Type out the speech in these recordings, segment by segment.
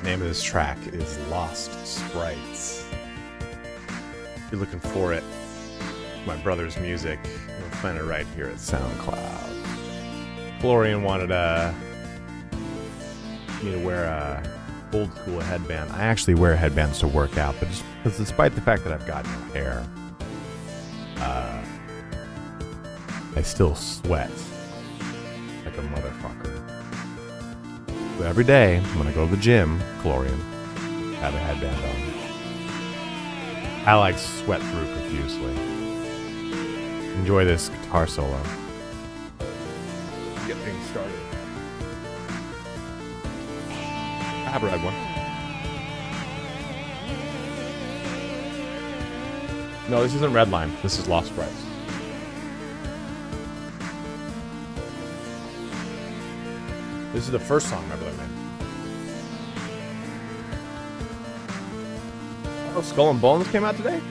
Name of this track is Lost Sprites. If you're looking for it, my brother's music, you'll find it right here at SoundCloud. Florian wanted me to wear a old school headband. I actually wear headbands to work out, but just because despite the fact that I've got no hair, I still sweat like a motherfucker. So every day when I go to the gym, Florian, I have a headband on. I like sweat through profusely. Enjoy this guitar solo. Get things started. I have a red one. No, this isn't Redline. This is Lost Sprites. This is the first song my brother made. Oh, Skull and Bones came out today?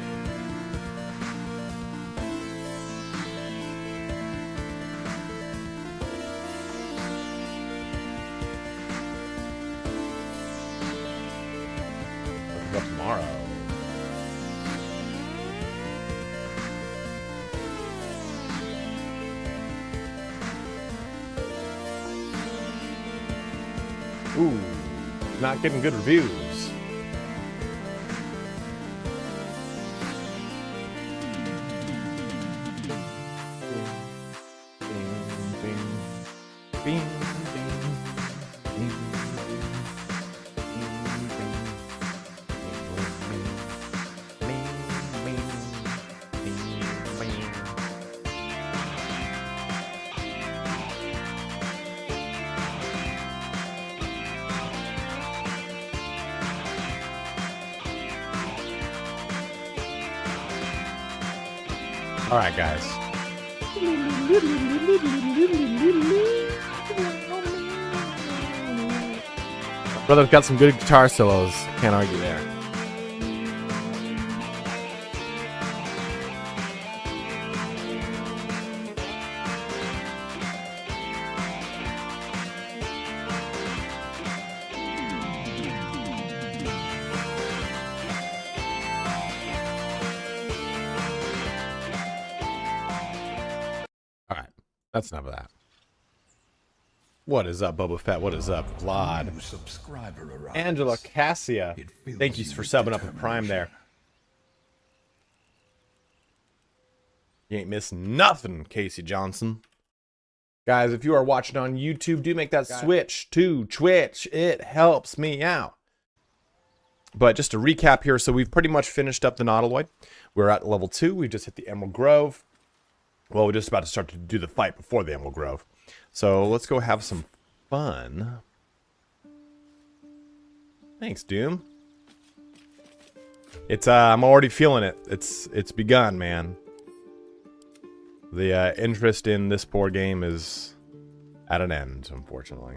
Looking up tomorrow. Ooh, not getting good reviews. All right, guys. Brother's got some good guitar solos. Can't argue there. That's enough of that. What is up, Boba Fett? What is up, Vlad? Angela Cassia. Thank you for subbing up with Prime there. You ain't missing nothing, Casey Johnson. Guys, if you are watching on YouTube, do make that switch to Twitch. It helps me out. But just to recap here, so we've pretty much finished up the Nautiloid. We're at level 2. We just hit the Emerald Grove. Well, we're just about to start to do the fight before the Emerald Grove. So let's go have some fun. Thanks, Doom. It's I'm already feeling it. It's begun, man. The interest in this board game is at an end, unfortunately.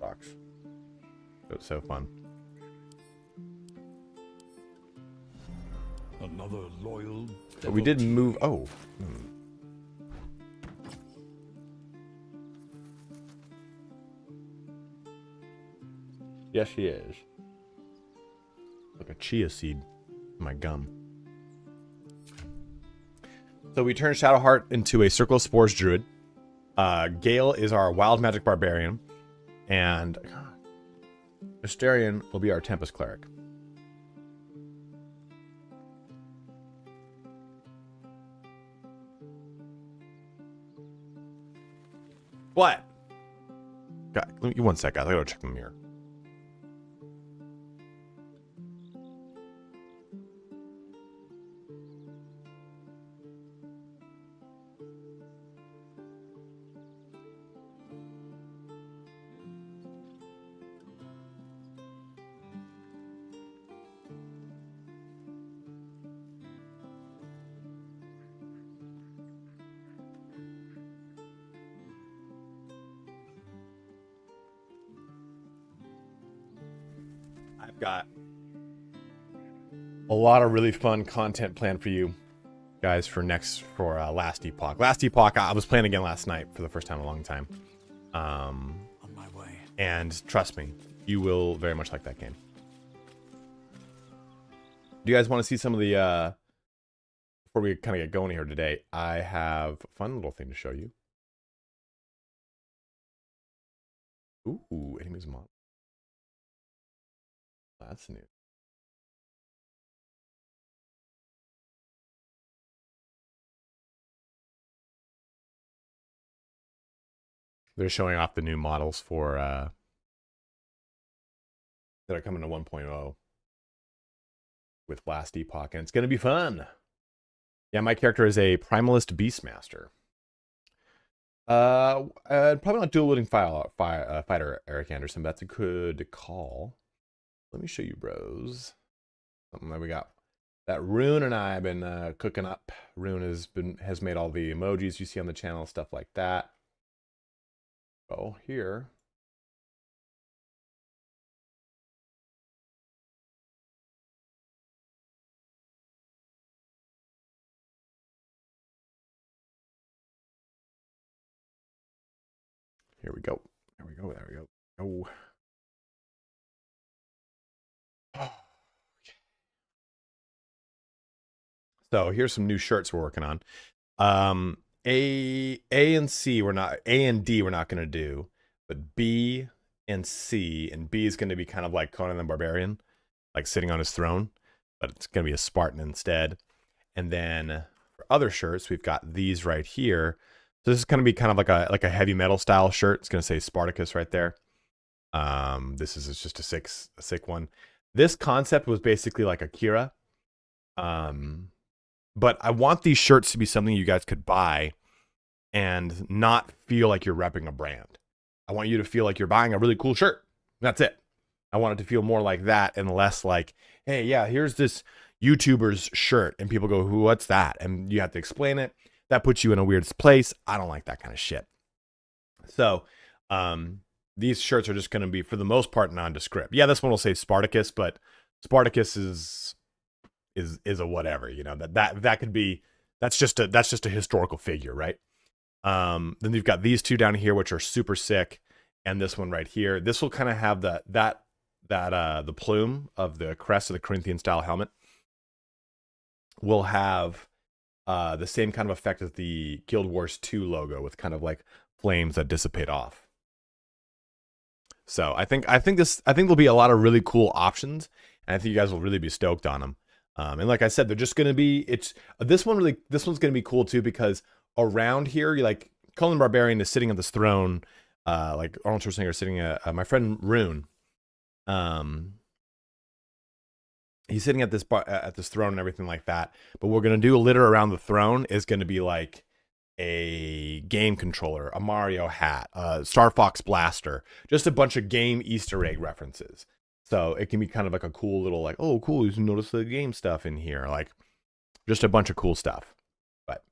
Sucks. It was so fun. Another loyal. But we did move. Oh. Yes, she is. Like a chia seed in my gum. So we turn Shadowheart into a Circle of Spores Druid. Gale is our Wild Magic Barbarian. And Mysterian will be our Tempest Cleric. What? God, give me 1 sec, guys. I gotta check the mirror. I've got a lot of really fun content planned for you guys for Last Epoch. Last Epoch, I was playing again last night for the first time in a long time. On my way. And trust me, You will very much like that game. Do you guys want to see some of the, before we kind of get going here today, I have a fun little thing to show you. Ooh, enemies model. That's new. They're showing off the new models for, that are coming to 1.0 with Last Epoch, and it's going to be fun. Yeah, my character is a Primalist Beastmaster. Probably not dual wielding fighter, Eric Anderson, but that's a good call. Let me show you, bros. Something that we got. That Rune and I have been cooking up. Rune has made all the emojis you see on the channel, stuff like that. Oh, here. Here we go. There we go. There we go. Oh. So here's some new shirts we're working on. A and C we're not, A and D we're not going to do, but B and C, and B is going to be kind of like Conan the Barbarian, like sitting on his throne, but it's going to be a Spartan instead. And then for other shirts, we've got these right here. So this is going to be kind of like a heavy metal style shirt. It's going to say Spartacus right there. This is just a sick one. This concept was basically like Akira. But I want these shirts to be something you guys could buy and not feel like you're repping a brand. I want you to feel like you're buying a really cool shirt. That's it. I want it to feel more like that and less like, hey, yeah, here's this YouTuber's shirt. And people go, what's that? And you have to explain it. That puts you in a weird place. I don't like that kind of shit. So these shirts are just going to be, for the most part, nondescript. Yeah, this one will say Spartacus, but Spartacus is a whatever, you know, that could be, that's just a historical figure, right? Then you've got these two down here, which are super sick, and this one right here. This will kind of have the plume of the crest of the Corinthian style helmet will have the same kind of effect as the Guild Wars 2 logo, with kind of like flames that dissipate off. So I think there'll be a lot of really cool options, and I think you guys will really be stoked on them. And like I said, they're just going to be, this one's going to be cool too, because around here, you're like, Conan the Barbarian is sitting on this throne, like Arnold Schwarzenegger sitting at, my friend Rune, he's sitting at this throne and everything like that. But we're going to do a litter around the throne is going to be like a game controller, a Mario hat, a Star Fox blaster, just a bunch of game Easter egg references. So it can be kind of like a cool little, like, oh, cool, you can notice the game stuff in here. Like, just a bunch of cool stuff. But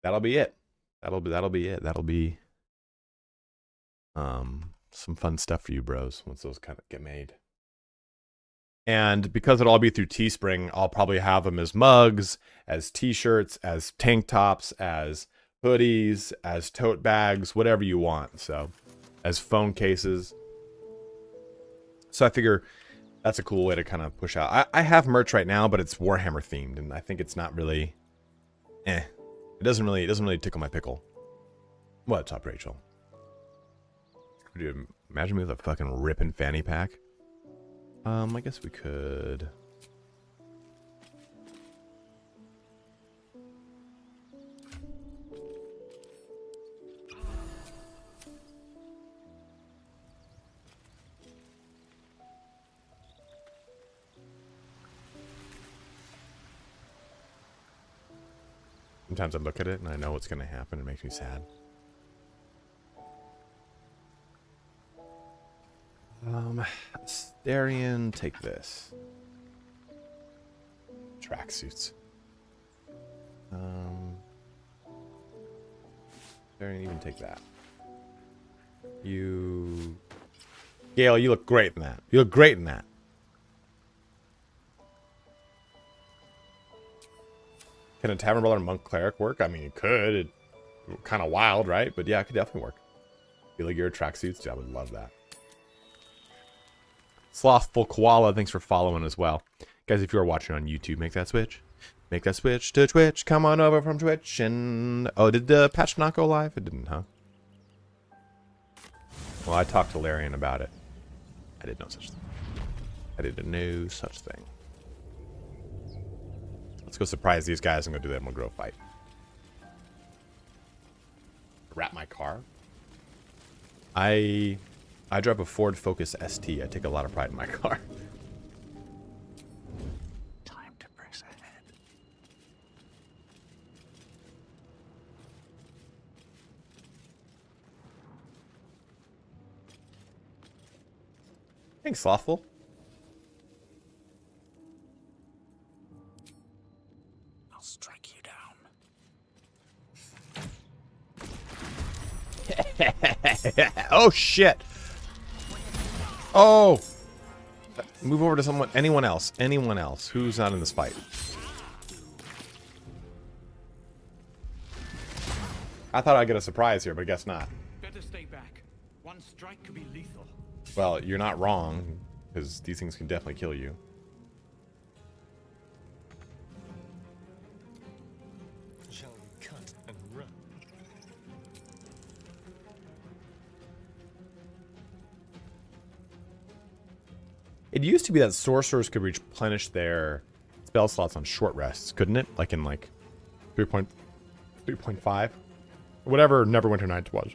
that'll be it. That'll be it. That'll be some fun stuff for you bros once those kind of get made. And because it'll all be through Teespring, I'll probably have them as mugs, as t-shirts, as tank tops, as hoodies, as tote bags, whatever you want. So, as phone cases. So I figure that's a cool way to kind of push out. I have merch right now, but it's Warhammer themed, and I think it's not really, It doesn't really tickle my pickle. What's up, Rachel? Dude, imagine me with a fucking ripping fanny pack. I guess we could. Sometimes I look at it and I know what's going to happen. It makes me sad. Starion, take this. Tracksuits. Starion, even take that. Gale, you look great in that. You look great in that. Can a Tavern Brawler Monk Cleric work? I mean, it could. It's kind of wild, right? But yeah, it could definitely work. Feel like you're a tracksuits. I would love that. Slothful Koala, thanks for following as well. Guys, if you are watching on YouTube, make that switch. Make that switch to Twitch. Come on over from Twitch. And oh, did the patch not go live? It didn't, huh? Well, I talked to Larian about it. I did no such thing. I did no such thing. Let's go surprise these guys and go do the Emerald Grove fight. Wrap my car. I drive a Ford Focus ST. I take a lot of pride in my car. Time to press ahead. Thanks, Slothful. I'll strike you down. Oh shit! Oh! Move over to someone, anyone else who's not in this fight. I thought I'd get a surprise here, but I guess not. Better stay back. One strike could be lethal. Well, you're not wrong, because these things can definitely kill you. Shall we cut and run? It used to be that sorcerers could replenish their spell slots on short rests, couldn't it? Like in like 3.5? Whatever Neverwinter Nights was.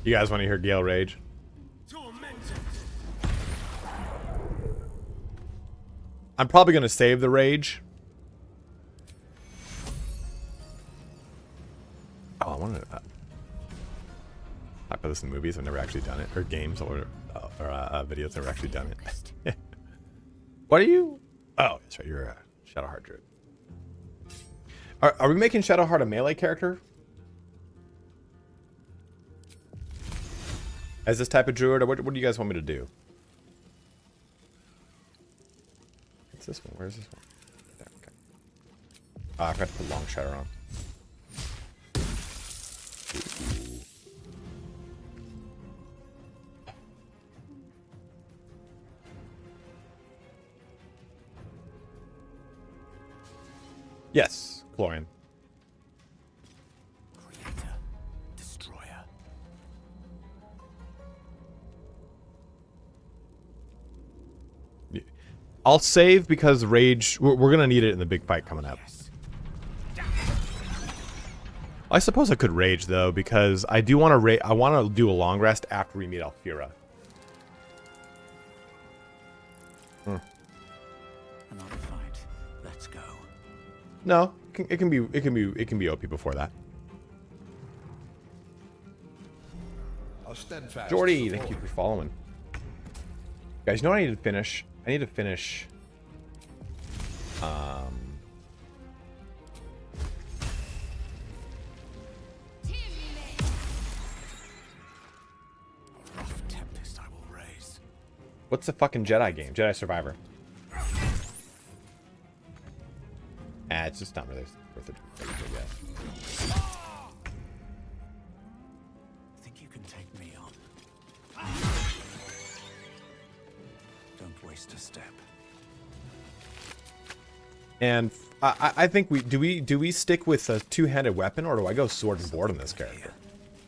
You guys want to hear Gale rage? I'm probably going to save the rage. Oh, I wanted to... I put this in movies. I've never actually done it. Or games or videos. Never actually done it. What are you? Oh, that's right. You're a Shadowheart druid. Are we making Shadowheart a melee character? As this type of druid? Or what do you guys want me to do? What's this one? Where's this one? There, okay. I forgot to put Long Shadow on. Ooh. Yes, Chlorian. Creator, destroyer. I'll save because rage. We're gonna need it in the big fight coming up. Yes. I suppose I could rage though because I do want to I want to do a long rest after we meet Alfira. Another fight. Let's go. No, it can be OP before that. Jordy, thank you for following. Guys, you know what I need to finish? I need to finish. Rough tempest I will raise. What's the fucking Jedi game? Jedi Survivor. It's just not really worth it, I guess. Think you can take me on? Don't waste a step. And I think do we stick with a two-handed weapon or do I go sword and board on this character?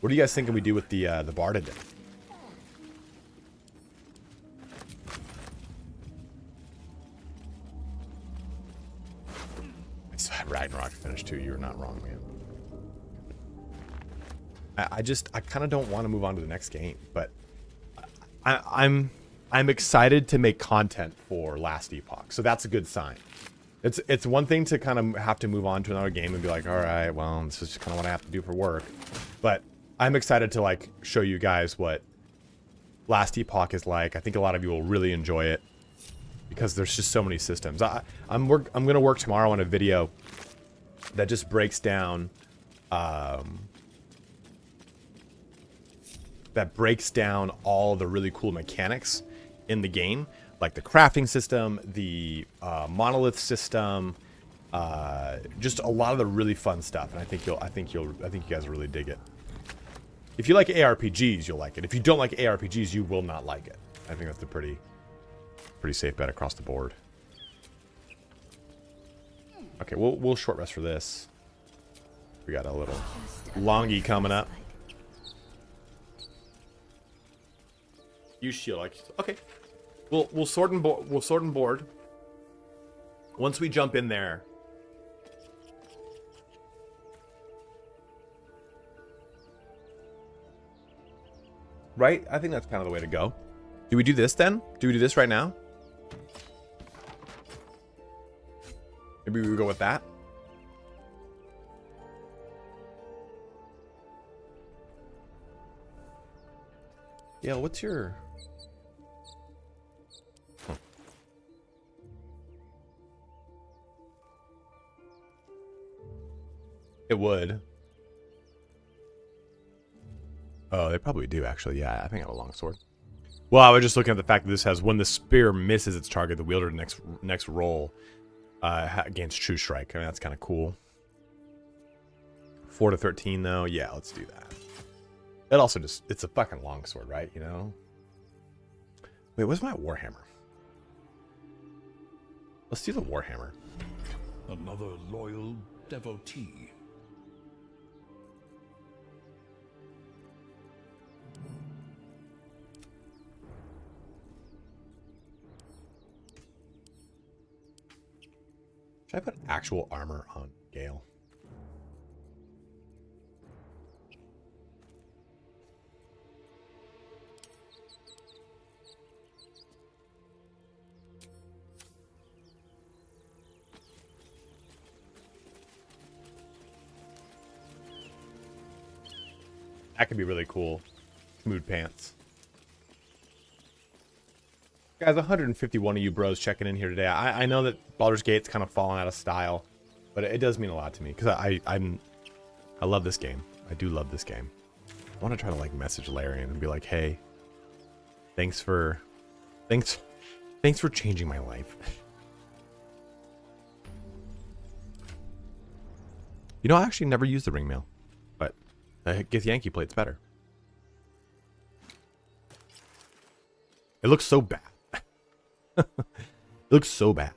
What do you guys think we do with the Paladin? Ragnarok finished too. You're not wrong, man. I kind of don't want to move on to the next game, but I'm excited to make content for Last Epoch, so that's a good sign. It's one thing to kind of have to move on to another game and be like, all right, well, this is kind of what I have to do for work, but I'm excited to like show you guys what Last Epoch is like. I think a lot of you will really enjoy it because there's just so many systems. I'm gonna work tomorrow on a video that just breaks down that breaks down all the really cool mechanics in the game, like the crafting system, the monolith system, just a lot of the really fun stuff. And I think you guys will really dig it. If you like ARPGs, you'll like it. If you don't like ARPGs, you will not like it. I think that's a pretty safe bet across the board. Okay, we'll short rest for this. We got a little longy coming up. Use shield. Okay, we'll sort and board. We'll sort and board. Once we jump in there. Right? I think that's kind of the way to go. Do we do this then? Do we do this right now? Maybe we go with that. Yeah, what's your... Huh. It would. Oh, they probably do, actually. Yeah, I think I have a longsword. Well, I was just looking at the fact that this has, when the spear misses its target, the wielder next roll against True Strike. I mean, that's kind of cool. 4 to 13, though. Yeah, let's do that. It also just, it's a fucking longsword, right? You know? Wait, what's my Warhammer? Let's do the Warhammer. Another loyal devotee. Should I put actual armor on Gale? That could be really cool. Smooth pants. Guys, 151 of you bros checking in here today. I know that Baldur's Gate's kind of fallen out of style, but it does mean a lot to me because I love this game. I do love this game. I want to try to like message Larian and be like, hey, thanks for changing my life. You know, I actually never used the ring mail, but I guess Yankee plate's better. It looks so bad. It looks so bad.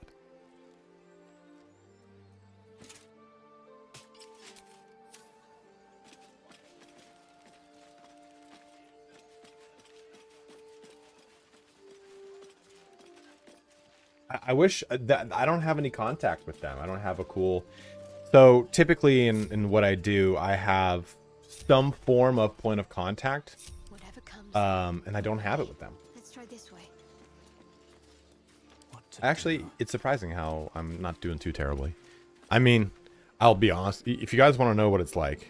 I wish that I don't have any contact with them. I don't have a cool... So typically in what I do, I have some form of point of contact. Whatever comes. And I don't have it with them. Let's try this way. Actually, it's surprising how I'm not doing too terribly. I mean, I'll be honest. If you guys want to know what it's like,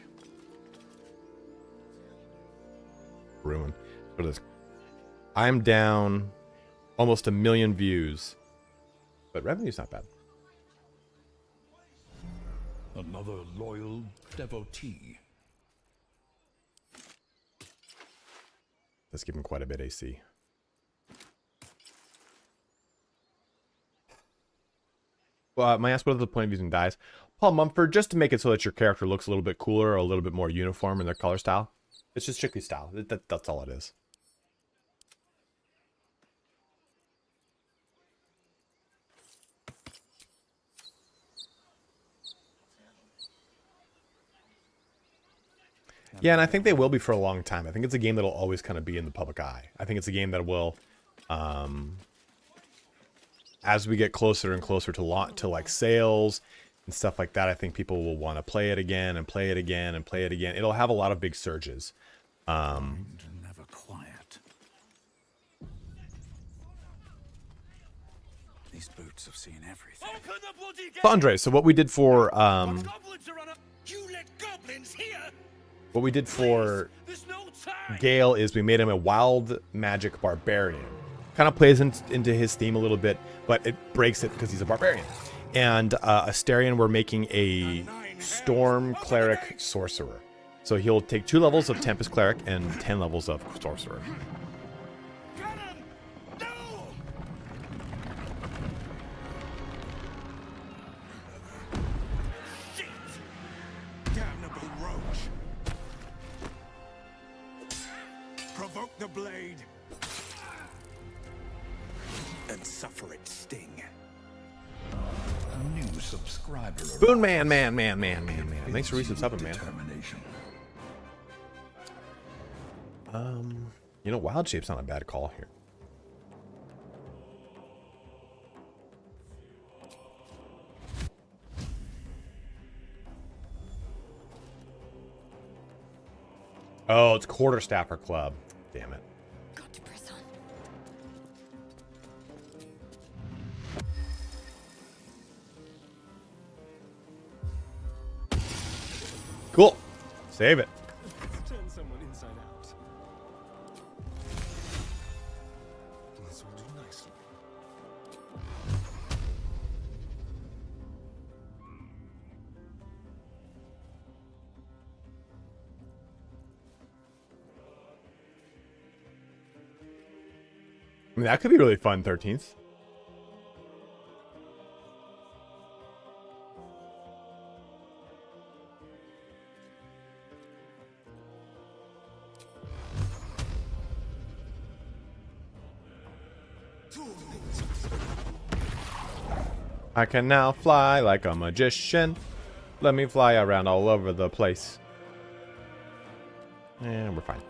ruin for this. I'm down almost 1 million views, but revenue's not bad. Another loyal devotee. Let's give him quite a bit AC. Well, may I ask what is the point of using dyes? Paul Mumford, just to make it so that your character looks a little bit cooler or a little bit more uniform in their color style. It's just strictly style. That's all it is. Yeah, and I think they will be for a long time. I think it's a game that'll always kind of be in the public eye. I think it's a game that will, as we get closer and closer to like sales and stuff like that, I think people will want to play it again and play it again and play it again. It'll have a lot of big surges. Never quiet. These boots have seen everything. Open the bloody gate! So Andre, so what we did for Goblins are on a... You let goblins here? what we did for There's no time. Gale is we made him a wild magic barbarian. Kind of plays into his theme a little bit, but it breaks it because he's a barbarian. And Asterion, we're making a storm cleric sorcerer. So he'll take 2 levels of Tempest Cleric and 10 levels of Sorcerer. Get him! No! Shit! Damnable roach. Provoke the blade and suffer its sting. New subscriber. Boon man. Thanks for resubbing, man. Determination. You know, Wild Shape's not a bad call here. Oh, it's Quarterstaffer Club. Damn it. Got to press on. Cool. Save it. Turn someone inside out. This will do nicely. I mean, that could be really fun, 13th. I can now fly like a magician. Let me fly around all over the place. And we're fine.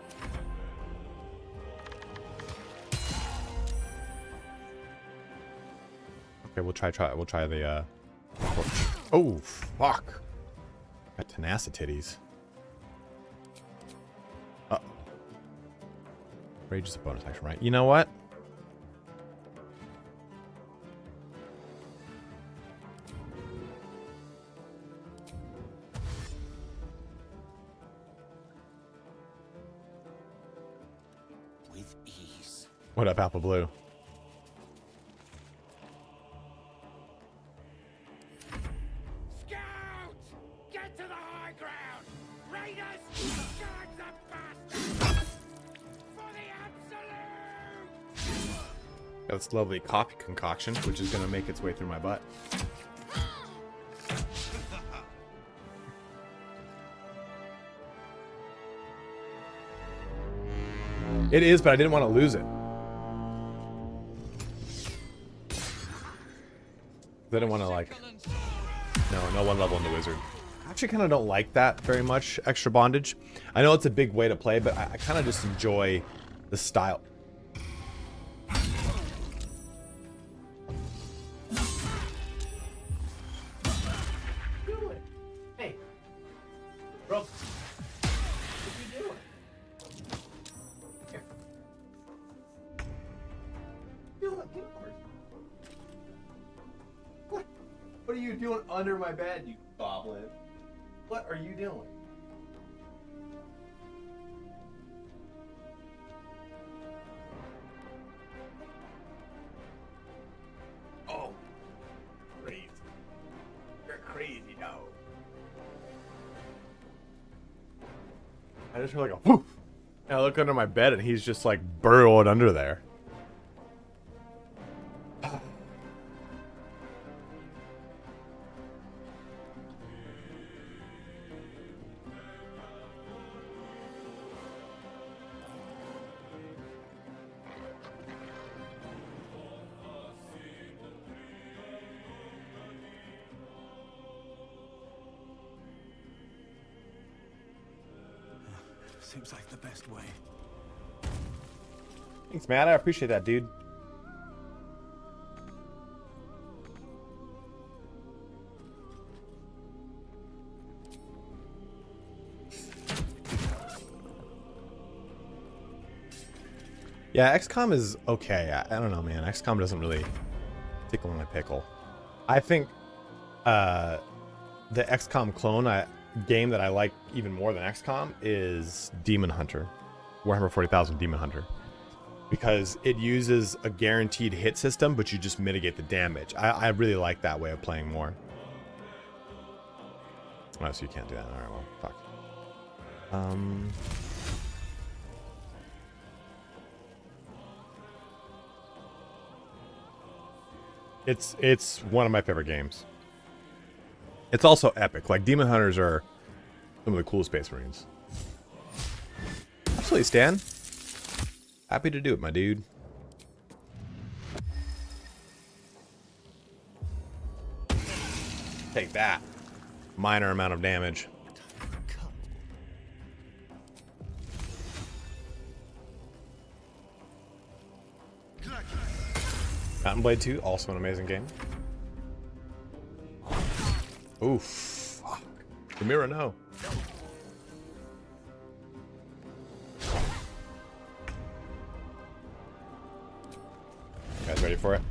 Okay, we'll try the torch. Oh, fuck. Got tenacititties. Uh-oh. Rage is a bonus action, right? You know what? With ease. What up, Apple Blue? Scout! Get to the high ground! Raiders! Charge the bastards! For the absolute! Got this lovely coffee concoction, which is going to make its way through my butt. It is, but I didn't want to lose it. I didn't want to, like... No one level in the wizard. I actually kind of don't like that very much, extra bondage. I know it's a big way to play, but I kind of just enjoy the style. Hey, bro, what are you doing? What are you doing under my bed, you goblin? What are you doing? Oh, crazy. You're crazy, dog. I just heard like a whoof. And I look under my bed and he's just like burrowed under there. Seems like the best way. Thanks, Matt. I appreciate that, dude. Yeah, XCOM is okay. I don't know, man. XCOM doesn't really tickle my pickle. I think the XCOM clone game that I like even more than XCOM is Demon Hunter. Warhammer 40,000 Demon Hunter. Because it uses a guaranteed hit system, but you just mitigate the damage. I really like that way of playing more. Oh, so you can't do that. Alright, well, fuck. It's one of my favorite games. It's also epic. Like, Demon Hunters are some of the coolest Space Marines. Absolutely, Stan. Happy to do it, my dude. Take that. Minor amount of damage. Mountain Blade 2, also an amazing game. Oof. Fuck. Ramira, no. You guys ready for it?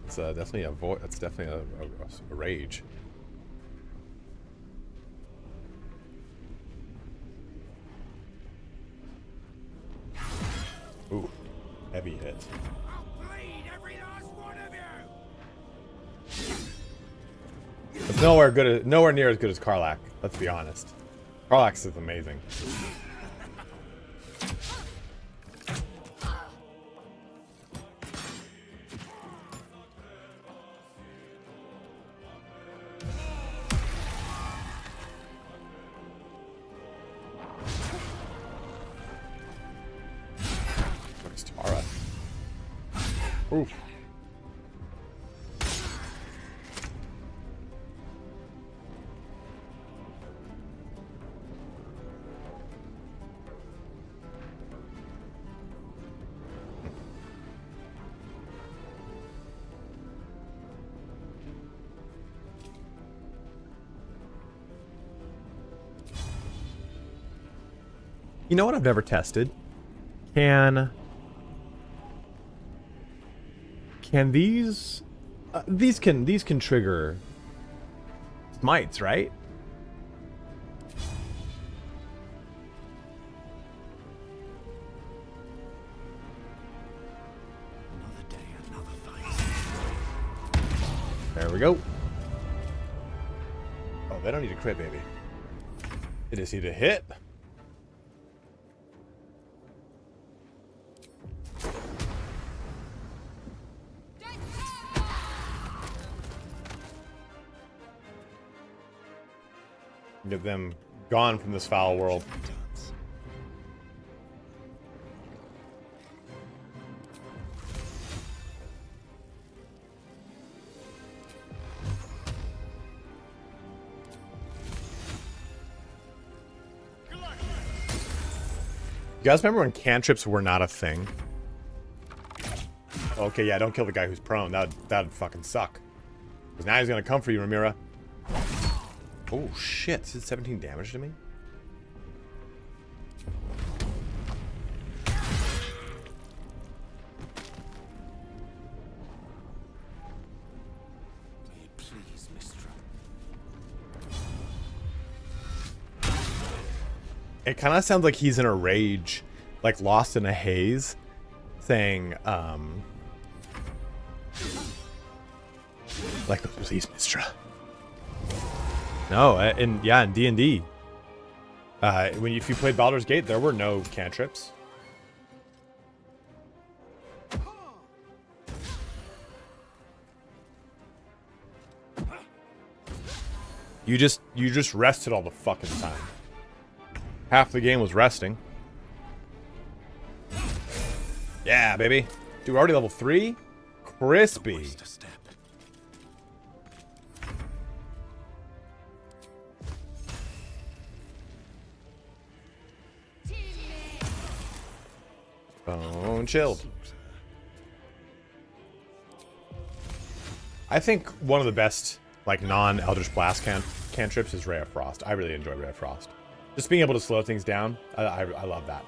It's definitely a That's definitely a rage. Ooh, heavy hit. I'll bleed every last one of you! It's nowhere near as good as Karlach. Let's be honest. Karlach is amazing. Tara. Oof. You know what I've never tested? Can these can trigger smites, right? Another day, another fight. There we go. Oh, they don't need a crit, baby. They just need a hit. Get them gone from this foul world. You guys remember when cantrips were not a thing? Okay, yeah, don't kill the guy who's prone. That'd fucking suck. Because now he's gonna come for you, Ramira. Oh shit, this is 17 damage to me? Please, Mistra. It kind of sounds like he's in a rage, like lost in a haze, saying, like, please, Mistra. No, in D&D, if you played Baldur's Gate, there were no cantrips. You just rested all the fucking time. Half the game was resting. Yeah, baby. Dude, we're already level 3? Crispy. Bone chilled. I think one of the best, like, non-Eldritch Blast cantrips is Ray of Frost. I really enjoy Ray of Frost. Just being able to slow things down, I love that.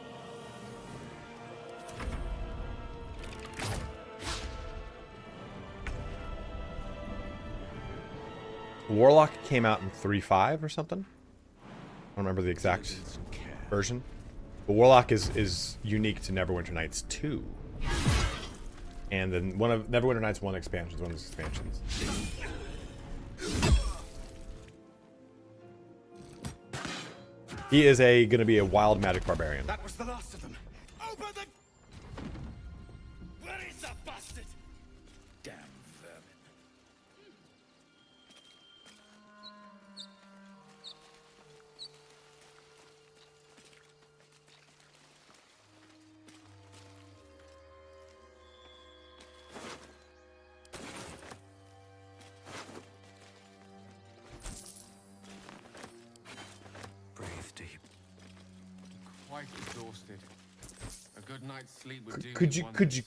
Warlock came out in 3.5 or something. I don't remember the exact version. But Warlock is unique to Neverwinter Nights 2. And then one of Neverwinter Nights 1 expansions, one of those expansions. He is gonna be a wild magic barbarian. That was the last of them. Open the... Where is that bastard? Damn vermin. Breathe deep. Quite exhausted. A good night's sleep would do. Could me you wonders.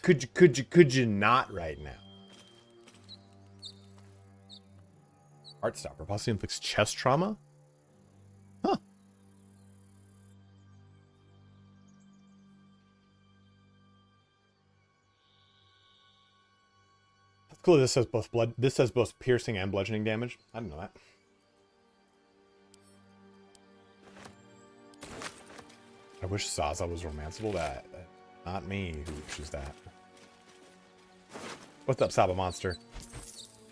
could you not right now? Heartstopper possibly inflicts chest trauma? Huh. That's cool. This says both blood. This says both piercing and bludgeoning damage. I didn't know that. I wish Zaza was romanceable. That not me who wishes that. What's up, Saba Monster?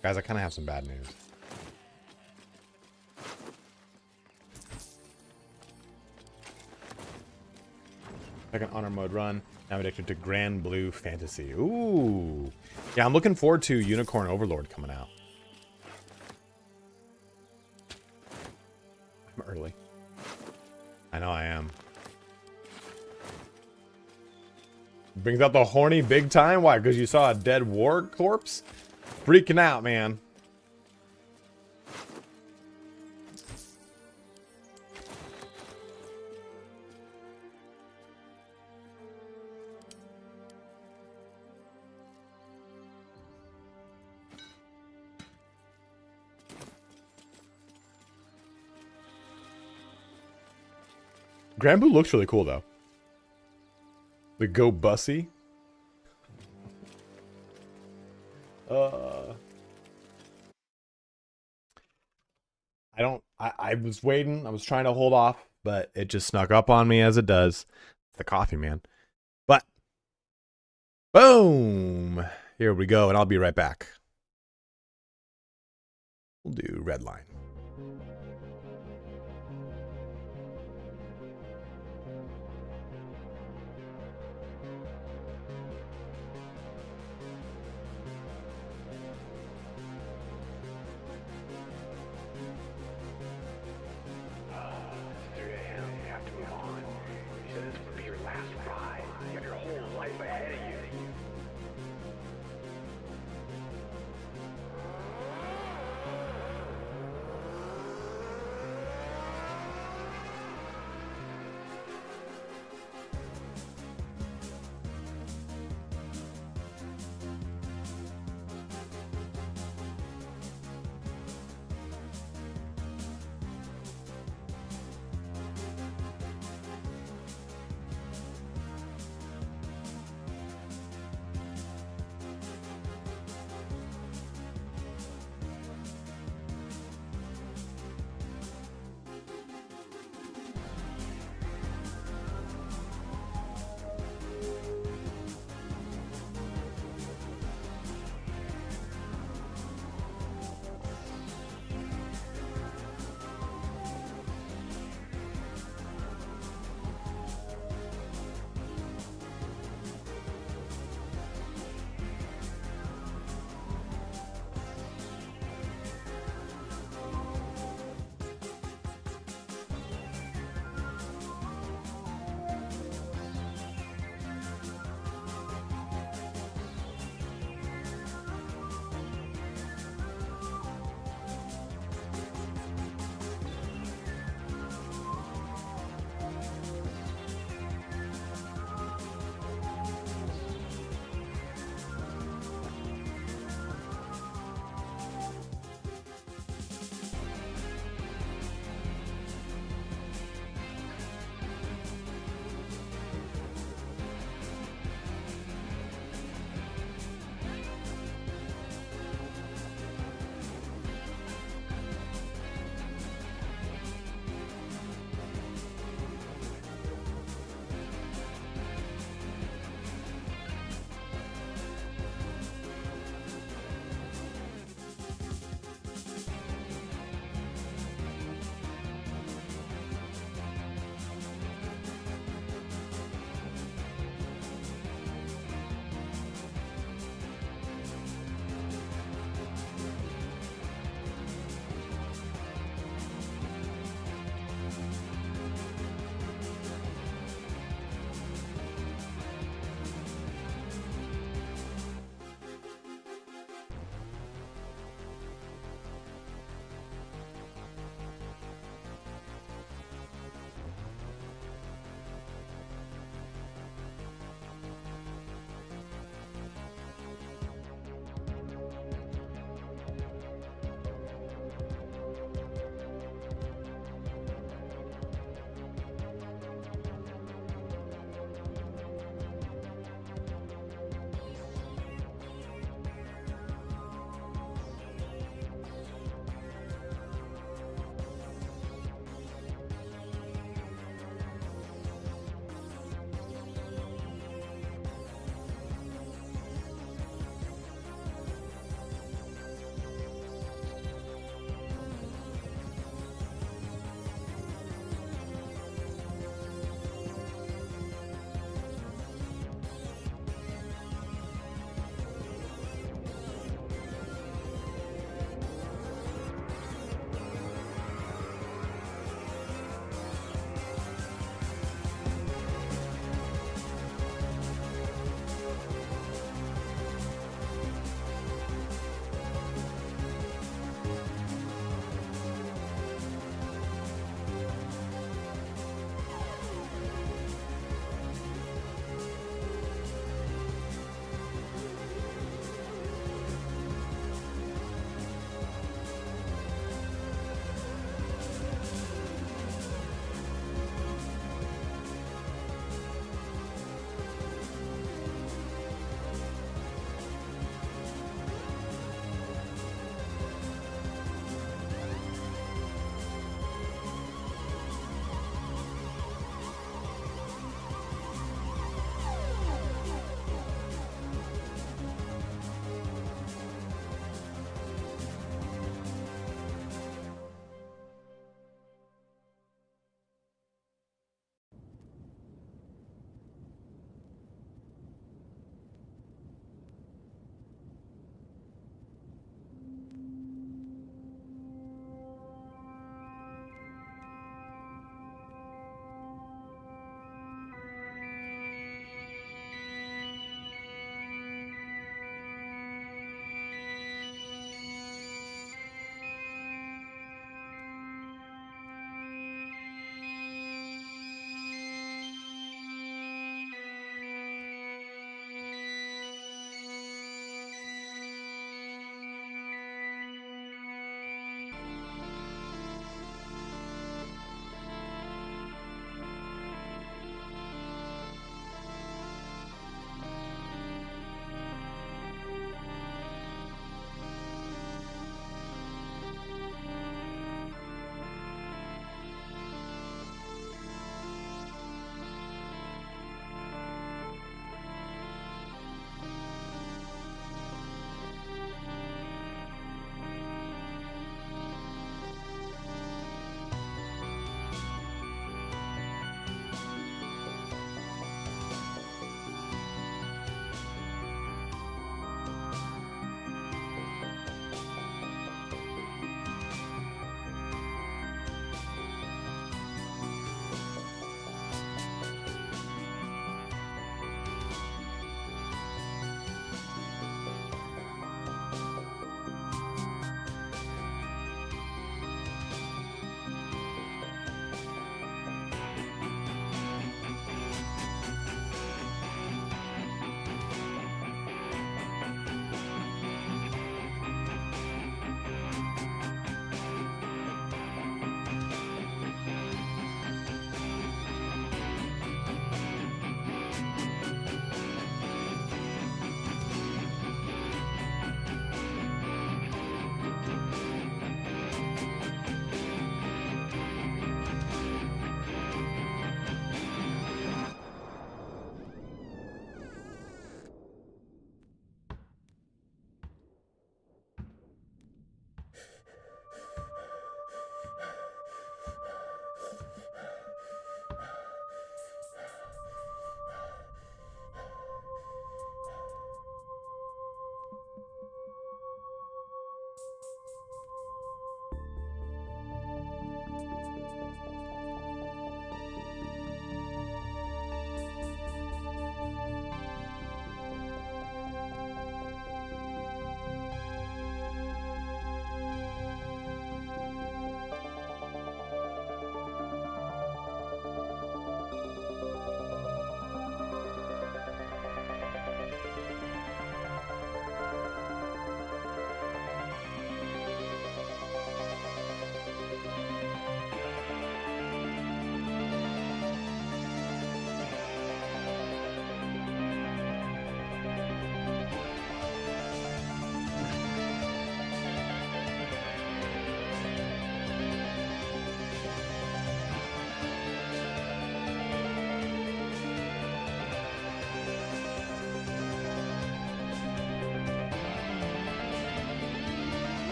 Guys, I kind of have some bad news. Second honor mode run. Now addicted to Grand Blue Fantasy. Ooh. Yeah, I'm looking forward to Unicorn Overlord coming out. I'm early. I know I am. Brings out the horny big time? Why? Because you saw a dead war corpse? Freaking out, man. Grand Blue looks really cool, though. The Go Bussy. I was waiting. I was trying to hold off, but it just snuck up on me as it does. The coffee, man. But boom. Here we go, and I'll be right back. We'll do red line.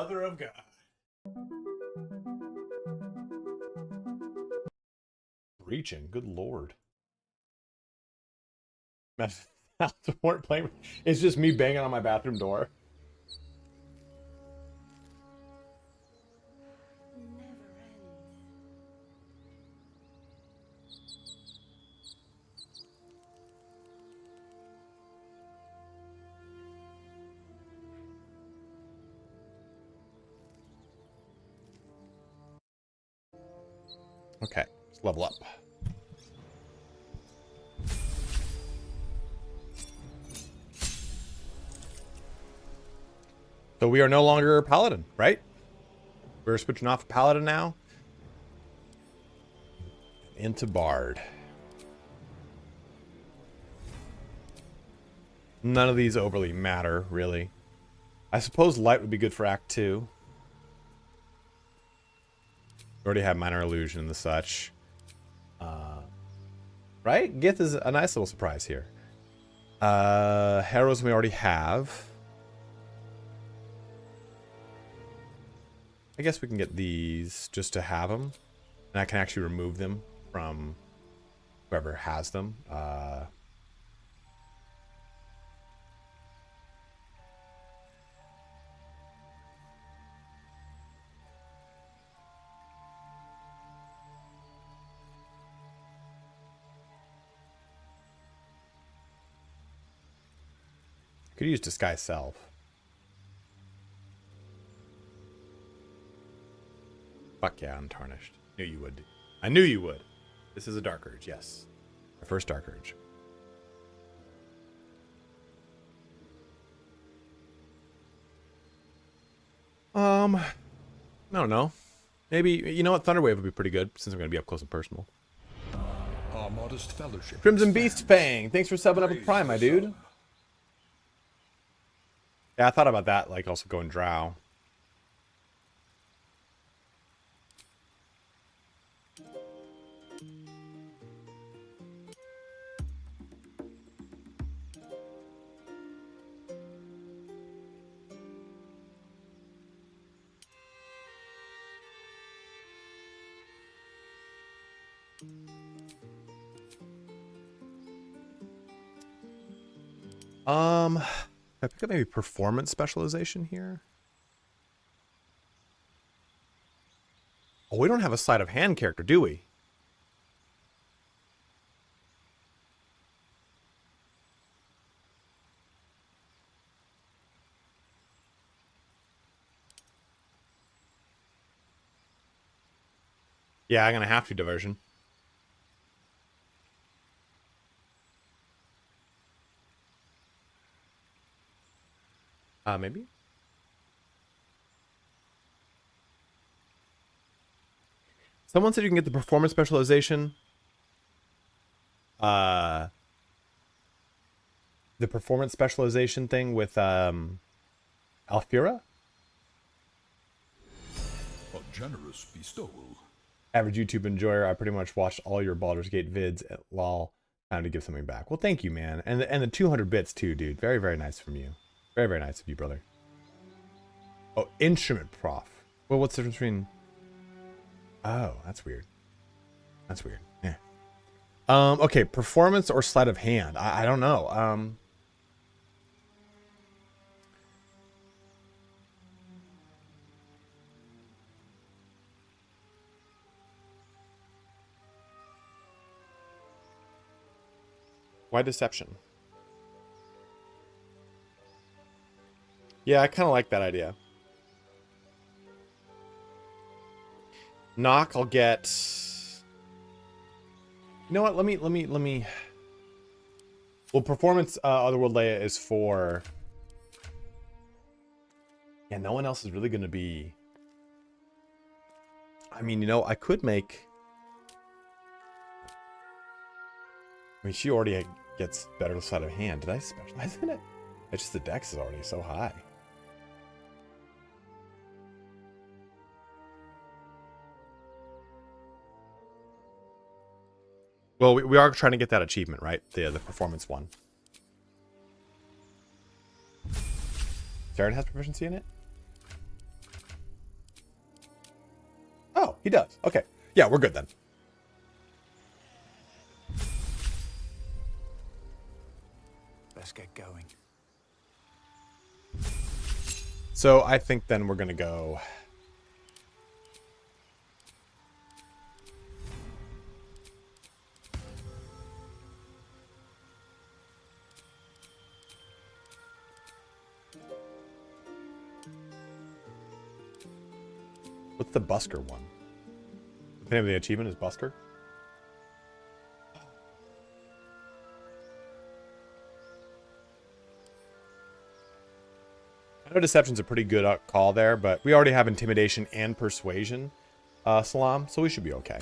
Mother of God. Reaching, good lord. Weren't playing. It's just me banging on my bathroom door. Never ends. Okay, let's level up. So we are no longer Paladin, right? We're switching off Paladin now. Into Bard. None of these overly matter, really. I suppose Light would be good for Act 2. We already have Minor Illusion and the such. Right? Gith is a nice little surprise here. Heroism we already have. I guess we can get these just to have them. And I can actually remove them from whoever has them. Could use Disguise Self. Fuck yeah, Untarnished. Knew you would. I knew you would. This is a Dark Urge, yes. My first Dark Urge. I don't know. Maybe, you know what? Thunderwave would be pretty good, since I'm going to be up close and personal. Our modest fellowship. Crimson Beast Fang, thanks for subbing up with Prime, my dude. Yeah, I thought about that, like also going Drow. I pick up maybe performance specialization here. Oh, we don't have a sleight of hand character, do we? Yeah, I'm gonna have to diversion. Maybe? Someone said you can get the performance specialization. The performance specialization thing with Alfira? A generous bestowal. Average YouTube enjoyer. I pretty much watched all your Baldur's Gate vids. Lol. Time to give something back. Well, thank you, man. And the 200 bits too, dude. Very, very nice from you. Very, very nice of you, brother. Oh, instrument prof. Well, what's the difference between... Oh, that's weird. That's weird. Yeah. Okay, performance or sleight of hand. I don't know. Why deception? Yeah, I kind of like that idea. Knock, I'll get... You know what? Let me... Well, performance, Otherworld Leia is for... Yeah, no one else is really going to be... I mean, you know, I could make... I mean, she already gets better sleight of hand. Did I specialize in it? It's just the dex is already so high. Well, we are trying to get that achievement, right? The performance one. Jared has proficiency in it? he does. Okay. Yeah, we're good then. Let's get going. So I think then we're going to go... What's the Busker one? The name of the achievement is Busker? I know Deception's a pretty good call there, but we already have Intimidation and Persuasion, Salam, so we should be okay.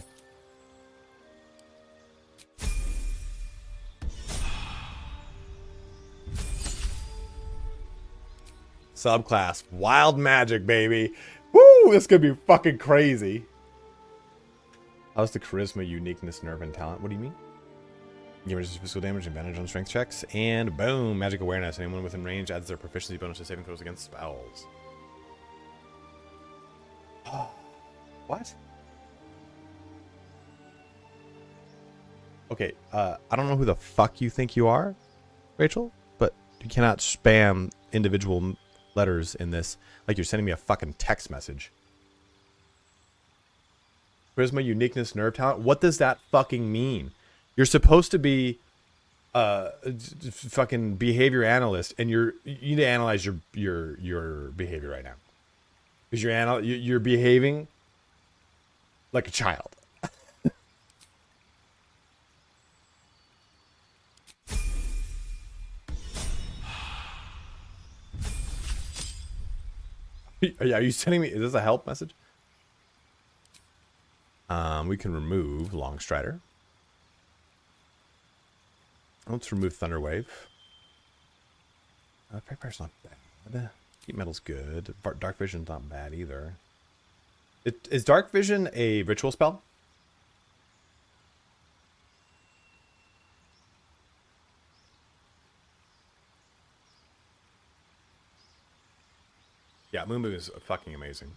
Subclass. Wild Magic, baby. Woo! This could be fucking crazy. How's the Charisma, Uniqueness, Nerve, and Talent? What do you mean? Give resist physical damage, advantage on strength checks, and boom, Magic Awareness. Anyone within range adds their proficiency bonus to saving throws against spells. What? Okay, I don't know who the fuck you think you are, Rachel, but you cannot spam individual letters in this like you're sending me a fucking text message. Charisma, Uniqueness, Nerve, Talent. What does that fucking mean? You're supposed to be fucking behavior analyst, and you need to analyze your behavior right now because you're behaving like a child. Are you sending me? Is this a help message? We can remove Longstrider. Let's remove Thunderwave. Prepar's not bad. Heat Metal's good. Dark Vision's not bad either. Is Dark Vision a ritual spell? Yeah, Moonboom is fucking amazing.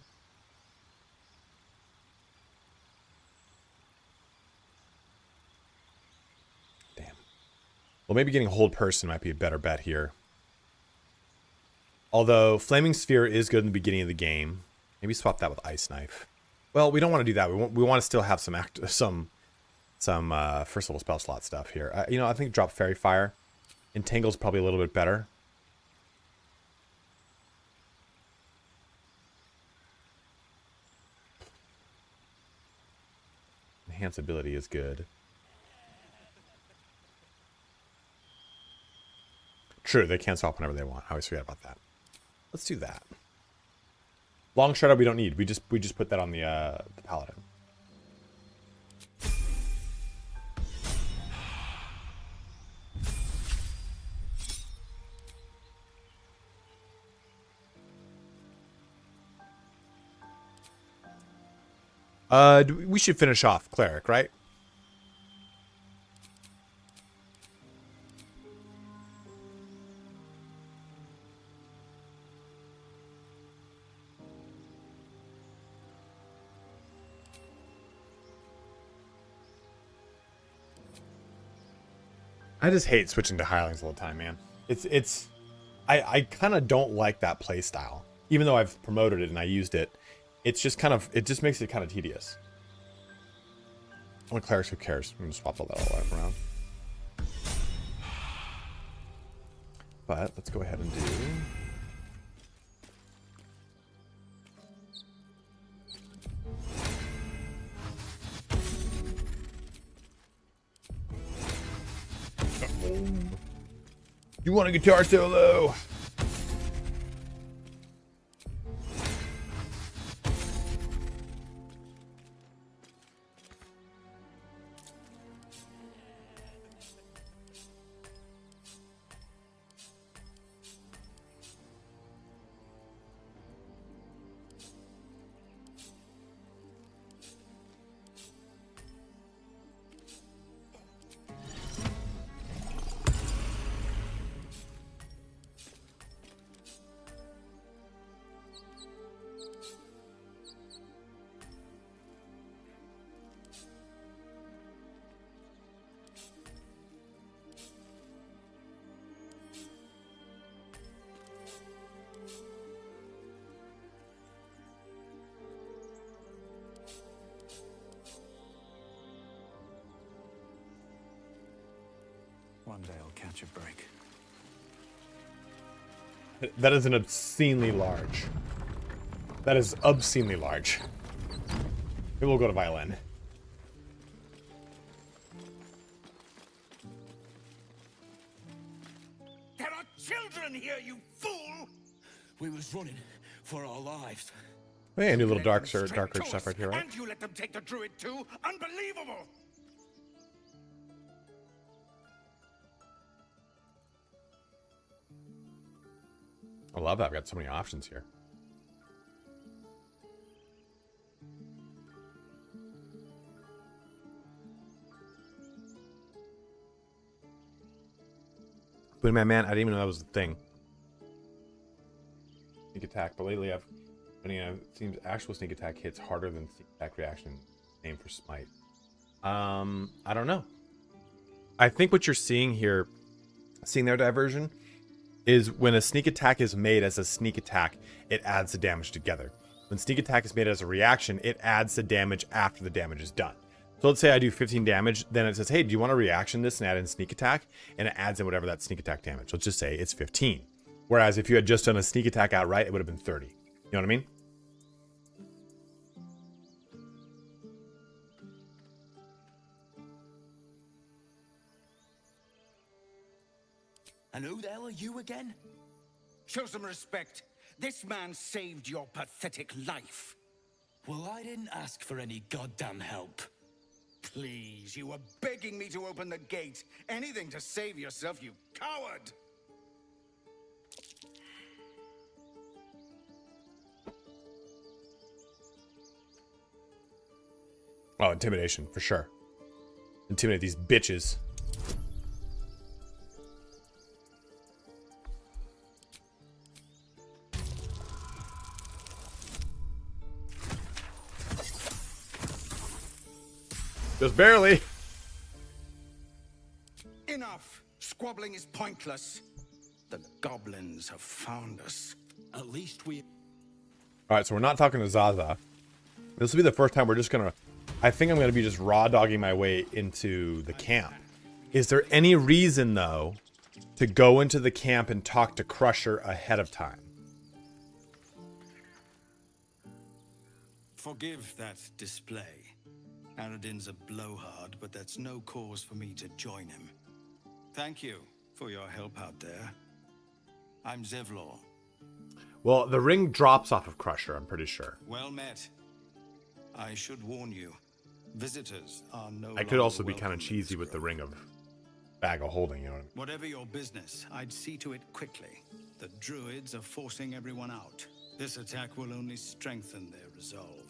Damn. Well, maybe getting Hold Person might be a better bet here. Although Flaming Sphere is good in the beginning of the game. Maybe swap that with Ice Knife. Well, we don't want to do that. We want to still have some first level spell slot stuff here. You know, I think drop Fairy Fire. Entangle's probably a little bit better. Enhance ability is good. True, they can swap whenever they want. I always forget about that. Let's do that. Long Shredder we don't need. We just put that on the Paladin. We should finish off Cleric, right? I just hate switching to Hirelings all the time, man. I kind of don't like that play style. Even though I've promoted it and I used it, it's just kind of, it just makes it kind of tedious. Only Clerics, who cares? I'm gonna swap all that all around. But let's go ahead and do. You want a guitar solo? One day I'll catch a break. That is an obscenely large. That is obscenely large. Maybe we'll go to violin. There are children here, you fool! We was running for our lives. Hey, new little Let dark them darker strip stuff right here, right? And you let them take the druid too? Unbelievable! I love that. I've got so many options here. But man, I didn't even know that was the thing. Sneak attack, but lately it seems actual sneak attack hits harder than sneak attack reaction. Aim for smite. I don't know. I think what you're seeing here, seeing their diversion, is when a sneak attack is made as a sneak attack, it adds the damage together. When sneak attack is made as a reaction, it adds the damage after the damage is done. So let's say I do 15 damage, then it says, hey, do you want to reaction this and add in sneak attack? And it adds in whatever that sneak attack damage. Let's just say it's 15. Whereas if you had just done a sneak attack outright, it would have been 30. You know what I mean? And who the hell are you again? Show some respect. This man saved your pathetic life. Well, I didn't ask for any goddamn help. Please, you were begging me to open the gate. Anything to save yourself, you coward! Oh, intimidation, for sure. Intimidate these bitches. Just barely. Enough! Squabbling is pointless. The goblins have found us. At least we... Alright, so we're not talking to Zaza. This will be the first time we're just gonna... I think I'm gonna be just raw dogging my way into the camp. Is there any reason, though, to go into the camp and talk to Crusher ahead of time? Forgive that display. Aradin's a blowhard, but that's no cause for me to join him. Thank you for your help out there. I'm Zevlor. Well, the ring drops off of Crusher, I'm pretty sure. Well met. I should warn you, visitors are no I could also longer be kind of welcome in cheesy this with the grove. ring of bag of holding, you know what I mean? Whatever your business, I'd see to it quickly. The druids are forcing everyone out. This attack will only strengthen their resolve.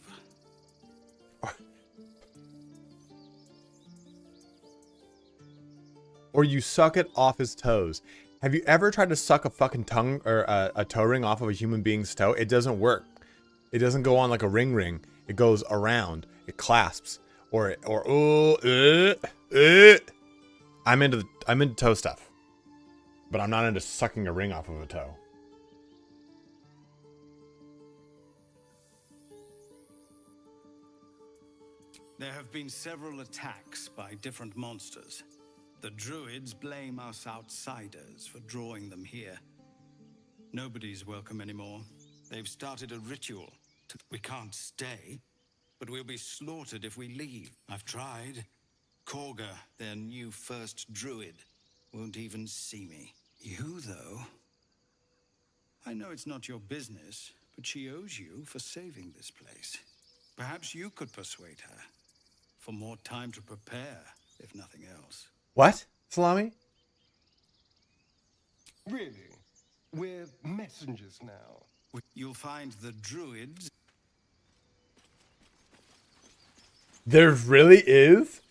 Or you suck it off his toes. Have you ever tried to suck a fucking tongue or a toe ring off of a human being's toe? It doesn't work. It doesn't go on like a ring. It goes around. It clasps. I'm into toe stuff, but I'm not into sucking a ring off of a toe. There have been several attacks by different monsters. The druids blame us outsiders for drawing them here. Nobody's welcome anymore. They've started a ritual. We can't stay, but we'll be slaughtered if we leave. I've tried. Korga, their new first druid, won't even see me. You, though? I know it's not your business, but she owes you for saving this place. Perhaps you could persuade her. For more time to prepare, if nothing else. What? Salami? Really? We're messengers now. You'll find the druids. There really is?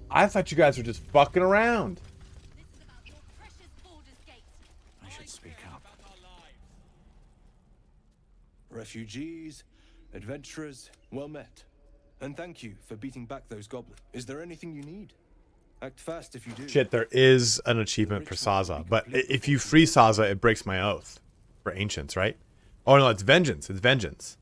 I thought you guys were just fucking around. This is about your precious Baldur's Gate. I should speak up. Refugees, adventurers, well met. And thank you for beating back those goblins. Is there anything you need? Act fast if you do. Shit, there is an achievement for Saza, but if you free Saza, it breaks my oath. For Ancients, right? Oh no, it's Vengeance. It's Vengeance.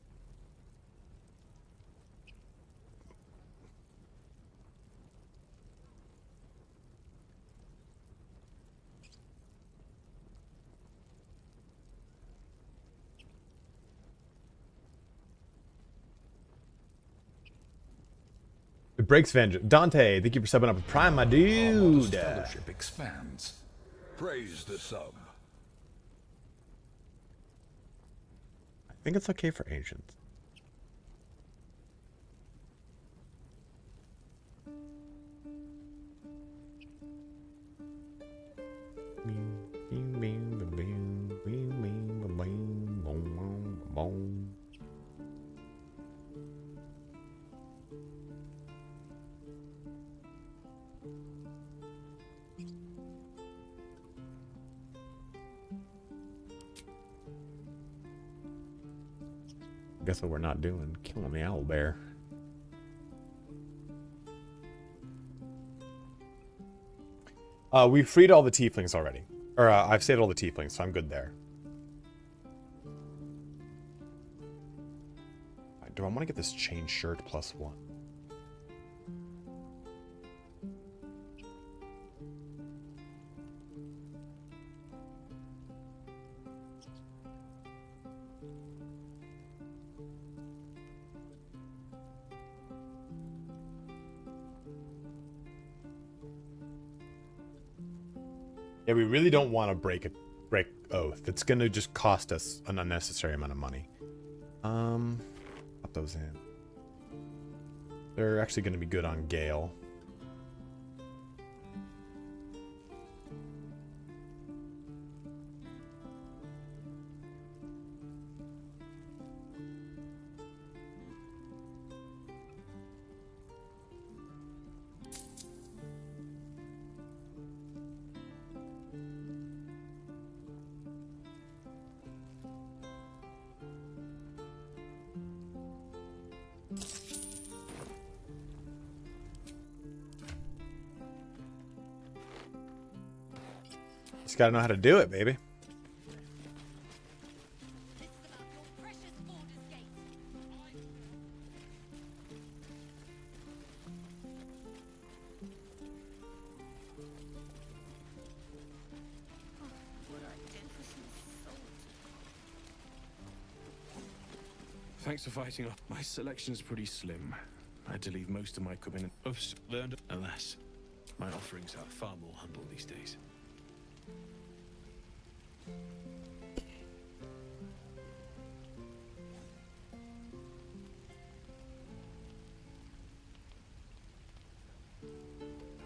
breaks vengeance. Dante, thank you for subbing up with Prime, my Our modest dude. fellowship expands. Praise the sub. I think it's okay for Asians. Guess what we're not doing? Killing the owl bear. We freed all the tieflings already. Or I've saved all the tieflings, so I'm good there. Do I want to get this chain shirt +1? Yeah, we really don't want to break oath. It's going to just cost us an unnecessary amount of money. Put those in. They're actually going to be good on Gale. Just gotta know how to do it, baby. This is about your precious Baldur's Gate. What I did for some salt. Thanks for fighting off. My selection's pretty slim. I had to leave most of my equipment. Oops, learned. Alas, my offerings are far more humble these days.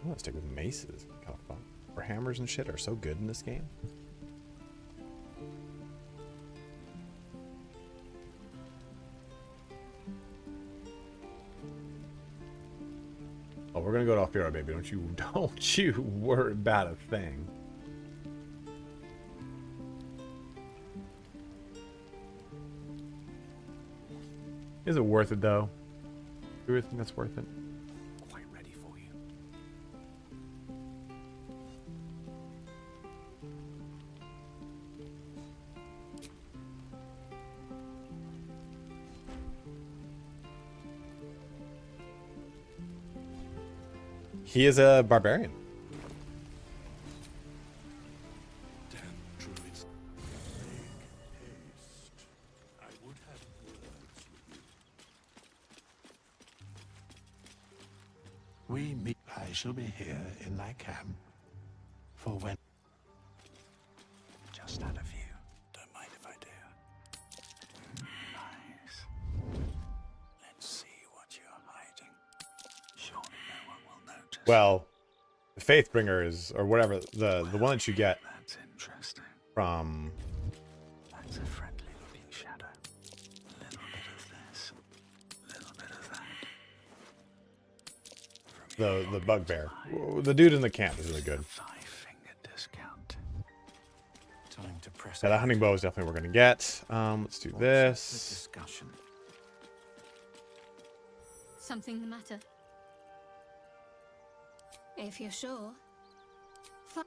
I want to stick with maces. Kind of fun. Or hammers and shit are so good in this game. Oh, we're gonna go to Alfira, baby. Don't you worry about a thing. Is it worth it though? Do you think that's worth it? Quite ready for you. He is a barbarian. Damn druids. I would have words with you. We meet. I shall be here in thy camp for when. Just out of view. Don't mind if I do. Nice. Let's see what you're hiding. Surely no one will notice. Well, the Faithbringer is, or whatever, the one that you get That's interesting. from That's a friendly looking shadow. A little bit of this. A little bit of that. From the bugbear. The dude in the camp is really good. 5-finger discount. Time to press. Yeah, that hunting bow is definitely what we're gonna get. Let's do this. Discussion. Something the matter? If you're sure. Find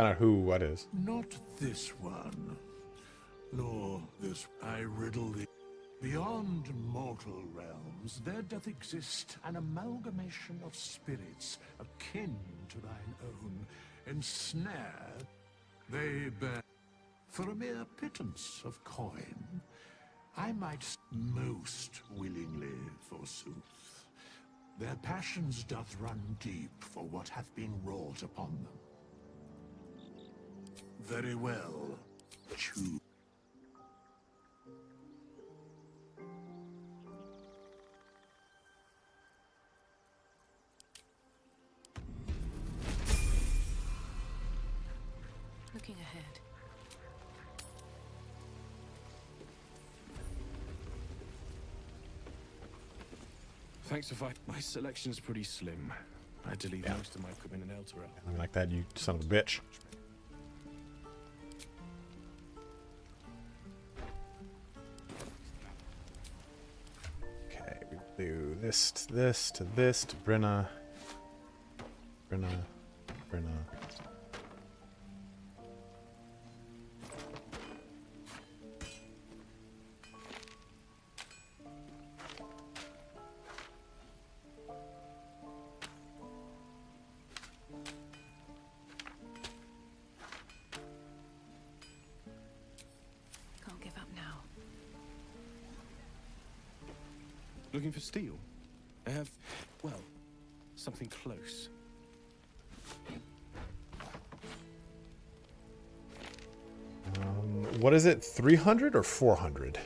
out who what is. Not this one, nor this. I riddle the. Beyond mortal realms, there doth exist an amalgamation of spirits akin to thine own, ensnared, they bear for a mere pittance of coin. I might most willingly, forsooth. Their passions doth run deep for what hath been wrought upon them. Very well, choose. Looking ahead. Thanks for fighting. My selection's pretty slim. I had to leave most of my equipment in Elturel. I like that, you son of a bitch. Okay, we do this to this to this to Brenna. Brenna. Can't give up now. Looking for steel? I have, well, something close. What is it? 300 or 400?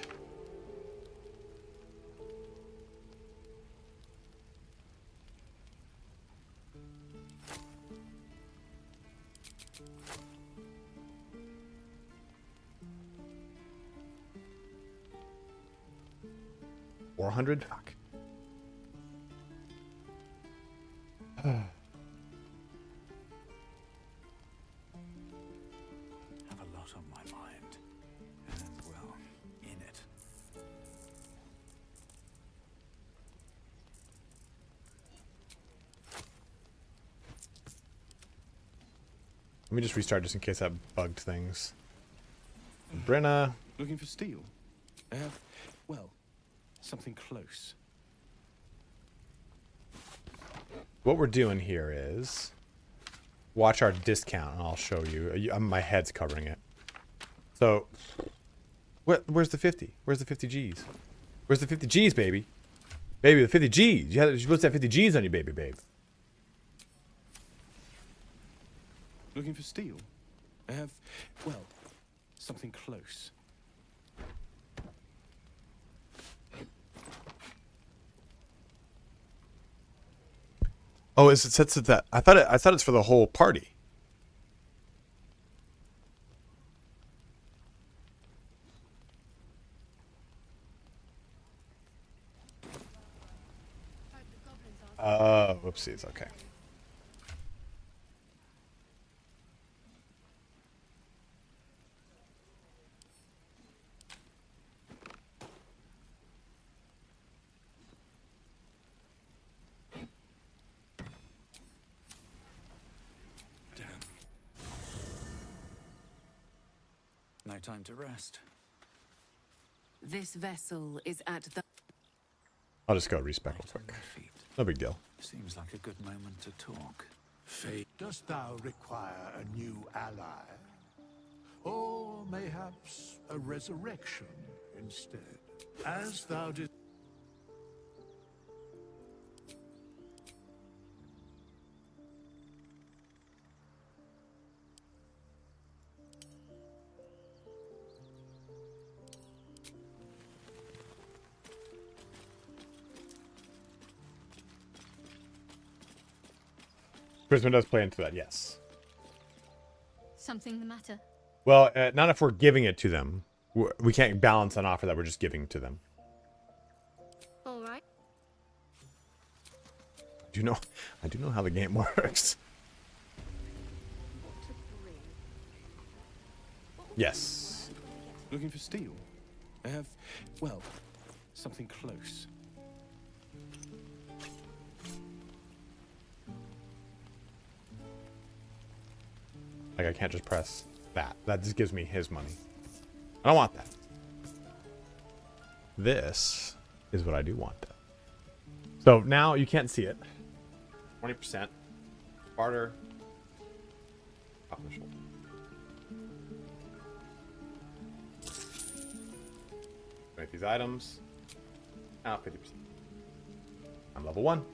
$400? Fuck. Have a lot on my mind. And, well, in it. Let me just restart just in case that bugged things. Brenna. Looking for steel? I have, well, something close. What we're doing here is watch our discount and I'll show you. My head's covering it. So where's the 50? Where's the 50 G's? Where's the 50 G's, baby? Baby, the 50 G's. You're supposed to have 50 G's on you, baby, babe. Looking for steel? I have, well, something close. Oh, is it sets it that? I thought it's for the whole party. Whoopsies. Okay. No time to rest. This vessel is at the... I'll just go respec real quick. No big deal. Seems like a good moment to talk. Fate, dost thou require a new ally? Or mayhaps a resurrection instead? As thou did. Prisma does play into that, yes. Something the matter? Well, not if we're giving it to them. We can't balance an offer that we're just giving to them. All right. I do know how the game works. Yes. Looking for steel? I have, well, something close. Like, I can't just press that. That just gives me his money. I don't want that. This is what I do want. So now you can't see it. 20%. Barter. Pop my shoulder. Make these items. Now 50%. I'm level 1.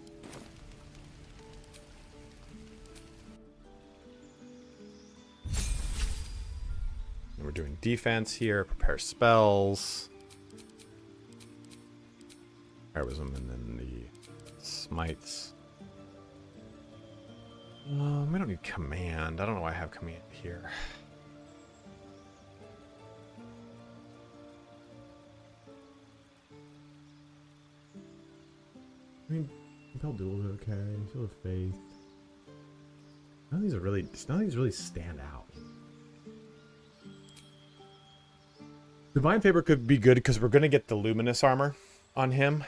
And we're doing defense here. Prepare spells. Heroism and then the smites. We don't need command. I don't know why I have command here. I mean, Baldur is okay. Shield of Faith. None of these really stand out. Divine Favor could be good because we're gonna get the luminous armor on him.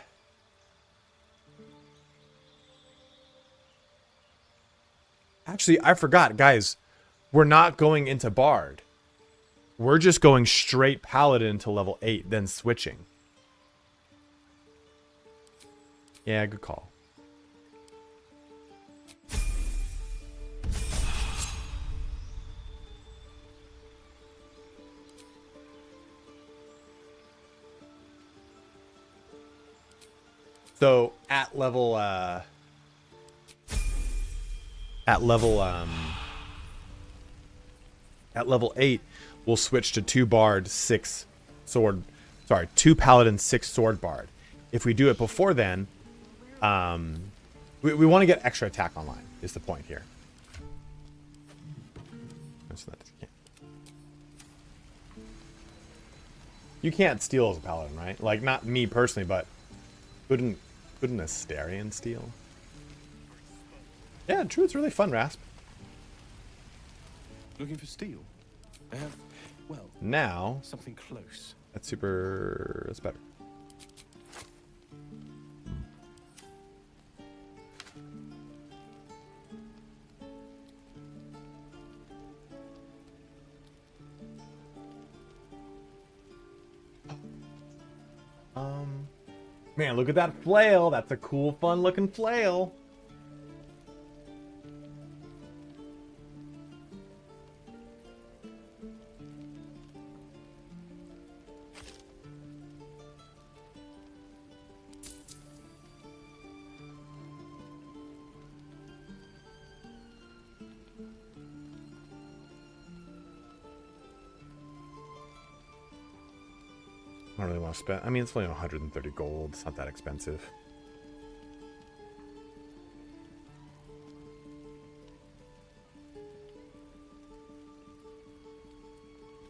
Actually, I forgot, guys. We're not going into Bard. We're just going straight Paladin to level 8, then switching. Yeah, good call. So at level 8, we'll switch to 2 Bard, 6 Sword. Sorry, 2 Paladin, 6 Sword Bard. If we do it before then, we want to get extra attack online, is the point here. You can't steal as a Paladin, right? Like, not me personally, but couldn't a Astarion steal? Yeah, true, it's really fun, Rasp. Looking for steel? I have, well, now something close. That's better. Man, look at that flail. That's a cool, fun looking flail. I don't really want to spend. I mean, it's only 130 gold. It's not that expensive.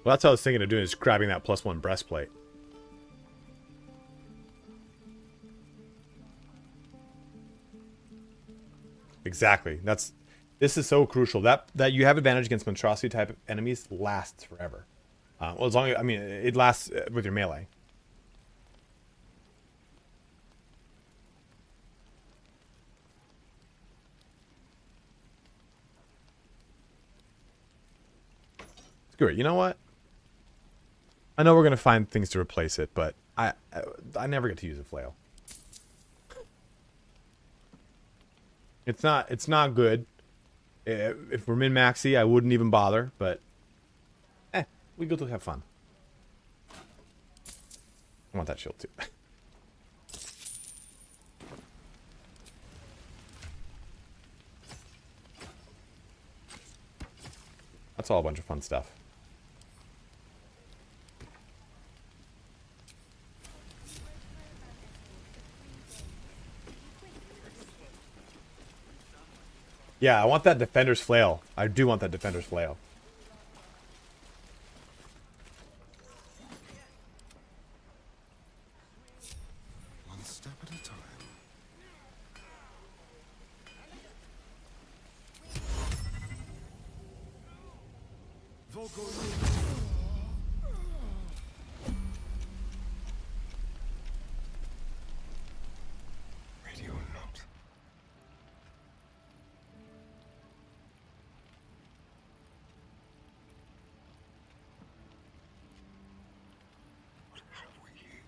Well, that's what I was thinking of doing, is grabbing that +1 breastplate. Exactly. This is so crucial. That you have advantage against monstrosity type enemies lasts forever. Well, as long as, I mean, it lasts with your melee. Screw it. You know what? I know we're gonna find things to replace it, but I never get to use a flail. It's not good. If we're min-maxy, I wouldn't even bother, but we go to have fun. I want that shield too. That's all a bunch of fun stuff. Yeah, I want that Defender's Flail. I do want that Defender's Flail. One step at a time. Vocal. Radio not. What have we here?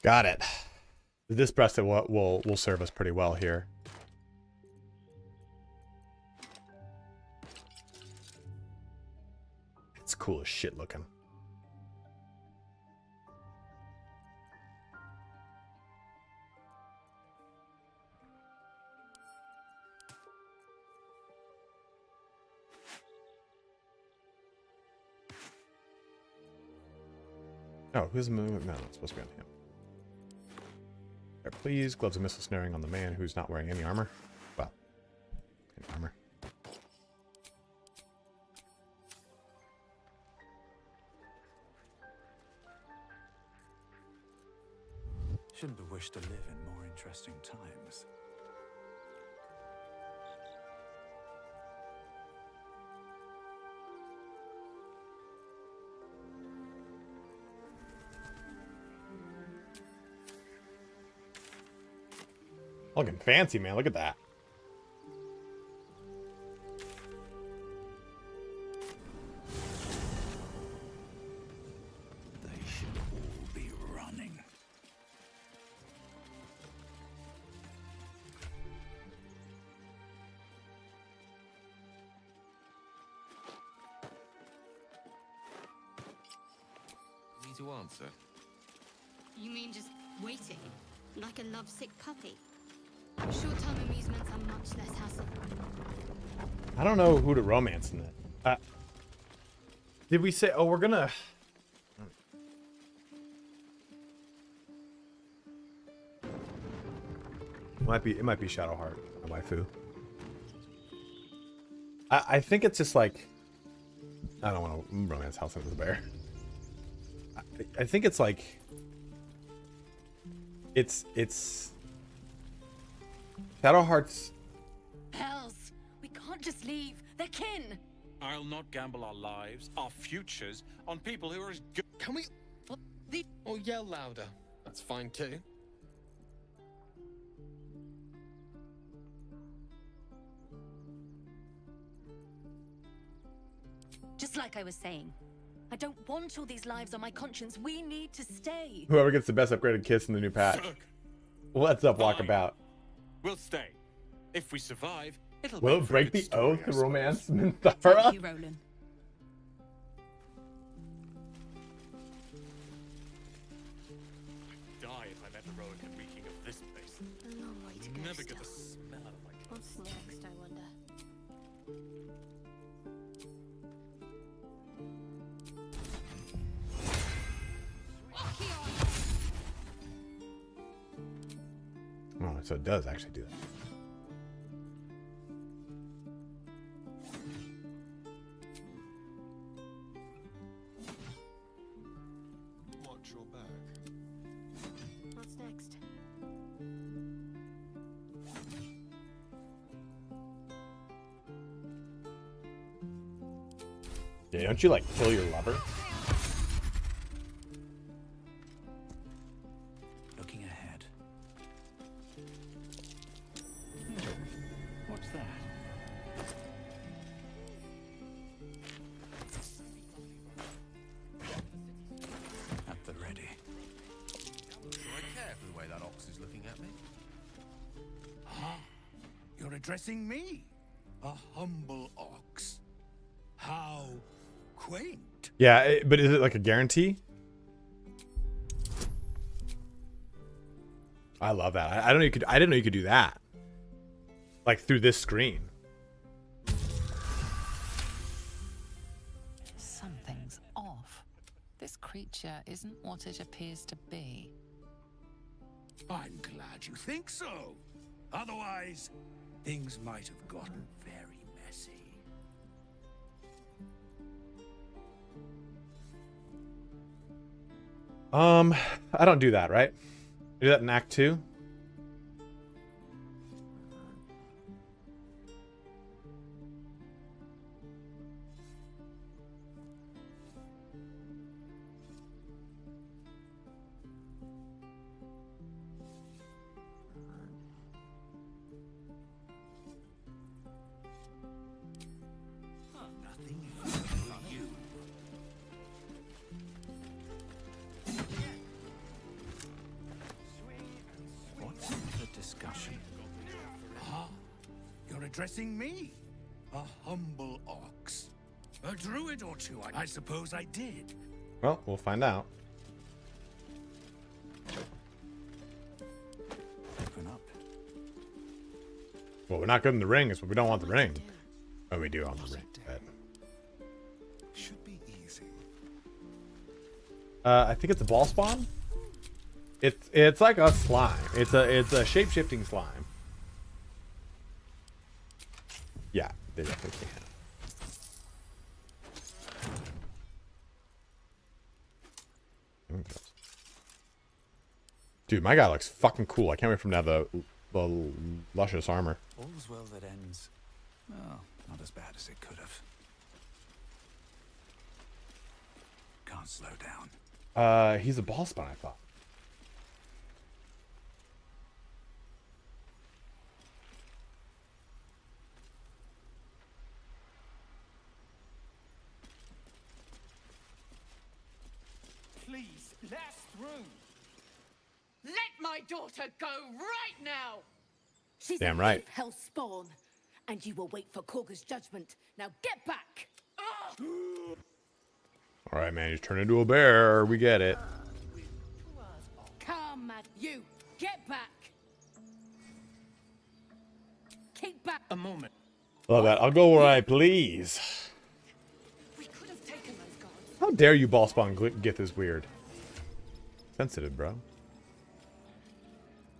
Got it. This bracelet will serve us pretty well here. It's cool as shit looking. Oh, who's moving? No, it's supposed to be on him. There, please. Gloves and missile snaring on the man who's not wearing any armor. Well, any armor. Shouldn't have wished to live in more interesting times. Looking fancy, man. Look at that. They should all be running. Need to answer. You mean just waiting? Like a lovesick puppy? Short-term amusements are much less hassle. I don't know who to romance in that. Did we say? Oh, we're gonna. It might be Shadowheart, my waifu. I think it's just like. I don't want to romance House of the Bear. I think it's like. It's Shadowheart's. Hells! We can't just leave. They're kin. I'll not gamble our lives, our futures, on people who are as good. Can we... Or yell louder. That's fine too. Just like I was saying, I don't want all these lives on my conscience. We need to stay. Whoever gets the best upgraded kiss in the new patch. What's up, Walkabout? We'll stay. If we survive, it'll Will make it for a break good the story, oath I to suppose. romance Thank Minthara? you, Roland. Die if I met a rogue and reeking of this place. A long way to go Never get the still. smell out of my place. What's next, I wonder? Oh, so it does actually do that. Watch your back. What's next? Yeah, don't you like kill your lover? Looking ahead. What's that? At the ready. Do I care for the way that ox is looking at me? You're addressing me, a humble ox. How quaint. Yeah, but is it like a guarantee? I love that. I don't know. I didn't know you could do that. Like through this screen. Something's off. This creature isn't what it appears to be. I'm glad you think so. Otherwise, things might have gotten very messy. I don't do that, right? Do that in Act 2? Nothing for you. addressing me, a humble ox. A druid or two, I suppose I did. Well, we'll find out. Open up. Well, we're not good in the ring, is what we don't want the ring. Oh, we do want the ring. But... Should be easy. I think it's a ball spawn. It's like a slime. It's a shape-shifting slime. Yeah, they definitely can. Dude, my guy looks fucking cool. I can't wait for him to have the luscious armor. All's well that ends. Well, not as bad as it could have. Can't slow down. He's a ball spawn, I thought. Please, let us through. Let my daughter go right now. She's Damn a right. hell spawn, and you will wait for Korga's judgment. Now get back. All right, man. He's turned into a bear. We get it. Come at you. Get back. Keep back. A moment. Love that. I'll go where I please. We could have taken those guards. How dare you, ball spawn, get this weird? Sensitive, bro.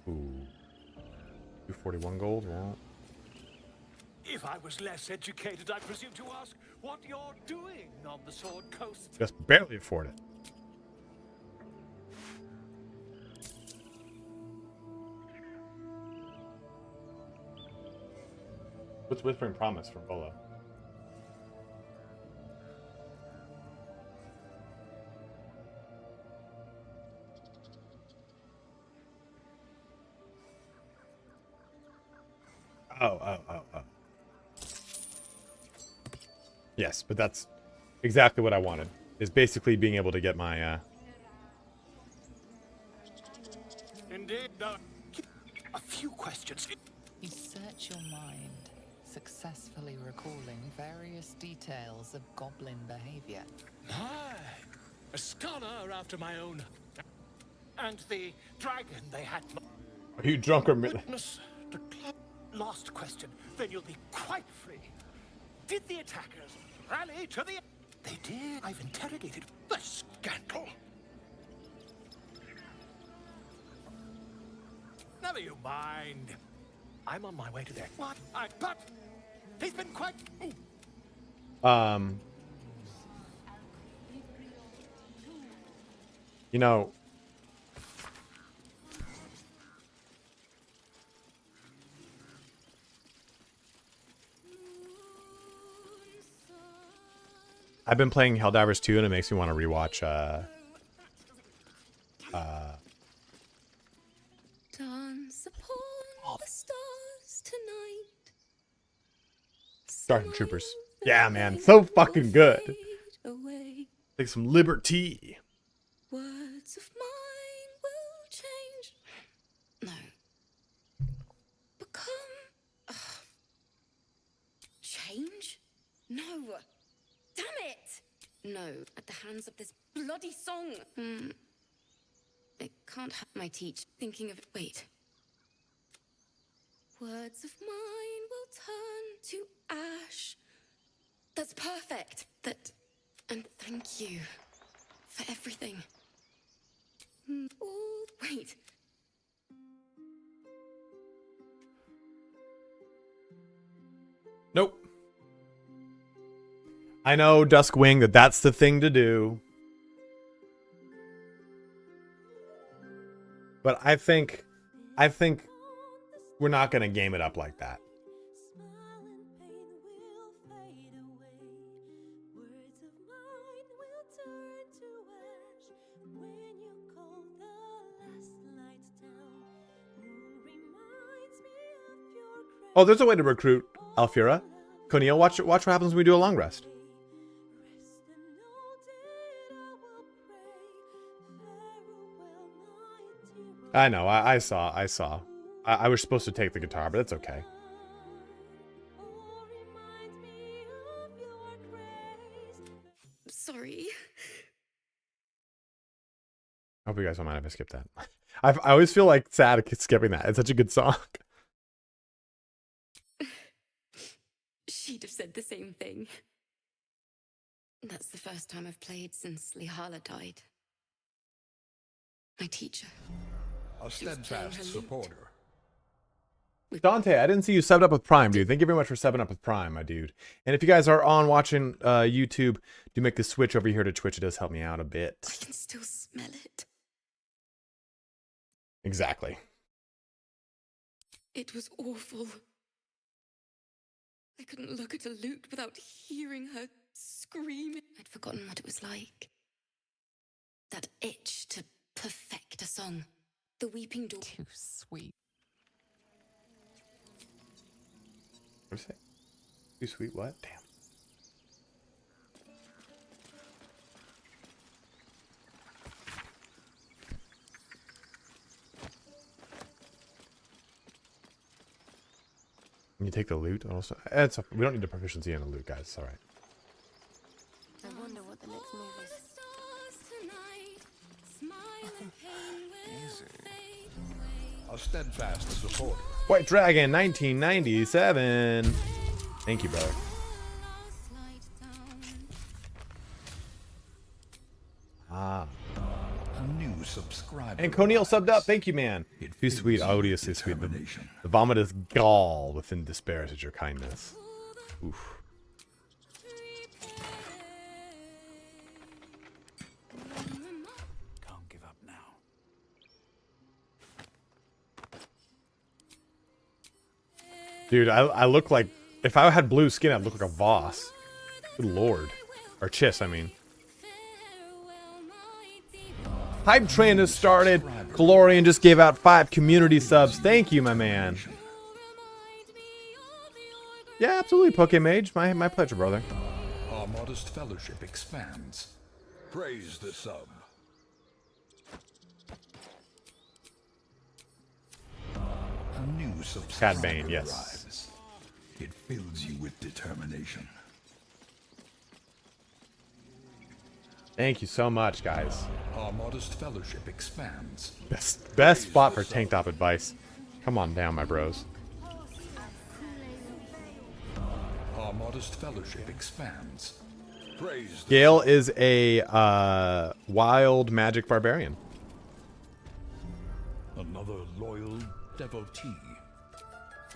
Ooh. 241 gold. Well. If I was less educated, I presume to ask what you're doing on the Sword Coast. Just barely afford it. What's Whispering Promise from Bolo? Oh. Yes, but that's exactly what I wanted. Is basically being able to get my Indeed, a few questions. You search your mind, successfully recalling various details of goblin behavior. My, a scholar after my own. And the dragon they had. Are you drunk or Witness the last question, then you'll be quite free. Did the attackers rally to the... They did. I've interrogated the scandal. Never you mind. I'm on my way to there. What? But he's been quite... You know, I've been playing Helldivers 2 and it makes me want to rewatch Dance upon the stars tonight. Sergeant Troopers. Yeah, man, so fucking good. Away. Take some liberty. Words of mine will change. No. Become. Change? No. Damn it! No, at the hands of this bloody song. It can't have my teach. Thinking of it. Wait. Words of mine will turn to ash. That's perfect. That. And thank you for everything. Oh, wait. Nope. I know, Duskwing, that's the thing to do. But I think we're not going to game it up like that. Oh, there's a way to recruit Alfira. Conil, watch what happens when we do a long rest. I know, I saw. I was supposed to take the guitar, but that's okay. sorry. I hope you guys don't mind if I skip that. I always feel like sad skipping that. It's such a good song. She'd have said the same thing. That's the first time I've played since Lihala died. My teacher. A steadfast supporter. Dante, I didn't see you subbed up with Prime, dude. Thank you very much for subbing up with Prime, my dude. And if you guys are on watching YouTube, do make the switch over here to Twitch. It does help me out a bit. I can still smell it. Exactly. It was awful. I couldn't look at a lute without hearing her scream. I'd forgotten what it was like. That itch to perfect a song. The weeping door. Too sweet. What'd you say? Too sweet what? Damn. Can you take the loot? Also, we don't need the proficiency in the loot, guys. It's all right. I wonder what the next move is. A steadfast supporter. White Dragon 1997. Thank you, brother. Ah. A new subscriber. And Conil subbed up. Thank you, man. Too sweet, odiously sweet. The vomit is gall within despair at your kindness. Oof. Can't give up now. Dude, I look like, if I had blue skin, I'd look like a Voss. Good lord. Or Chiss, I mean. Hype train has started. Calorian just gave out 5 community subs. Thank you, my man. Yeah, absolutely, Pokemage. My pleasure, brother. Our modest fellowship expands. Praise the sub. A new subscriber Cad Bane, yes. arrives. It fills you with determination. Thank you so much, guys. Our modest fellowship expands. Best spot for tank top advice. Come on down, my bros. Our modest fellowship expands. Praise the Gale is a wild magic barbarian. Another loyal devotee.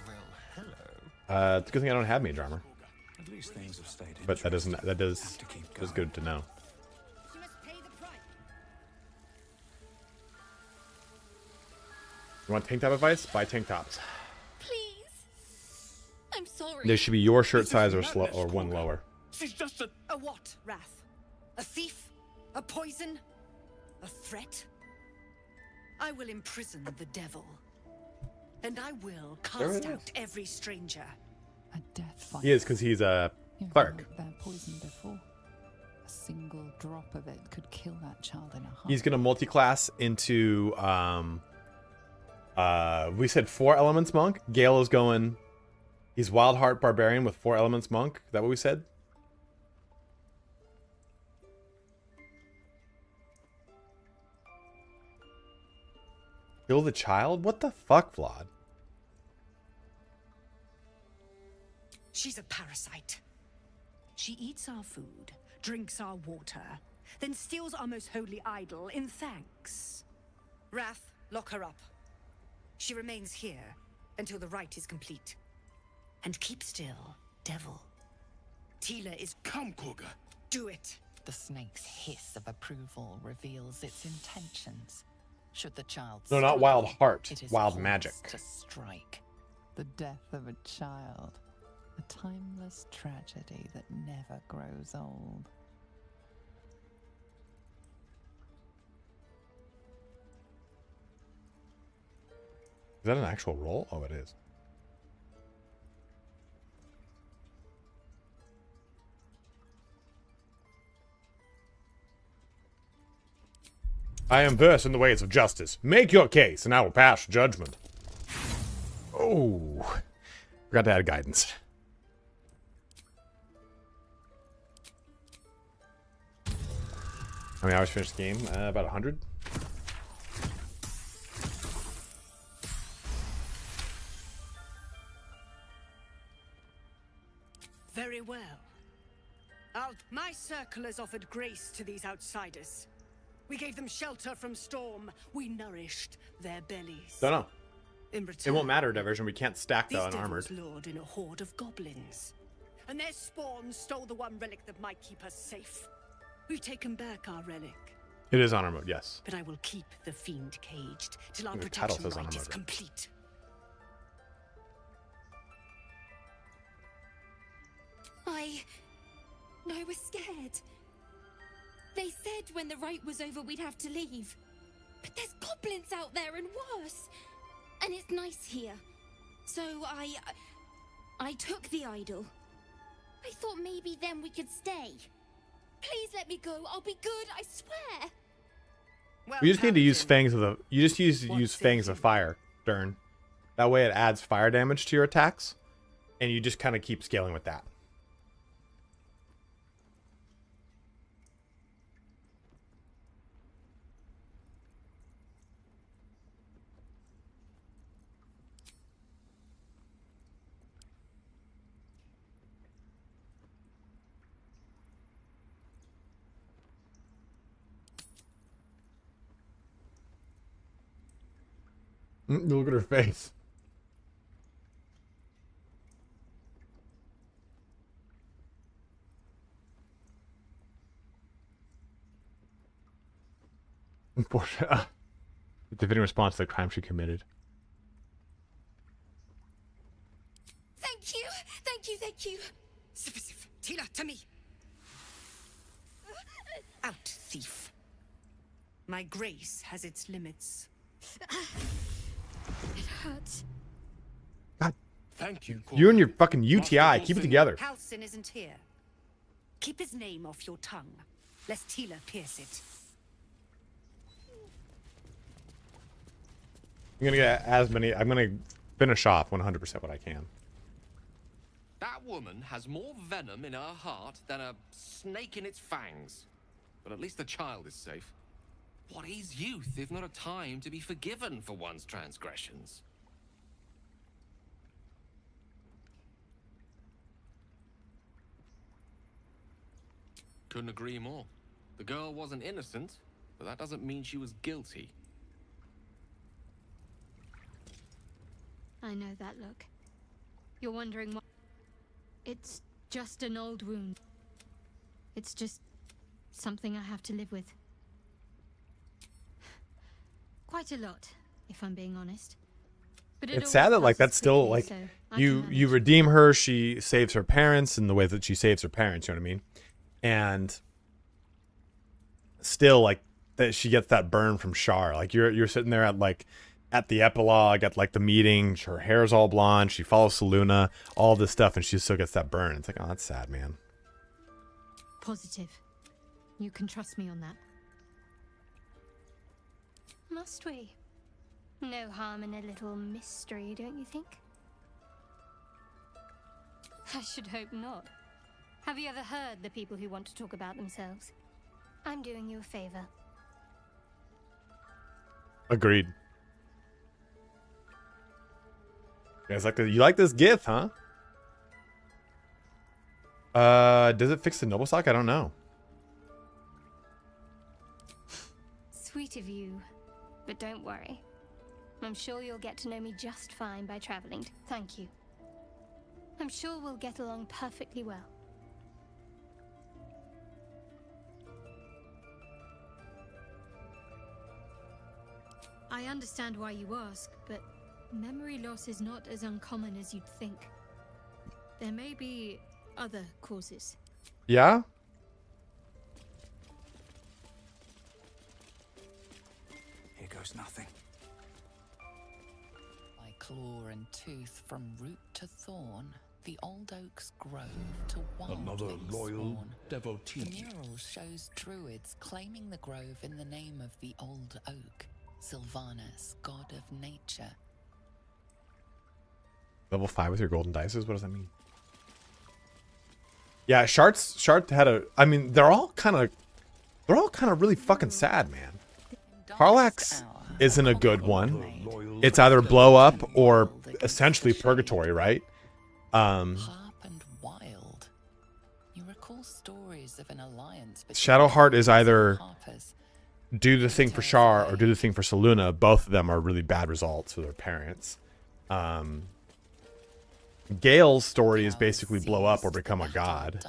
Well, hello. It's a good thing I don't have mage armor. At least things have stayed But that is good to know. You want tank top advice? Buy tank tops. Please. I'm sorry. They should be your shirt size or one lower. She's just a what, Wrath? A thief? A poison? A threat? I will imprison the devil. And I will cast out every stranger. A death fight. He is, because he's a cleric. They're poisoned before. A single drop of it could kill that child in a heart. He's gonna multi-class into we said 4 elements monk. Gale is going, he's wild heart barbarian with 4 elements monk. Is that what we said? Kill the child? What the fuck, Vlad? She's a parasite. She eats our food, drinks our water, then steals our most holy idol in thanks. Wrath, lock her up. She remains here until the rite is complete. And keep still, devil. Tila is... Come, Koga. Do it. The snake's hiss of approval reveals its intentions. Should the child No, not struggle, wild heart. it is Wild poised magic. to strike. The death of a child. A timeless tragedy that never grows old. Is that an actual roll? Oh, it is. I am versed in the ways of justice. Make your case, and I will pass judgment. Oh, forgot to add guidance. I mean, I always finish the game about 100. Very well. My circle has offered grace to these outsiders. We gave them shelter from storm. We nourished their bellies. Don't know. In It return, won't matter, Diversion. We can't stack these the unarmored. devils lured in a horde of goblins. And their spawn stole the one relic that might keep us safe. We've taken back our relic. It is honor mode, yes. But I will keep the fiend caged till our The title protection says honor rite is mode. complete. I was scared. They said when the rite was over we'd have to leave. But there's goblins out there and worse. And it's nice here. So I took the idol. I thought maybe then we could stay. Please let me go. I'll be good, I swear. Well, You just need to use Paladin, fangs of the. You just use fangs of fire, Dern. That way it adds fire damage to your attacks, and you just kind of keep scaling with that. Look at her face. Unfortunately, the fitting response to the crime she committed. Thank you. Thank you. Thank you. Sif, Tila, to me. Out, thief. My grace has its limits. It hurts. God, Thank you. you and your fucking UTI. Keep it together. Halsin isn't here. Keep his name off your tongue, lest Tila pierce it. I'm gonna get as many. I'm gonna finish off 100% what I can. That woman has more venom in her heart than a snake in its fangs. But at least the child is safe. What is youth if not a time to be forgiven for one's transgressions? Couldn't agree more. The girl wasn't innocent, but that doesn't mean she was guilty. I know that look. You're wondering what... It's just an old wound. It's just something I have to live with. Quite a lot, if I'm being honest. But It's sad that like that's still like you redeem her. She saves her parents in the way that she saves her parents. You know what I mean? And still like that she gets that burn from Shar. Like you're sitting there at the epilogue at like the meeting. Her hair's all blonde. She follows Seluna. All this stuff, and she still gets that burn. It's like, oh, that's sad, man. Positive. You can trust me on that. Must we? No harm in a little mystery, don't you think? I should hope not. Have you ever heard the people who want to talk about themselves? I'm doing you a favor. Agreed. You guys you like this GIF, huh? Does it fix the noble stock? I don't know. Sweet of you. But don't worry. I'm sure you'll get to know me just fine by traveling. Thank you. I'm sure we'll get along perfectly well. I understand why you ask, but memory loss is not as uncommon as you'd think. There may be other causes. Yeah? Here goes nothing. By claw and tooth from root to thorn, the old oak's grove to Another wildlings loyal spawn. devotee. The mural shows druids claiming the grove in the name of the old oak, Sylvanus, god of nature. Level 5 with your golden dices? What does that mean? Yeah, Shart had a... I mean, they're all kind of They're all kind of really fucking sad, man. Karlach's isn't a good one. It's either blow up or essentially purgatory, right? Shadowheart is either do the thing for Shar or do the thing for Selûne. Both of them are really bad results for their parents. Gale's story is basically blow up or become a god.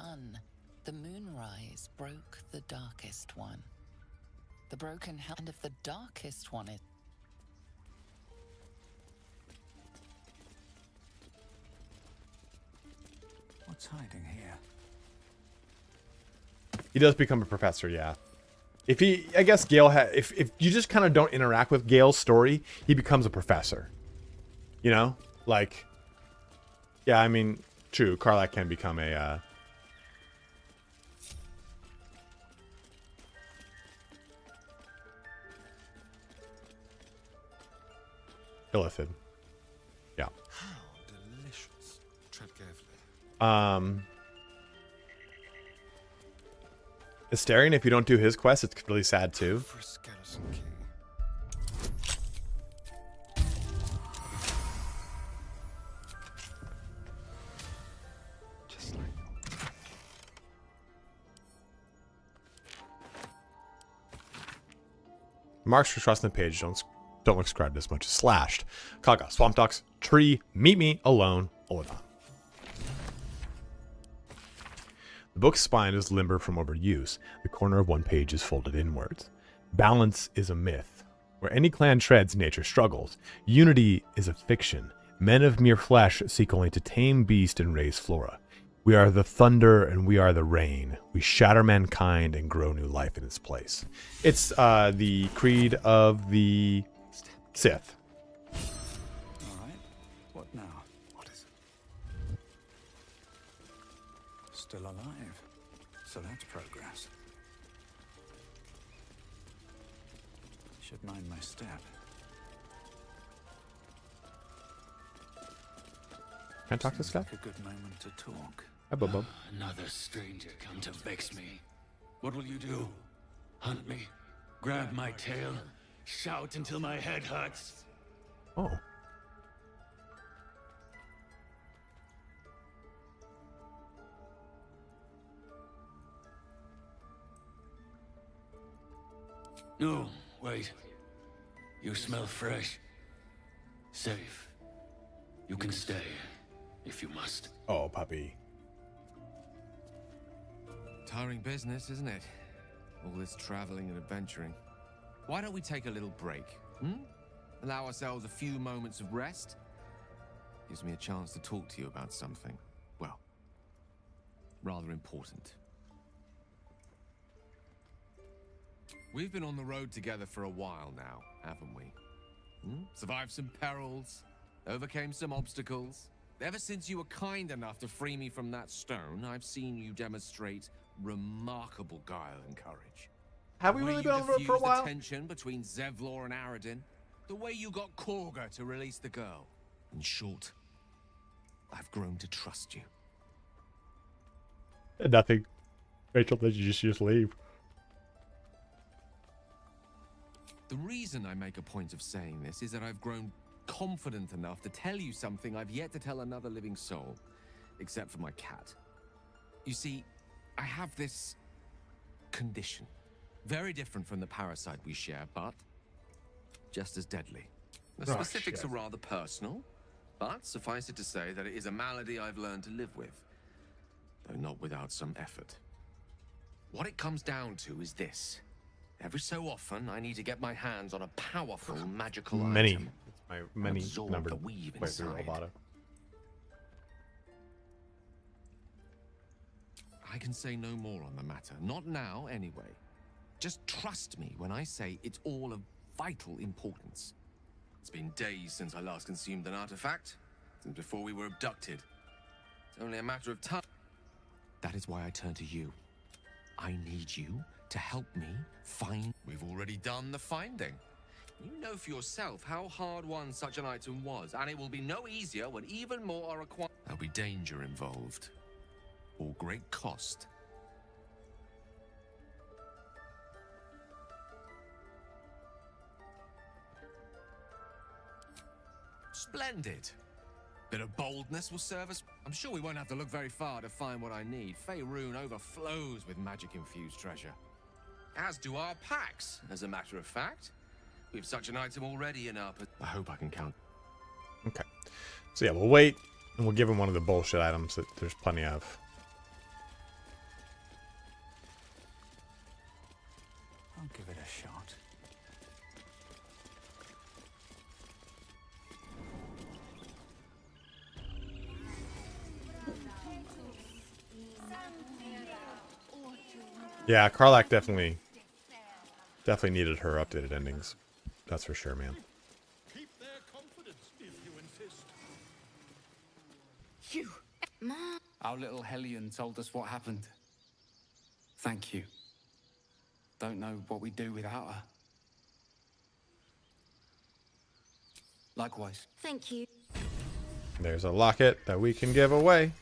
The moonrise broke the darkest one. The broken hand of the darkest one is... What's hiding here? He does become a professor, yeah. If he, I guess Gale if you just kind of don't interact with Gale's story, he becomes a professor. You know? Like, yeah, I mean, true, Karlach can become a, Illithid. Yeah. How delicious. Tread carefully. Asterion, if you don't do his quest, it's really sad too. For a skeleton key. Just like Marks for trust on the page. Don't look scribed as much as slashed. Kaga, Swamp Ducks, Tree, Meet Me Alone, Oladon. The book's spine is limber from overuse. The corner of one page is folded inwards. Balance is a myth. Where any clan treads, nature struggles. Unity is a fiction. Men of mere flesh seek only to tame beast and raise flora. We are the thunder and we are the rain. We shatter mankind and grow new life in its place. It's the creed of the Sith. all right. What now? What is it? Still alive. So that's progress. Should mind my step. Can I talk to this guy? Like a good moment to talk. Hi, Bub. Another stranger come to vex me. What will you do? Hunt me? Grab my tail? Shout until my head hurts? Oh. No, wait. You smell fresh. Safe. You can stay, if you must. Oh, puppy. Tiring business, isn't it? All this traveling and adventuring. Why don't we take a little break? Allow ourselves a few moments of rest? Gives me a chance to talk to you about something, well, rather important. We've been on the road together for a while now, haven't we? Survived some perils, overcame some obstacles. Ever since you were kind enough to free me from that stone, I've seen you demonstrate remarkable guile and courage. Have we really been on the road for a while? The tension between Zevlor and Aradin. The way you got Korga to release the girl. In short, I've grown to trust you. Nothing. Rachel, did you just leave? The reason I make a point of saying this is that I've grown confident enough to tell you something I've yet to tell another living soul, except for my cat. You see, I have this condition. Very different from the parasite we share, but just as deadly. The specifics are rather personal, but suffice it to say that it is a malady I've learned to live with, though not without some effort. What it comes down to is this. Every so often, I need to get my hands on a powerful magical item. My many absorb numbered the weave playthrough inside. Roboto. I can say no more on the matter. Not now, anyway. Just trust me when I say it's all of vital importance. It's been days since I last consumed an artifact, since before we were abducted. It's only a matter of time. That is why I turn to you. I need you to help me find... We've already done the finding. You know for yourself how hard won such an item was, and it will be no easier when even more are required. There'll be danger involved, or great cost. Splendid. Bit of boldness will serve us. I'm sure we won't have to look very far to find what I need. Faerun overflows with magic-infused treasure. As do our packs, as a matter of fact. We've such an item already in our... I hope I can count. Okay. So yeah, we'll wait, and we'll give him one of the bullshit items that there's plenty of. I'll give it a shot. Yeah, Karlach definitely needed her updated endings. That's for sure, man. Keep their confidence if you insist. You, Mom. Our little Hellion told us what happened. Thank you. Don't know what we'd do without her. Likewise. Thank you. There's a locket that we can give away.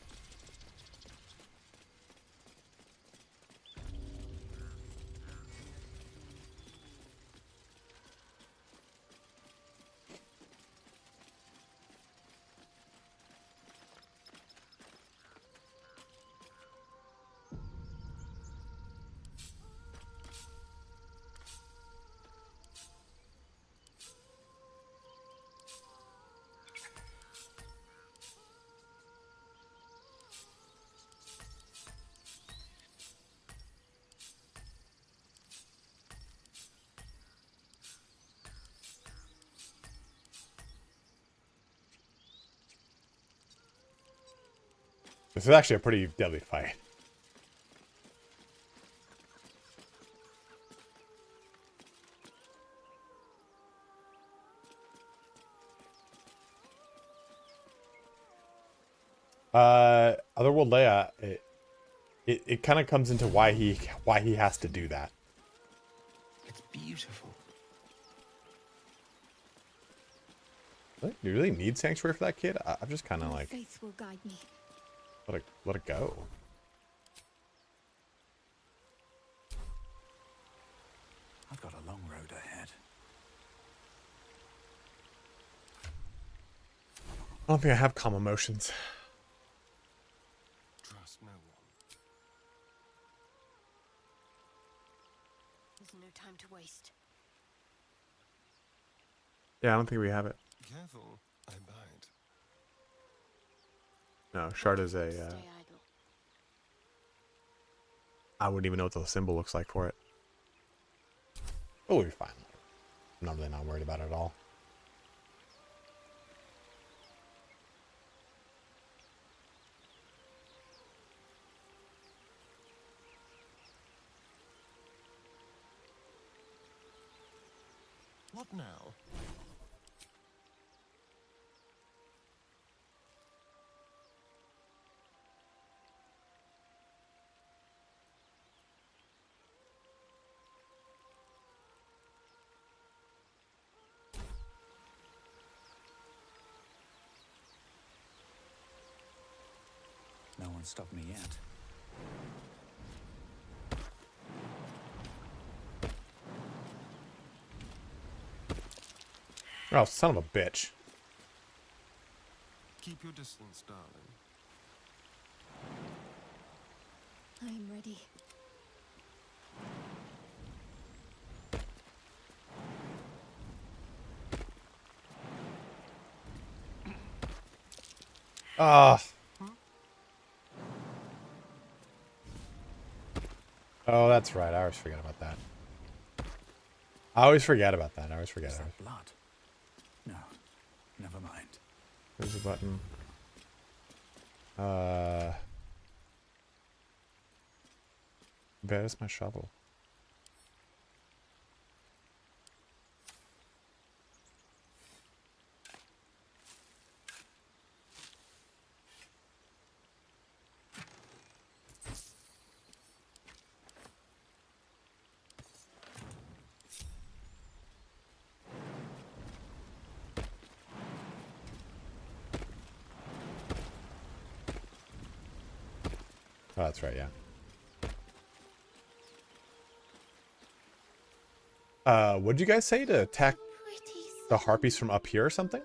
This is actually a pretty deadly fight. Otherworld Leia, it kind of comes into why he has to do that. It's beautiful. Really? Do you really need Sanctuary for that kid? I'm just kind of like, Faith will guide me. let it go. I've got a long road ahead. I don't think I have calm emotions. Trust no one. There's no time to waste. Yeah, I don't think we have it. Careful, I bite. No, Shard is a... Stay idle. I wouldn't even know what the symbol looks like for it. Oh, we're fine. I'm really not worried about it at all. What now? No one stopped me yet. Oh, son of a bitch. Keep your distance, darling. I am ready. Ah. Oh, that's right. I always forget about that. I always forget about that. I always forget. Is that blood? No, never mind. There's a button. Where's my shovel? Oh, that's right, yeah. What'd you guys say to attack the harpies from up here or something?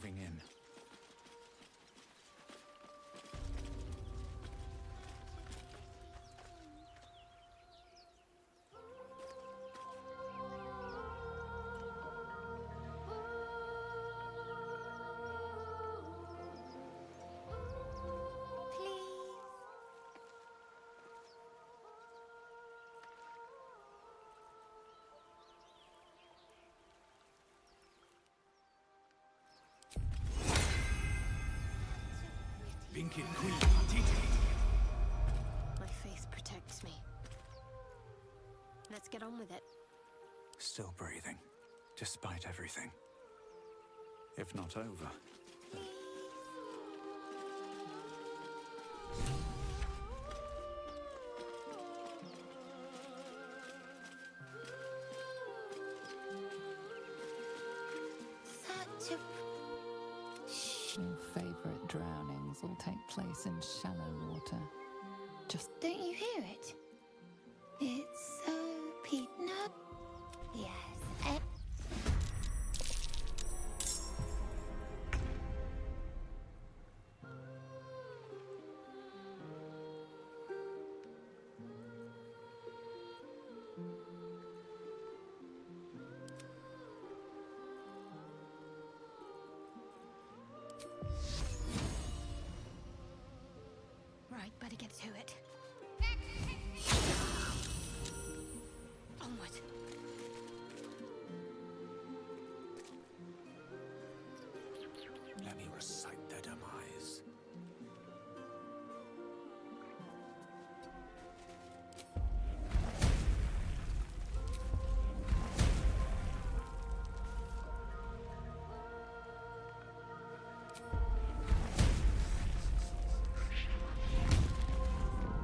moving in. My faith protects me. Let's get on with it. Still breathing, despite everything. If not over. Such a... Your favorite drownings will take place in shallow water. Just Don't you hear it? It's so peat. No. Yes. Right, better get to it. Onward. Let me recite their demise.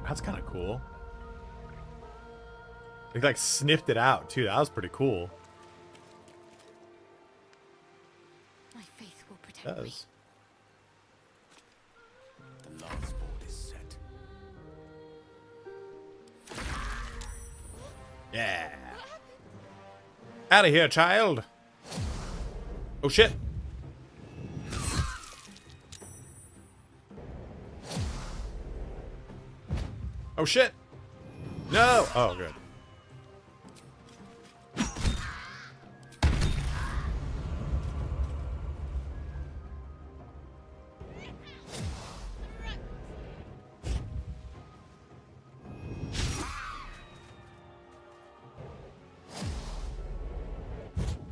That's kind of cool. They like sniffed it out too. That was pretty cool. My faith will protect me. Does. The last board is set. Yeah. Out of here, child. Oh shit. Oh shit. No. Oh, good.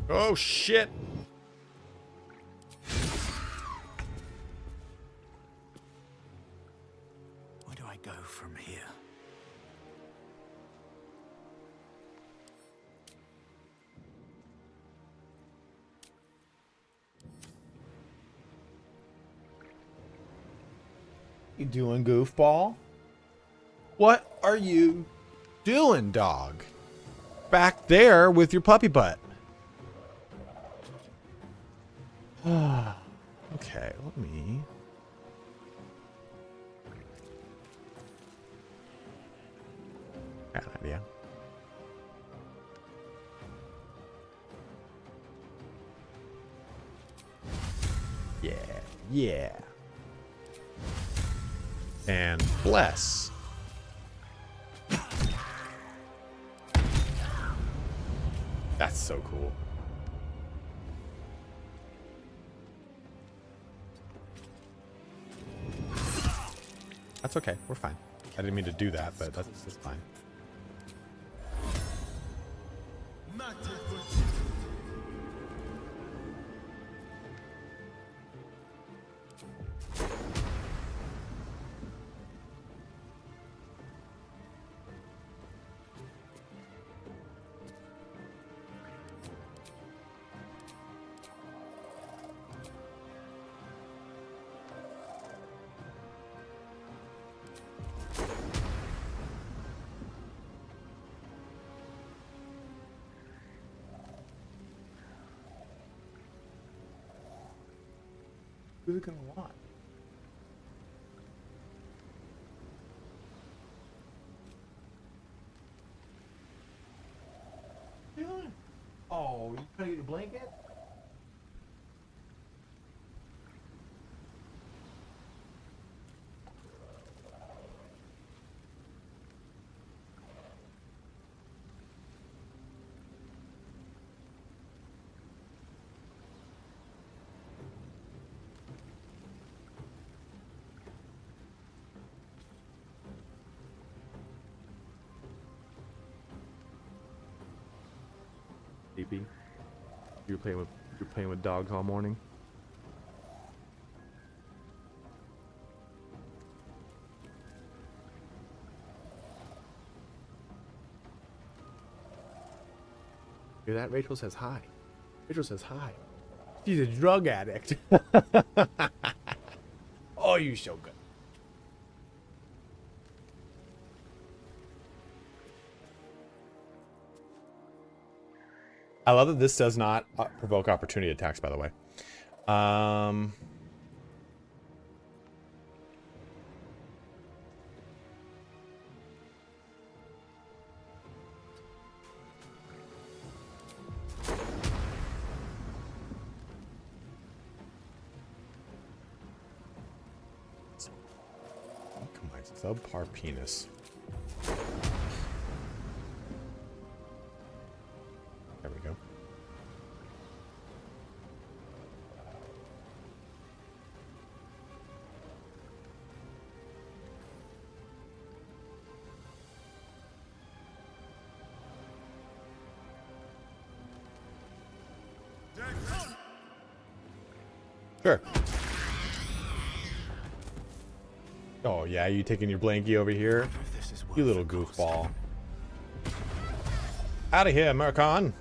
Oh shit. Where do I go from here? You doing, goofball? What are you doing, dog? Back there with your puppy butt. Okay, let me... Got an idea. Yeah, yeah. And bless. That's so cool. That's okay. We're fine. I didn't mean to do that, but that's fine. Who's it gonna want? Oh, you trying to get your blanket? Sleepy. You're playing with dogs all morning. Hear that? Rachel says hi. Rachel says hi. She's a drug addict. Oh, you're so good. I love that this does not provoke opportunity attacks, by the way. Subpar penis. There we go. Sure. Oh yeah, you taking your blankie over here? You little goofball. Out of here, Mercon.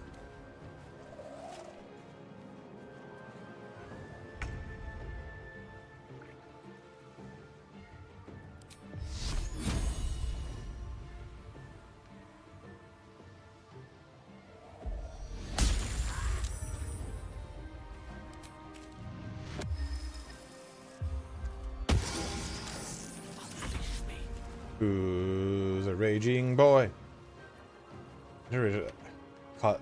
Who's a raging boy?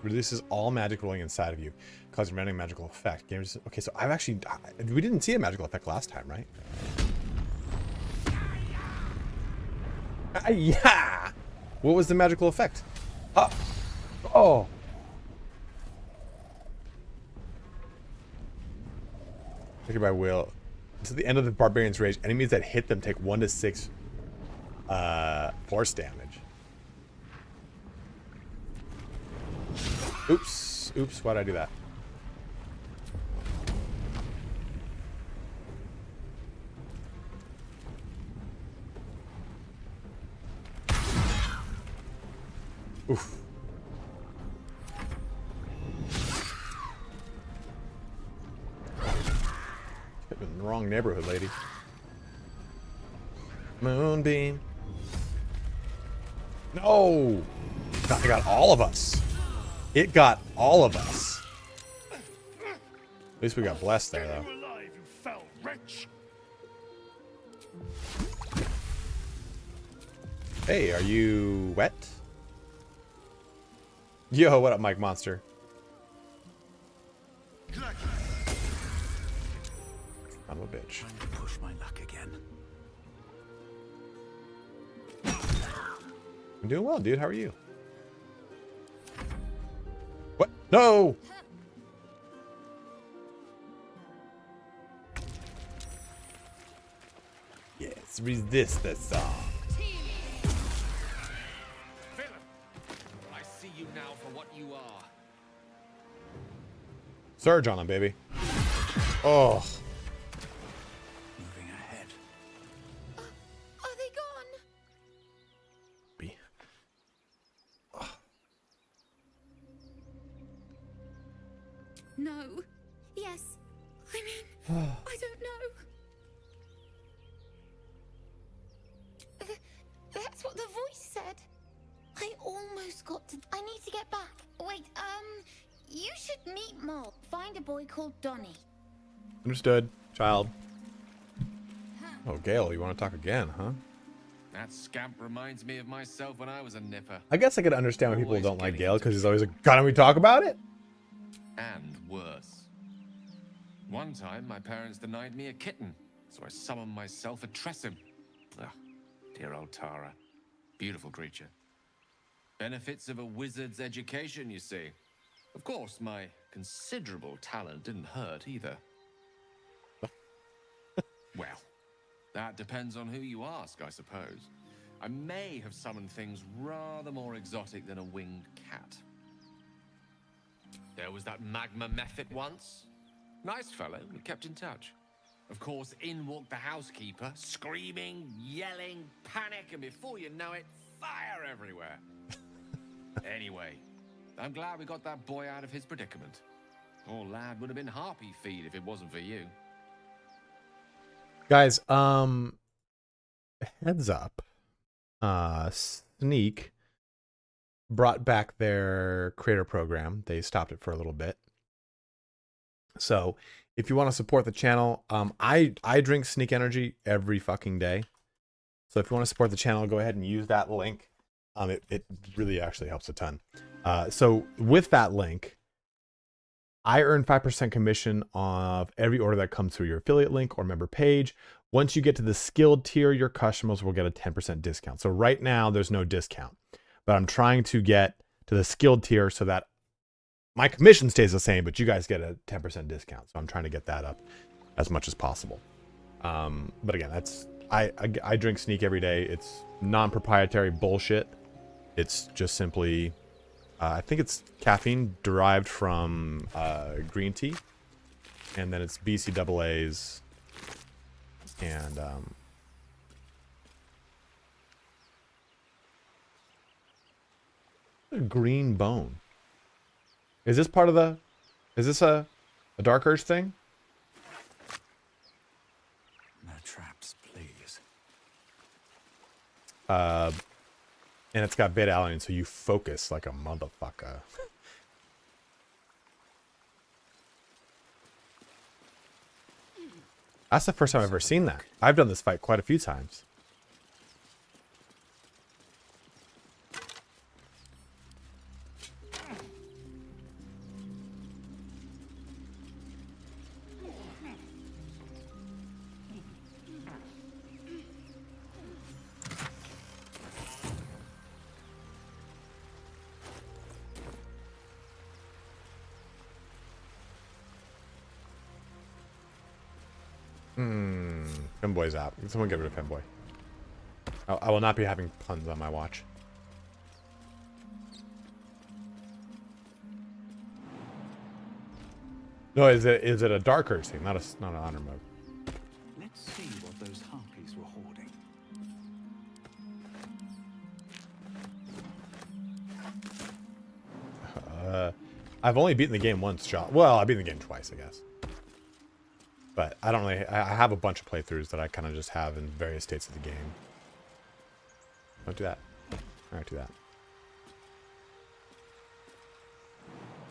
Releases all magic rolling inside of you, causing random magical effect. Okay, so I've actually we didn't see a magical effect last time, right? Yeah. What was the magical effect? Oh. Triggered by will. Until the end of the barbarian's rage, enemies that hit them take 1 to 6 force damage. Oops. Oops, why'd I do that? Oof. In the wrong neighborhood, lady. Moonbeam. No! It got all of us. It got all of us. At least we got blessed there, though. Hey, are you wet? Yo, what up, Mike Monster? I'm a bitch. Trying to push my luck again. I'm doing well, dude. How are you? What? No! Yes, resist the song. I see you now for what you are. Surge on him, baby. Oh. Moving ahead. Are they gone? No. Yes. I mean, I don't know. That's what the voice said. I almost got to... I need to get back. Wait, you should meet Mol. Find a boy called Donnie. Understood, child. Oh, Gale, you want to talk again, huh? That scamp reminds me of myself when I was a nipper. I guess I could understand why people don't like Gale, because he's always like, "Can't we talk about it?" And worse. One time, my parents denied me a kitten, so I summoned myself a Tressim. Ugh, dear old Tara. Beautiful creature. Benefits of a wizard's education, you see. Of course, my considerable talent didn't hurt either. Well, that depends on who you ask, I suppose. I may have summoned things rather more exotic than a winged cat. There was that magma method once. Nice fellow, we kept in touch. Of course, in walked the housekeeper, screaming, yelling, panic, and before you know it, fire everywhere. Anyway, I'm glad we got that boy out of his predicament. Poor lad would have been harpy feed if it wasn't for you. Guys, heads up. Sneak brought back their creator program. They stopped it for a little bit. So if you want to support the channel, I drink Sneak Energy every fucking day. So if you want to support the channel, go ahead and use that link. It really actually helps a ton. So with that link, I earn 5% commission of every order that comes through your affiliate link or member page. Once you get to the skilled tier, your customers will get a 10% discount. So right now there's no discount, but I'm trying to get to the skilled tier so that my commission stays the same, but you guys get a 10% discount. So I'm trying to get that up as much as possible. But again, that's I drink Sneak every day. It's non-proprietary bullshit. It's just simply, I think it's caffeine derived from green tea, and then it's BCAAs and a green bone. Is this part of the? Is this a Dark Urge thing? No traps, please. And it's got beta alanine, so you focus like a motherfucker. That's the first time I've ever seen that. I've done this fight quite a few times. Femboy's out. Can someone get rid of Femboy? I will not be having puns on my watch. No, is it a Dark Urge thing, not an honor mode? Let's see what those harpies were hoarding. I've only beaten the game once, John. Well, I've beaten the game twice, I guess. But I don't really. I have a bunch of playthroughs that I kind of just have in various states of the game. Don't do that. All right, do that.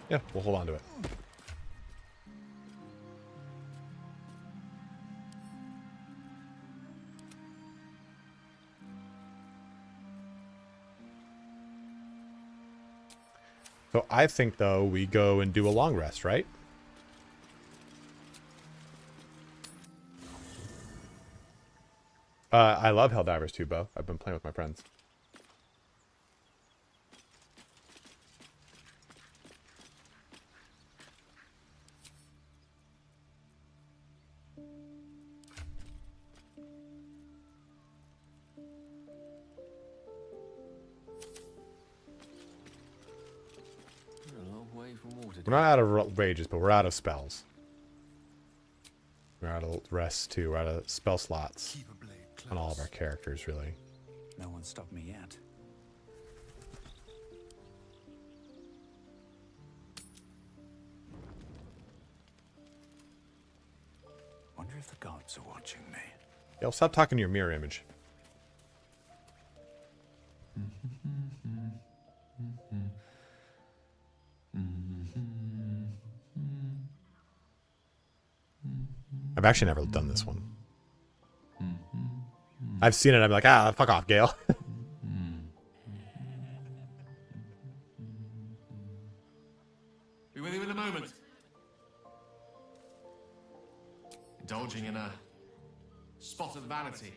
Yeah, we'll hold on to it. So I think, though, we go and do a long rest, right? I love Helldivers too, Bo. I've been playing with my friends. We're not out of rages, but we're out of spells. We're out of rest too. We're out of spell slots on all of our characters, really. No one stopped me yet. Wonder if the gods are watching me. Yo, stop talking to your mirror image. I've actually never done this one. I've seen it. I'm like, ah, fuck off, Gale. Be with you in a moment. Indulging in a spot of vanity.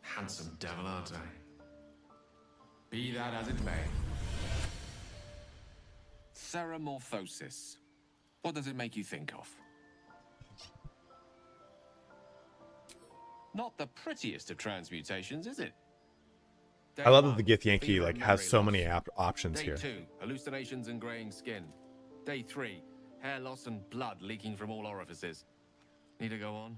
Handsome devil, aren't I? Be that as it may. Ceramorphosis. What does it make you think of? Not the prettiest of transmutations, is it? I love that the Githyanki like has so many options Day here. 2, hallucinations and graying skin. Day 3. Hair loss and blood leaking from all orifices. Need to go on?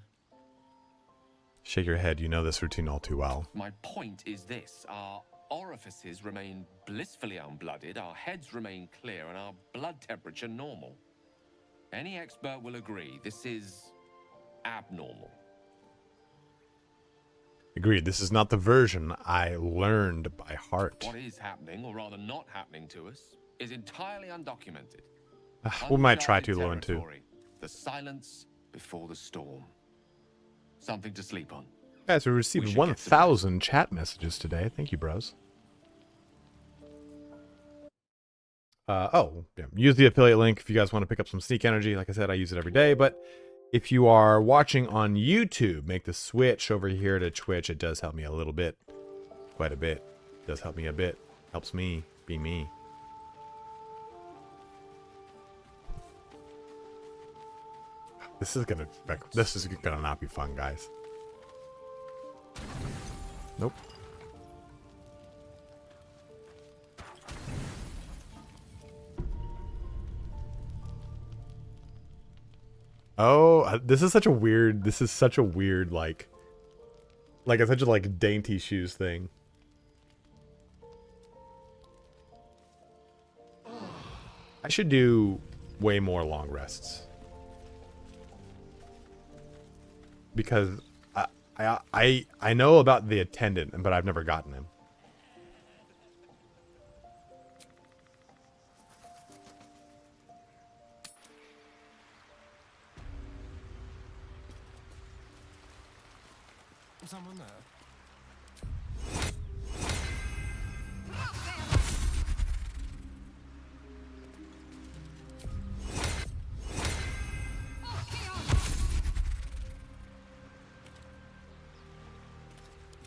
Shake your head. You know this routine all too well. My point is this. Our orifices remain blissfully unblooded, our heads remain clear, and our blood temperature normal. Any expert will agree this is abnormal. Agreed. This is not the version I learned by heart. What is happening, or rather not happening to us, is entirely undocumented. We might try to, Lowen, too. Territory. The silence before the storm. Something to sleep on. Guys, we received 1,000 chat messages today. Thank you, bros. Use the affiliate link if you guys want to pick up some sneak energy. Like I said, I use it every day. But if you are watching on YouTube, make the switch over here to Twitch. It does help me a little bit. Quite a bit. It does help me a bit. Helps me be me. This is gonna not be fun, guys. Nope. Oh, this is such a weird like it's such a like dainty shoes thing. I should do way more long rests. Because I know about the attendant, but I've never gotten him. Is someone there?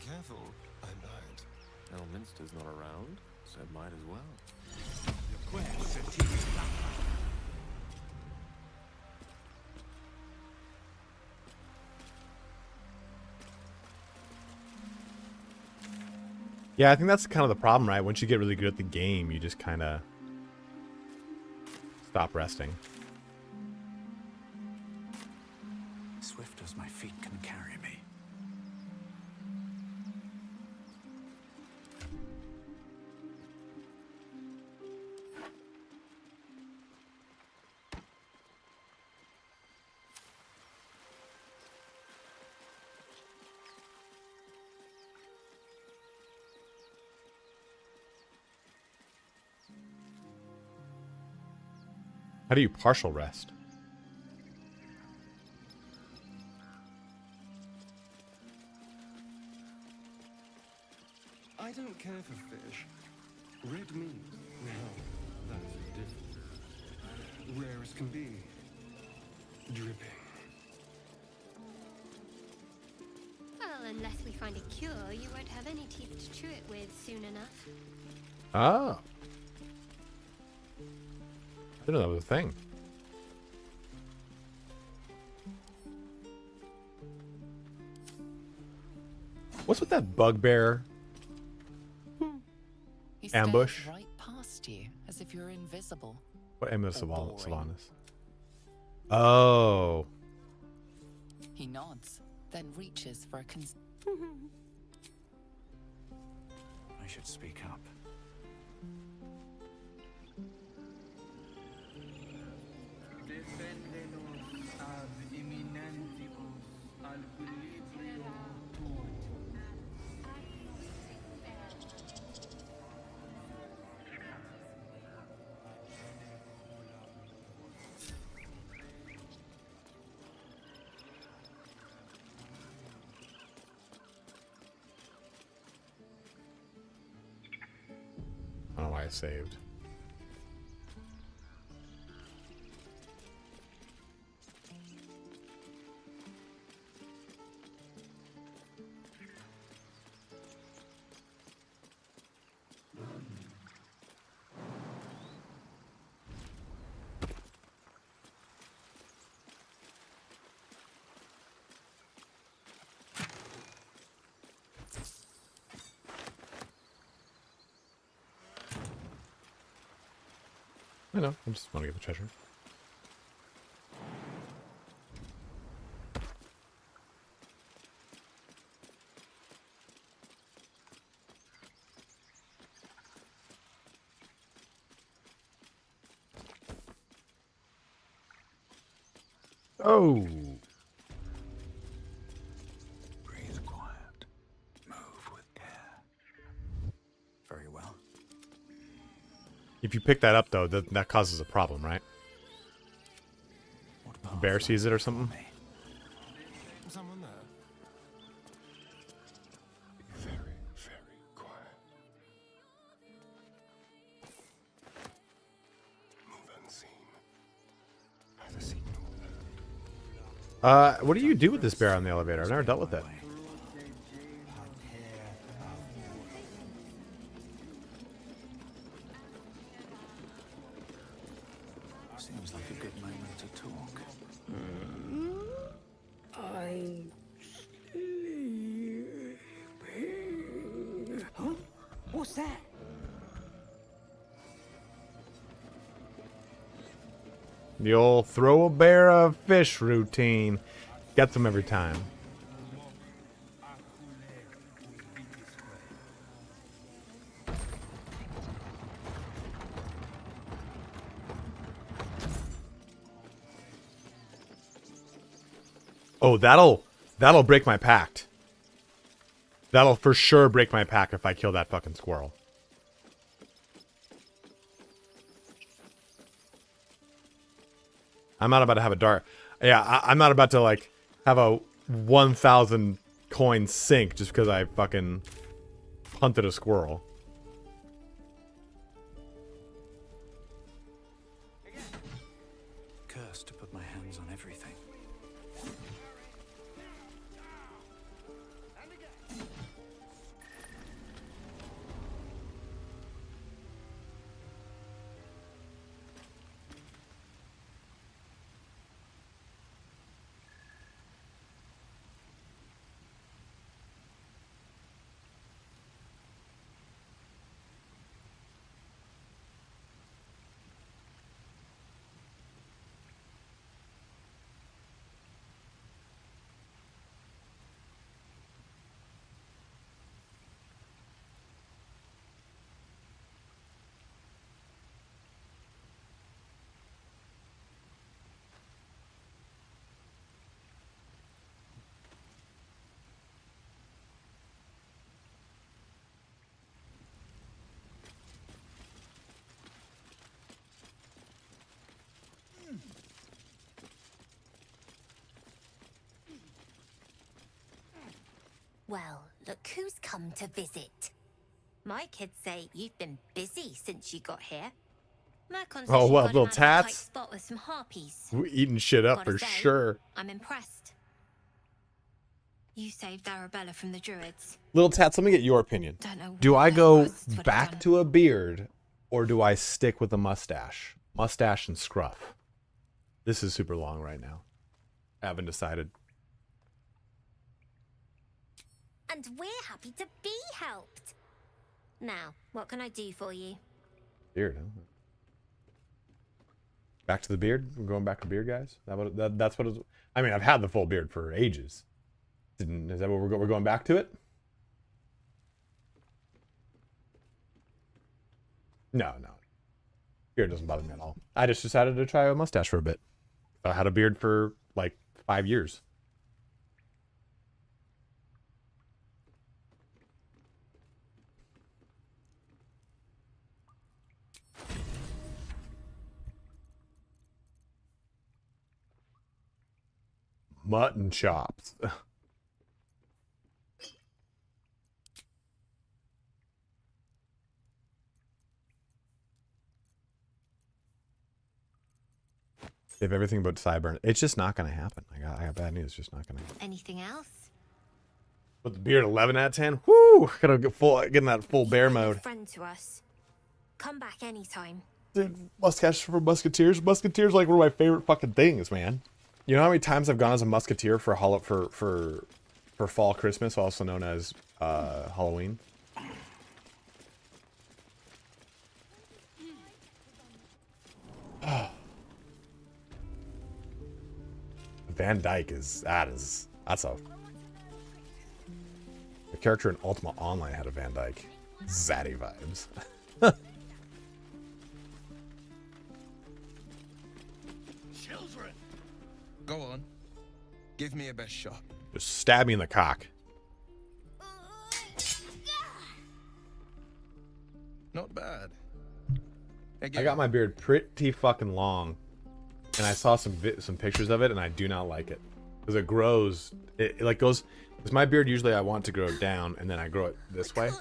Careful, I might. Elminster's not around, so might as well. Yeah, I think that's kind of the problem, right? Once you get really good at the game, you just kind of stop resting. Swift as my feet can carry me. How do you partial rest? I don't care for fish. Red meat, well, that's different. Rare as can be. Dripping. Well, unless we find a cure, you won't have any teeth to chew it with soon enough. Oh. I didn't know that was a thing. What's with that bugbear He ambush? stares right past you, as if you're invisible. What ambush Or boring. Sylvanas? Oh. He nods, then reaches for a I should speak up. I don't know why I saved. I know. I just want to get the treasure. Oh. Breathe quiet. Move with care. Very well. If you pick that up, though, that causes a problem, right? The bear sees it or something? Someone there? Be very, very quiet. Move unseen. Have a seat. What do you do with this bear on the elevator? I've never dealt with it. Seems like a good moment to talk. I'm sleeping. Huh? What's that? The old throw a bear a fish routine. Gets them every time. Oh, that'll break my pact. That'll for sure break my pact if I kill that fucking squirrel. I'm not about to have a dart. Yeah, I'm not about to like have a 1,000 coin sink just because I fucking hunted a squirrel. Cursed to put my hands on everything. Well, look who's come to visit. My kids say you've been busy since you got here. Mercon says Oh, you well, got little him out of a tight tats. spot with some harpies. We're eating shit up Gotta for say, sure. I'm impressed. You saved Arabella from the druids. Little Tats, let me get your opinion. Don't know Do what I that go was, it's what I've back done. to a beard or do I stick with a mustache? Mustache and scruff. This is super long right now. I haven't decided. And we're happy to be helped. Now, what can I do for you? Beard, huh? Back to the beard? We're going back to beard, guys? That's what it's... I mean, I've had the full beard for ages. Is that what we're going back to it? No. Beard doesn't bother me at all. I just decided to try a mustache for a bit. I had a beard for like 5 years. Mutton chops. They have everything but sideburn. It's just not going to happen. I got bad news. It's just not going to happen. Anything else? With the beard 11 out of 10. Whoo! Gotta get in that full bear mode. Friend to us. Come back anytime. Dude, mustache for musketeers. Musketeers like one of my favorite fucking things, man. You know how many times I've gone as a musketeer for fall Christmas, also known as Halloween? Van Dyke that's a... The character in Ultima Online had a Van Dyke. Zaddy vibes. Children. Go on. Give me a best shot. Just stab me in the cock. Not bad. I got my beard pretty fucking long, and I saw some pictures of it, and I do not like it because it grows. It like goes. Because my beard usually I want to grow down, and then I grow it this way.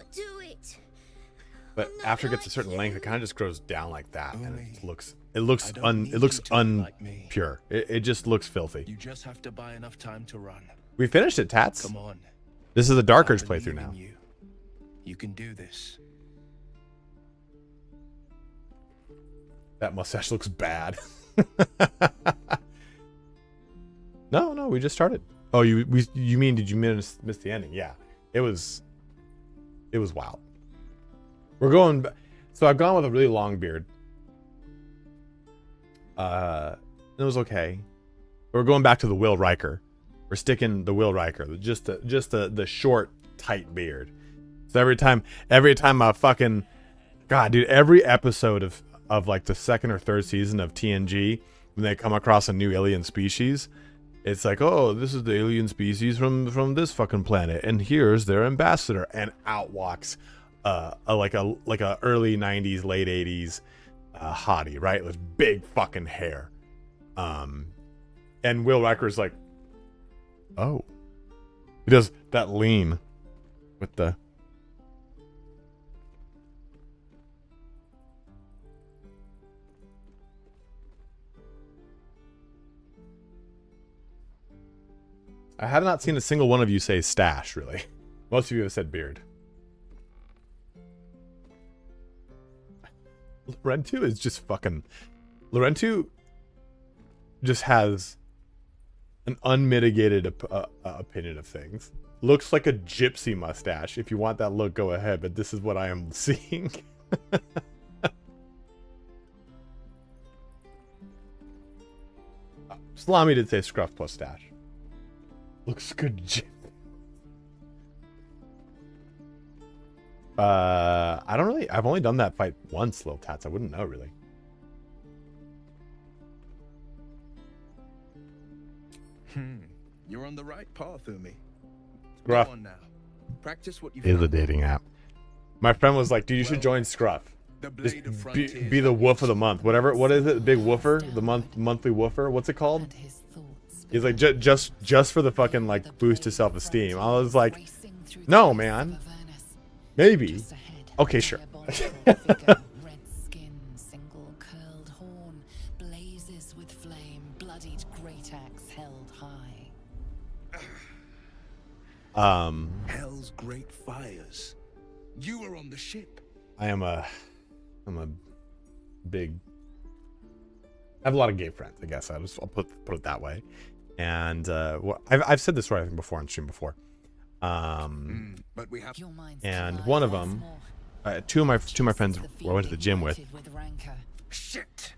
But after it gets a certain length, it kind of just grows down like that, and it looks unpure. It just looks filthy. You just have to buy enough time to run. We finished it, Tats. Come on. This is a Dark Urge playthrough now. You can do this. That mustache looks bad. No, we just started. Oh, you mean did you miss the ending? Yeah, it was wild. We're going. So I've gone with a really long beard. It was okay. We're going back to the Will Riker. We're sticking the Will Riker, just the short, tight beard. So every time I fucking, God, dude, every episode of like the second or third season of TNG, when they come across a new alien species, it's like, oh, this is the alien species from this fucking planet, and here's their ambassador, and out walks like a early 90s, late 80s hottie, right, with big fucking hair. And Will Riker's like, oh, he does that lean with the. I have not seen a single one of you say stash, really. Most of you have said beard. Lorentu is just fucking... Lorentu just has an unmitigated opinion of things. Looks like a gypsy mustache. If you want that look, go ahead, but this is what I am seeing. Salami did say scruff plus stash. Looks good. I don't really. I've only done that fight once, Lil Tats. I wouldn't know really. You're on the right path, Umi. Scruff Go on now. Practice what you've is a learned. dating app. My friend was like, dude, you should join Scruff. Just be the woof of the month. Whatever. What is it? Big woofer? The monthly woofer? What's it called? He's like, just for the fucking like boost to self-esteem. I was like, no, man. Maybe. Okay, sure. Red skin, single curled horn, blazes with flame, bloodied great axe held high. Hell's great fires. You were on the ship. I'm a big. I have a lot of gay friends, I guess. I'll put it that way. And I've said this right, I think, before on stream before. But we have... And one of them, two of my friends who I went to the gym with. Shit.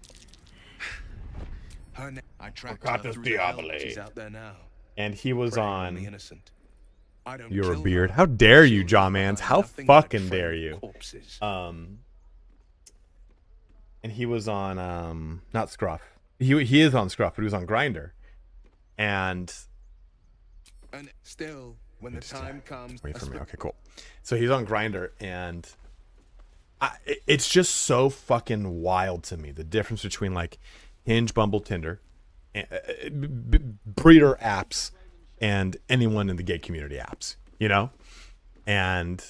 I tracked Forgot her this through the hell. Diablo. She's out there now. And he was Preying on the innocent. I don't You're a kill beard. her. How dare you, Jawmans? How Nothing but fucking dare you? corpses. And he was on not Scruff. He is on Scruff, but he was on Grinder. And still, when the time comes, wait for me. Okay, cool. So he's on Grinder, and it's just so fucking wild to me, the difference between like Hinge, Bumble, Tinder, breeder apps, and anyone in the gay community apps, you know? And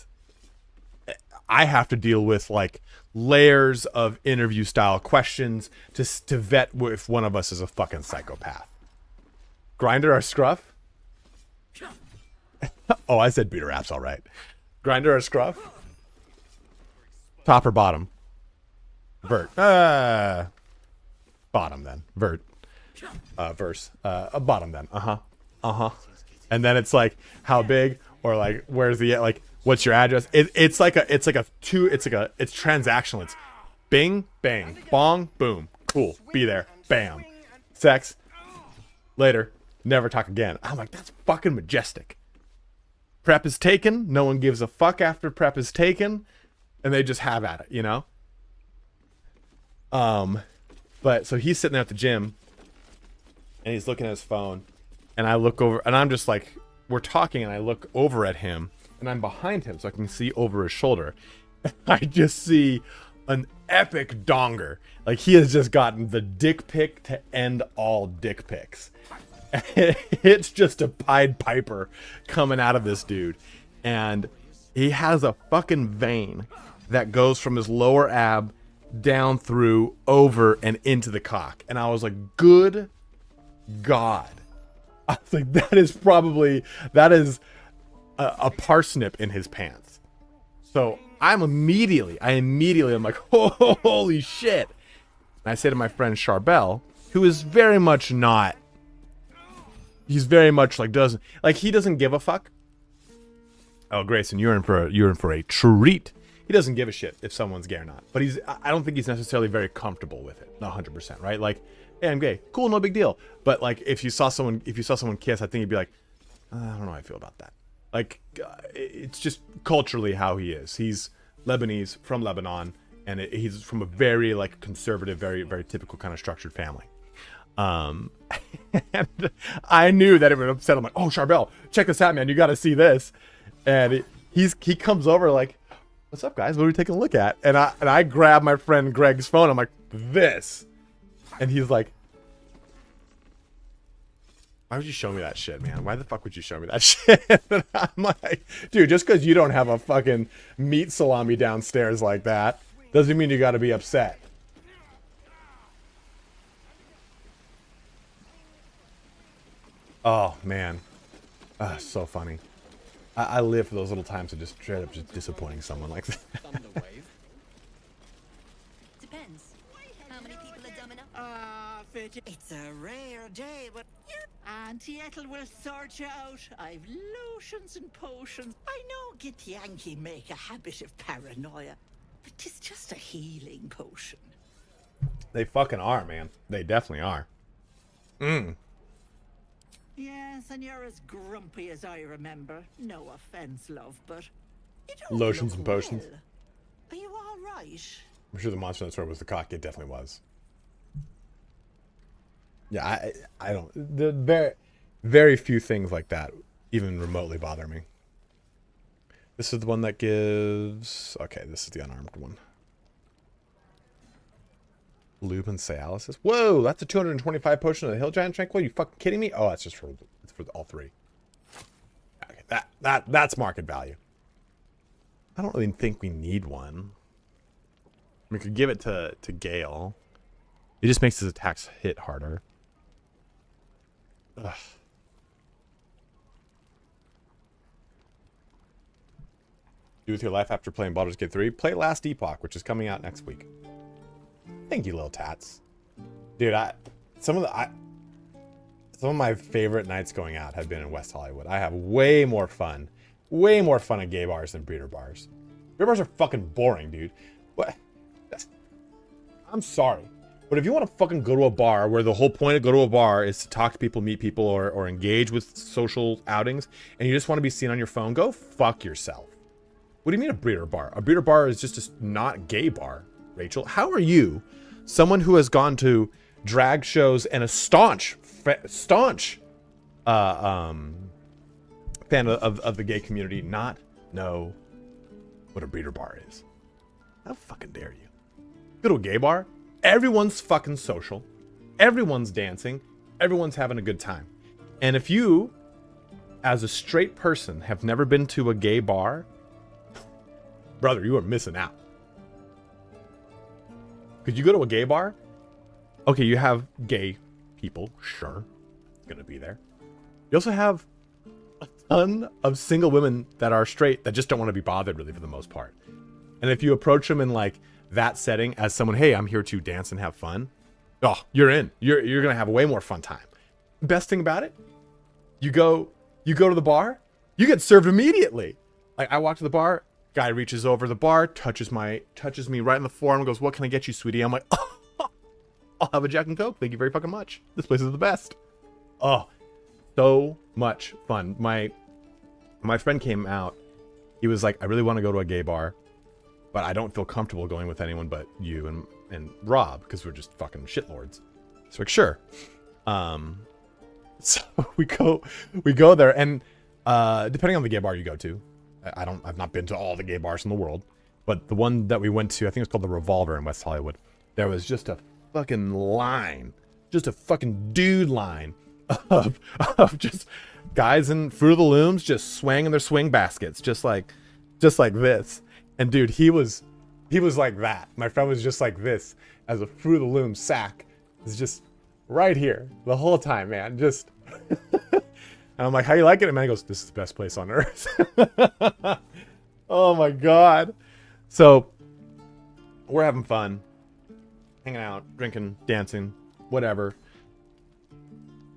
I have to deal with like layers of interview style questions to vet if one of us is a fucking psychopath. Grinder or Scruff? Oh, I said breeder apps, all right. Grinder or Scruff? Top or bottom? Vert. Bottom then. Vert. Verse. Bottom then. And then it's like how big, or like where's the, like what's your address? It's transactional. It's bing bang bong boom, cool, be there, bam, sex, later, never talk again. I'm like, that's fucking majestic. Prep is taken. No one gives a fuck after prep is taken. And they just have at it, you know? But so he's sitting there at the gym and he's looking at his phone and I look over and I'm just like, we're talking and I look over at him and I'm behind him so I can see over his shoulder. I just see an epic donger. Like he has just gotten the dick pic to end all dick pics. It's just a Pied Piper coming out of this dude. And he has a fucking vein that goes from his lower ab down through, over, and into the cock. And I was like, good God. I was like, that is a parsnip in his pants. So I'm immediately, I'm like, oh, holy shit. And I say to my friend Charbel, who is very much not, he's very much like, he doesn't give a fuck. Oh, Grayson, you're in for a treat. He doesn't give a shit if someone's gay or not. But I don't think he's necessarily very comfortable with it. Not 100%, right? Like, hey, I'm gay. Cool, no big deal. But like, if you saw someone kiss, I think he'd be like, I don't know how I feel about that. Like, it's just culturally how he is. He's Lebanese, from Lebanon, and he's from a very like conservative, very, very typical kind of structured family. And I knew that it would upset him. Like, oh, Charbel, check this out, man. You got to see this. And he comes over like, what's up, guys? What are we taking a look at? And I grab my friend Greg's phone. I'm like, this. And he's like, why would you show me that shit, man? Why the fuck would you show me that shit? And I'm like, dude, just because you don't have a fucking meat salami downstairs like that doesn't mean you got to be upset. Oh, man. So funny. I live for those little times of just straight up just disappointing someone like that. Depends. How many people are dumb enough? It's a rare day, but Auntie Ethel will sort you out. I've lotions and potions. I know Git Yankee make a habit of paranoia, but 'tis just a healing potion. They fucking are, man. They definitely are. Yes, and you're as grumpy as I remember. No offense, love, but you don't Lotions look and potions. well. Are you all right? I'm sure the monster in the store was the cock. It definitely was. Yeah, I don't. The very few things like that even remotely bother me. This is the one that gives. Okay, this is the unarmed one. Lube and Cialis. Whoa, that's a 225 potion of the Hill Giant Tranquil. You fucking kidding me? Oh, that's just for all three. Okay, that's market value. I don't really think we need one. We could give it to Gale. It just makes his attacks hit harder. Ugh. Do with your life after playing Baldur's Gate 3. Play Last Epoch, which is coming out next week. Thank you, little tats. Dude, some of my favorite nights going out have been in West Hollywood. I have way more fun at gay bars than breeder bars. Breeder bars are fucking boring, dude. What? I'm sorry, but if you want to fucking go to a bar where the whole point of go to a bar is to talk to people, meet people, or engage with social outings, and you just want to be seen on your phone, go fuck yourself. What do you mean a breeder bar? A breeder bar is just a not gay bar. Rachel, how are you, someone who has gone to drag shows and a staunch fan of the gay community, not know what a breeder bar is? How fucking dare you? Go to a gay bar, everyone's fucking social, everyone's dancing, everyone's having a good time. And if you, as a straight person, have never been to a gay bar, brother, you are missing out. Because you go to a gay bar, okay, you have gay people, sure, gonna be there. You also have a ton of single women that are straight that just don't want to be bothered, really, for the most part. And if you approach them in like that setting as someone, hey, I'm here to dance and have fun, oh, you're in. You're gonna have a way more fun time. Best thing about it, you go to the bar, you get served immediately. Like, I walk to the bar. Guy reaches over the bar, touches me right in the forearm, and goes, "What can I get you, sweetie?" I'm like, "Oh, I'll have a Jack and Coke. Thank you very fucking much. This place is the best." Oh, so much fun. My friend came out. He was like, I really want to go to a gay bar, but I don't feel comfortable going with anyone but you and Rob, because we're just fucking shitlords. So like, sure. So we go there, and depending on the gay bar you go to, I've not been to all the gay bars in the world, but the one that we went to, I think it's called the Revolver in West Hollywood. There was just a fucking line, just a fucking dude line of just guys in Fruit of the Looms just swinging their swing baskets, just like this. And dude, he was like that. My friend was just like this, as a Fruit of the Loom sack is just right here the whole time, man. Just and I'm like, how you like it? And man goes, this is the best place on earth. Oh my god. So we're having fun, hanging out, drinking, dancing, whatever.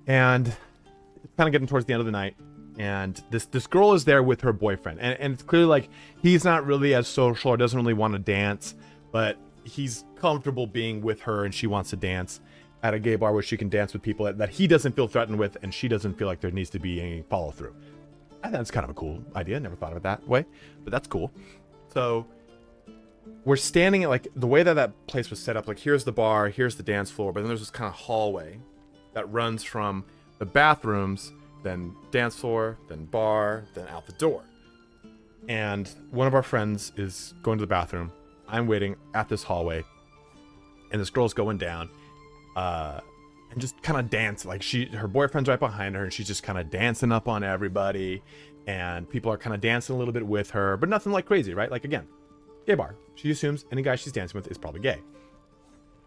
And it's kind of getting towards the end of the night, and this girl is there with her boyfriend, and it's clearly like he's not really as social or doesn't really want to dance, but he's comfortable being with her, and she wants to dance at a gay bar where she can dance with people that he doesn't feel threatened with, and she doesn't feel like there needs to be any follow through. I think that's kind of a cool idea. Never thought of it that way, but that's cool. So we're standing at, like, the way that place was set up, like, here's the bar, here's the dance floor, but then there's this kind of hallway that runs from the bathrooms, then dance floor, then bar, then out the door. And one of our friends is going to the bathroom. I'm waiting at this hallway, and this girl's going down, and just kind of dance. Like, her boyfriend's right behind her, and she's just kind of dancing up on everybody, and people are kind of dancing a little bit with her, but nothing like crazy, right? Like, again, gay bar. She assumes any guy she's dancing with is probably gay.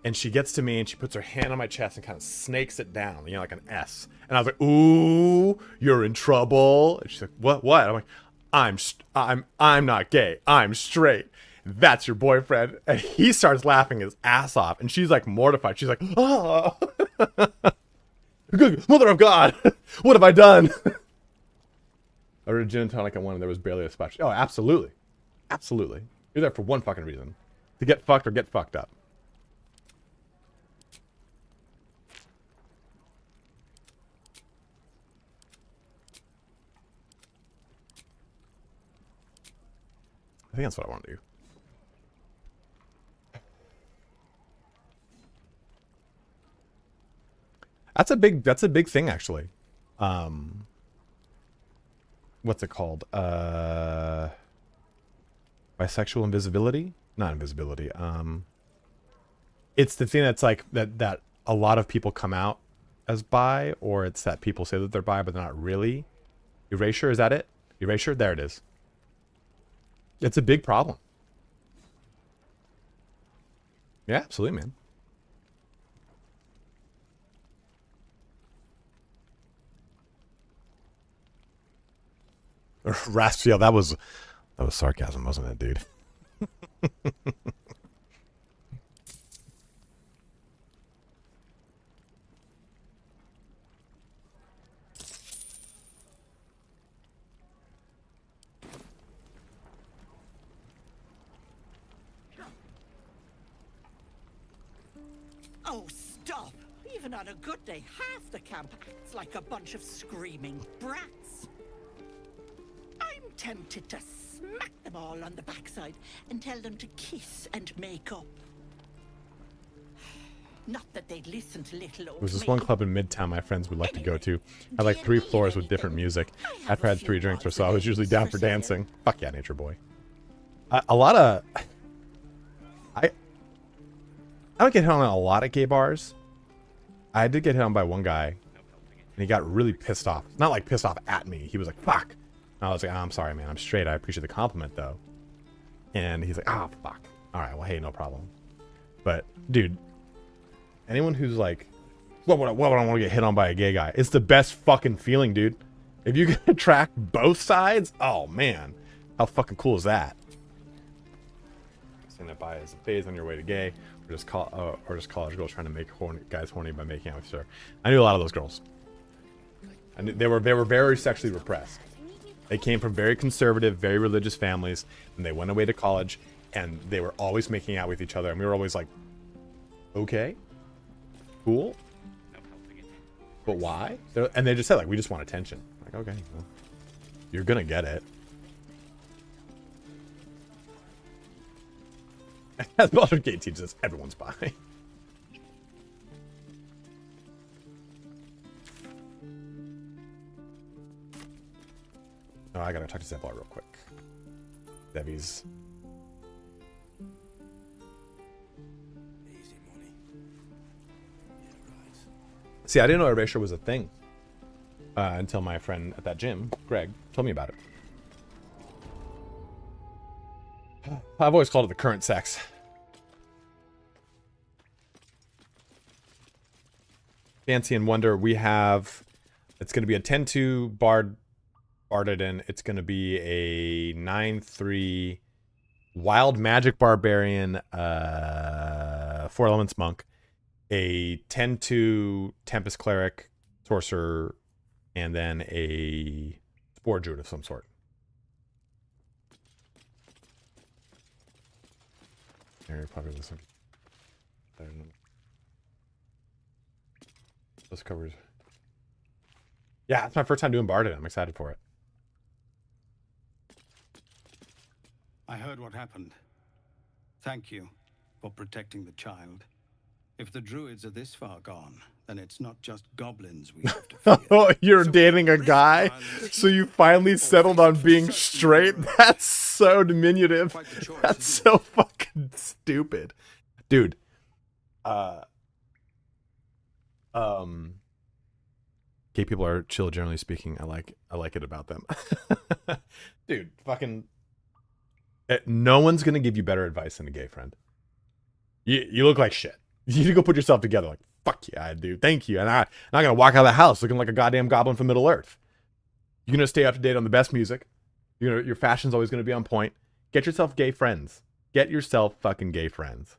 And she gets to me, and she puts her hand on my chest and kind of snakes it down, you know, like an S. And I was like, ooh, you're in trouble. And she's like, what? I'm like, I'm not gay. I'm straight. That's your boyfriend. And he starts laughing his ass off, and she's like mortified. She's like, oh, mother of God, what have I done? I ordered gin and tonic at one, and there was barely a splash. Oh, absolutely. Absolutely. You're there for one fucking reason. To get fucked or get fucked up. I think that's what I want to do. That's a big thing, actually. What's it called? Bisexual invisibility? Not invisibility. It's the thing that's like that a lot of people come out as bi, or it's that people say that they're bi but they're not really. Erasure, is that it? Erasure? There it is. It's a big problem. Yeah, absolutely, man. Raspiel, that was sarcasm, wasn't it, dude? Oh, stop! Even on a good day, half the camp acts like a bunch of screaming brats. I'm tempted to smack them all on the backside and tell them to kiss and make up. Not that they'd listen to little old There's this me. one club in Midtown my friends would like to go to. Had like 3 floors with different music. After I had 3 drinks or so, I was usually down for dancing. Fuck yeah, Nature Boy. A lot of... I don't get hit on a lot of gay bars. I did get hit on by one guy, and he got really pissed off. Not like pissed off at me. He was like, fuck. And I was like, oh, I'm sorry, man. I'm straight. I appreciate the compliment, though. And he's like, oh, fuck. All right, well, hey, no problem. But, dude, anyone who's like, what would I want to get hit on by a gay guy? It's the best fucking feeling, dude. If you can attract both sides, oh, man. How fucking cool is that? Saying that bi is a phase on your way to gay. Or just college girls trying to make guys horny by making out with her. I knew a lot of those girls. I knew they were very sexually repressed. They came from very conservative, very religious families, and they went away to college, and they were always making out with each other, and we were always like, okay, cool. But why? And they just said, like, we just want attention. Like, okay, well, you're gonna get it. As Baldur Gate teaches us, everyone's buying. Oh, I gotta talk to Zeblar real quick. Zebby's. See, I didn't know erasure was a thing until my friend at that gym, Greg, told me about it. I've always called it the current sex. Fancy and Wonder, we have... It's going to be a 10-2 Bardadin. It's going to be a 9-3 Wild Magic Barbarian, 4 Elements Monk, a 10-2 Tempest Cleric, Sorcerer, and then a Spore Druid of some sort. Area probably listen. I don't know. This covers. Yeah, it's my first time doing Barded. I'm excited for it. I heard what happened. Thank you for protecting the child. If the druids are this far gone, then it's not just goblins we have to fear. Oh, you're dating a guy, so you finally settled on being straight? That's so diminutive. That's so fucking stupid. Dude. Gay people are chill, generally speaking. I like it about them. Dude, fucking... No one's gonna give you better advice than a gay friend. You look like shit. You need to go put yourself together. Like, fuck yeah, dude. Thank you. And I'm not gonna walk out of the house looking like a goddamn goblin from Middle Earth. You're gonna stay up to date on the best music. Your fashion's always gonna be on point. Get yourself gay friends. Get yourself fucking gay friends.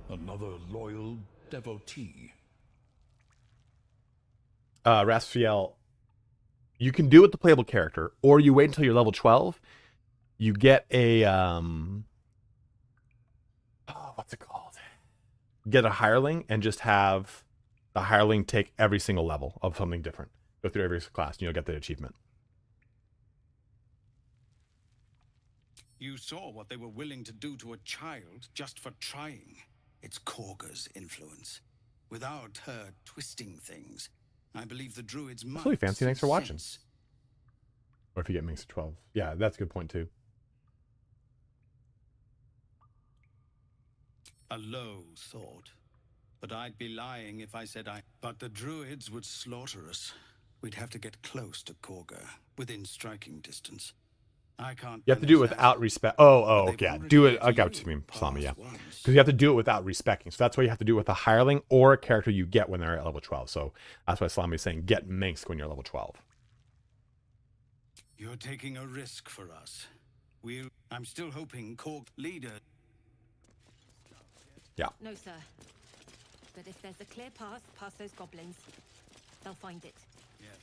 Another loyal devotee. Rasphiel, you can do it with the playable character, or you wait until you're level 12. You get a what's it called? Get a hireling and just have the hireling take every single level of something different. Go through every class and you'll get the achievement. You saw what they were willing to do to a child just for trying. It's Korga's influence. Without her twisting things, I believe the druids might... Absolutely fancy, thanks for watching. Or if you get Minx to 12. Yeah, that's a good point too. A low thought. But I'd be lying if I said But the druids would slaughter us. We'd have to get close to Korga, within striking distance. I can't... You have to do it without respect. Oh, yeah. Do it. I got what you mean, Salami, yeah. Because you have to do it without respecting. So that's why you have to do it with a hireling or a character you get when they're at level 12. So that's why Salami is saying get Minx when you're level 12. You're taking a risk for us. I'm still hoping Korg leader... Yeah. No, sir. But if there's a clear path past those goblins, they'll find it. Yes.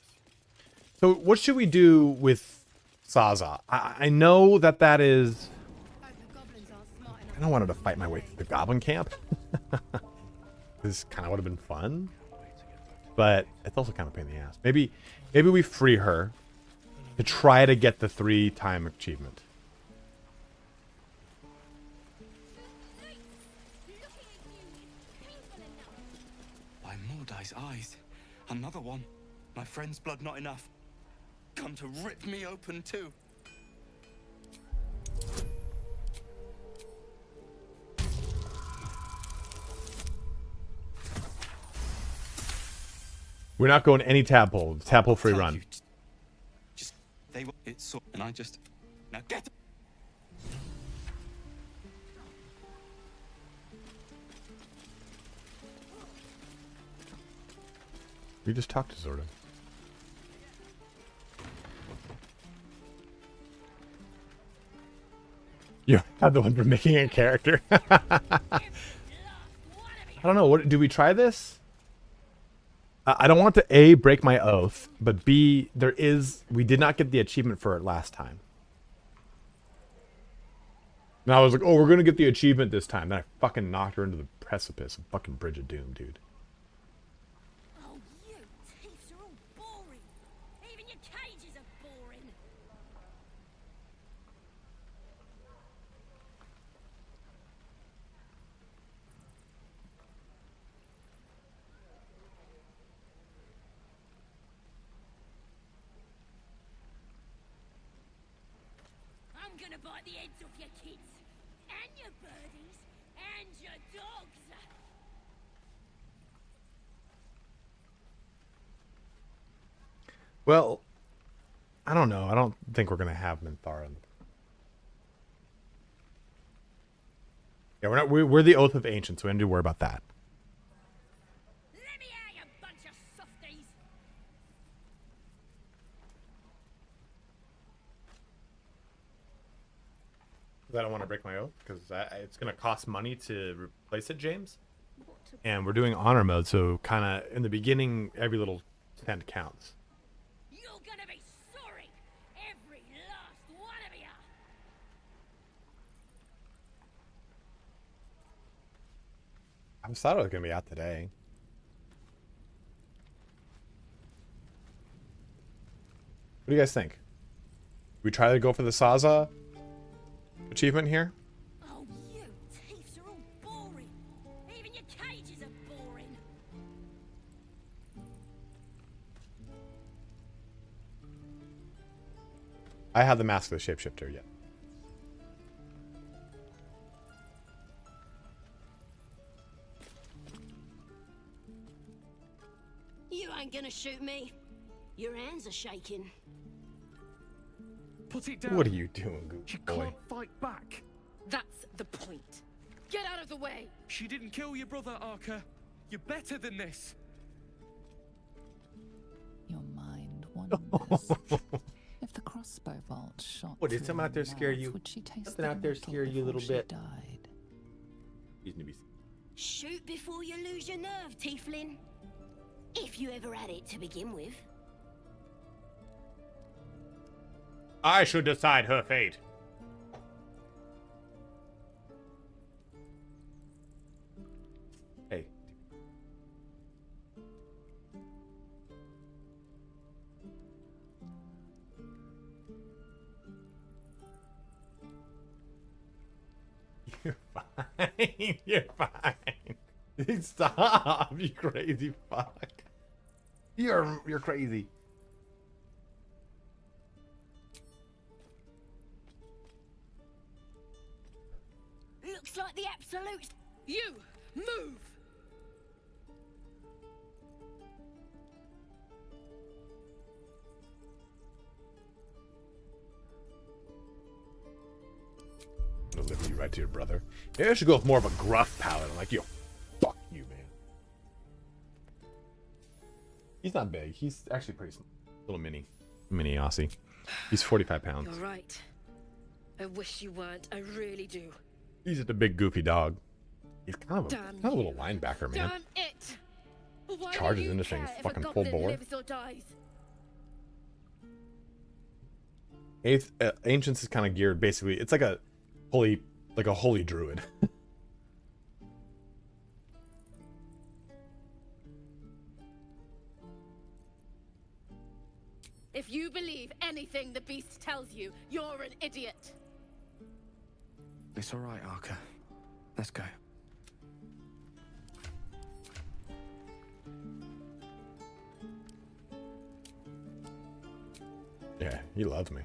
So what should we do with Zaza? I know that is... I don't want her to fight my way through the goblin camp. This kind of would have been fun. But it's also kind of a pain in the ass. Maybe we free her to try to get the 3-time achievement. By Mordai's eyes. Another one. My friend's blood not enough. Come to rip me open too. We're not going any tadpole. Tadpole free run. Just it's so, and I just now get. We just talked to Zorda. You had the one for making a character. I don't know. What do we try this? I don't want to A, break my oath, but B, we did not get the achievement for it last time. And I was like, oh, we're going to get the achievement this time. Then I fucking knocked her into the precipice of fucking Bridge of Doom, dude. Oh, I'm gonna bite the heads off your kids, and your birdies, and your dogs. Well, I don't know. I don't think we're gonna have Minthara. Yeah, we're not. We're the Oath of Ancients, so we don't need to worry about that. Let me out, you bunch of softies. I don't want to break my oath because it's gonna cost money to replace it, James. And we're doing honor mode, so kind of in the beginning, every little cent counts. You're gonna be sorry, every last one of you. I just thought it was gonna be out today. What do you guys think? We try to go for the Saza achievement here? Oh, you thieves are all boring. Even your cages are boring. I have the Mask of the Shapeshifter yet. You ain't gonna shoot me. Your hands are shaking. Put it down. What are you doing, Goop She boy? can't fight back. That's the point. Get out of the way. She didn't kill your brother, Arca. You're better than this. Your mind wanders. If the crossbow bolt shot What, did through something out her there scare mouth, you? would she taste Something the out there metal scare you a little before she bit? died? Shoot before you lose your nerve, Tieflin. If you ever had it to begin with. I should decide her fate. Hey. You're fine. You're fine. Stop, you crazy fuck. You're crazy. Looks like the absolute. You move. I'm gonna deliver you right to your brother. Maybe I should go with more of a gruff Paladin. Like, yo, fuck you, man. He's not big. He's actually pretty small. Little mini Aussie. He's 45 pounds. You're right. I wish you weren't. I really do. He's just a big goofy dog. He's kind of a little linebacker, man. Damn it! Why Charges do you into things care if fucking a full goblin bore. lives or dies? Ancients is kind of geared basically. It's like a holy druid. If you believe anything the beast tells you, you're an idiot. It's all right, Arca. Let's go. Yeah, he loves me.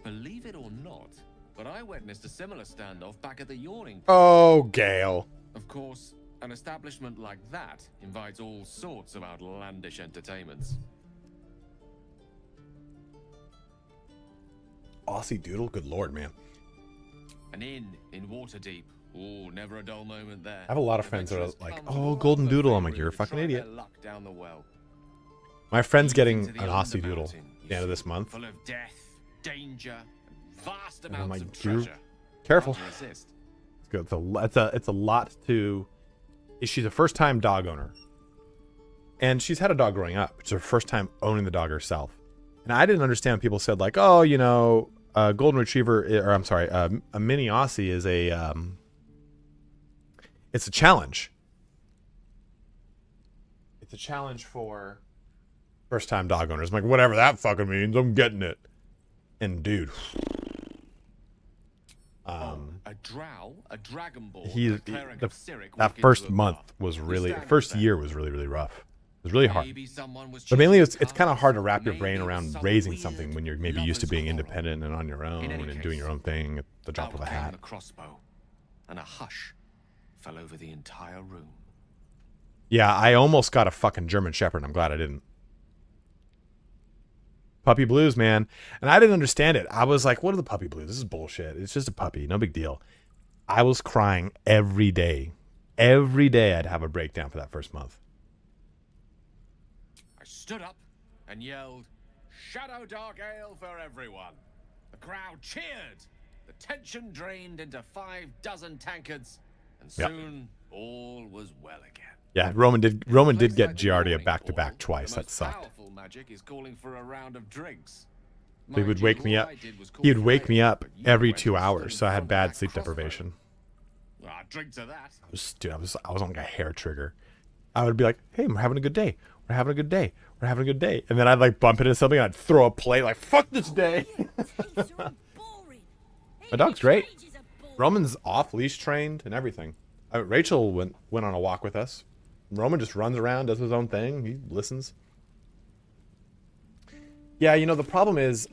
Believe it or not, but I witnessed a similar standoff back at the Yawning. Oh, Gale. Of course, an establishment like that invites all sorts of outlandish entertainments. Aussie Doodle? Good lord, man. An inn in Waterdeep. Oh, never a dull moment there. I have a lot of friends that are like, oh, Golden Doodle. I'm like, you're a fucking idiot. Luck down the well. My friend's getting Into an the Aussie Doodle Undermountain, at the end of this month. Full of death, danger, and vast And I'm amounts like, of "Drew, treasure. careful." Hard to resist. It's good. It's a lot to. She's a first time dog owner, and she's had a dog growing up. It's her first time owning the dog herself. And I didn't understand when people said like, oh, you know, a golden retriever, or I'm sorry, a mini Aussie is a it's a challenge. It's a challenge for first time dog owners. I'm like, whatever that fucking means, I'm getting it. And dude, A drow, a dragonborn, he a cleric of Cyric that walk first into a month bar. was We really stand first there. year was really rough. It's really hard. But mainly it's kind of hard to wrap your brain around raising something when you're maybe used to being independent and on your own and doing your own thing at the drop of a hat. The crossbow, and a hush fell over the entire room. Yeah, I almost got a fucking German Shepherd. I'm glad I didn't. Puppy blues, man. And I didn't understand it. I was like, what are the puppy blues? This is bullshit. It's just a puppy. No big deal. I was crying every day. Every day I'd have a breakdown for that first month. I stood up and yelled, "Shadow Dark Ale for everyone." The crowd cheered. The tension drained into 6 tankards, and soon all was well again. Yeah, Roman did get Giardia back-to-back twice. That sucked. Powerful magic is calling for a round of drinks. He would wake me up. He would wake me up every 2 hours, so I had bad sleep deprivation. Drink to that. I was on like a hair trigger. I would be like, "Hey, we're having a good day. We're having a good day. We're having a good day." And then I'd like bump into something and I'd throw a plate like, "Fuck this day." My dog's great. Roman's off leash trained and everything. Rachel went on a walk with us. Roman just runs around, does his own thing. He listens. Yeah, you know, the problem is,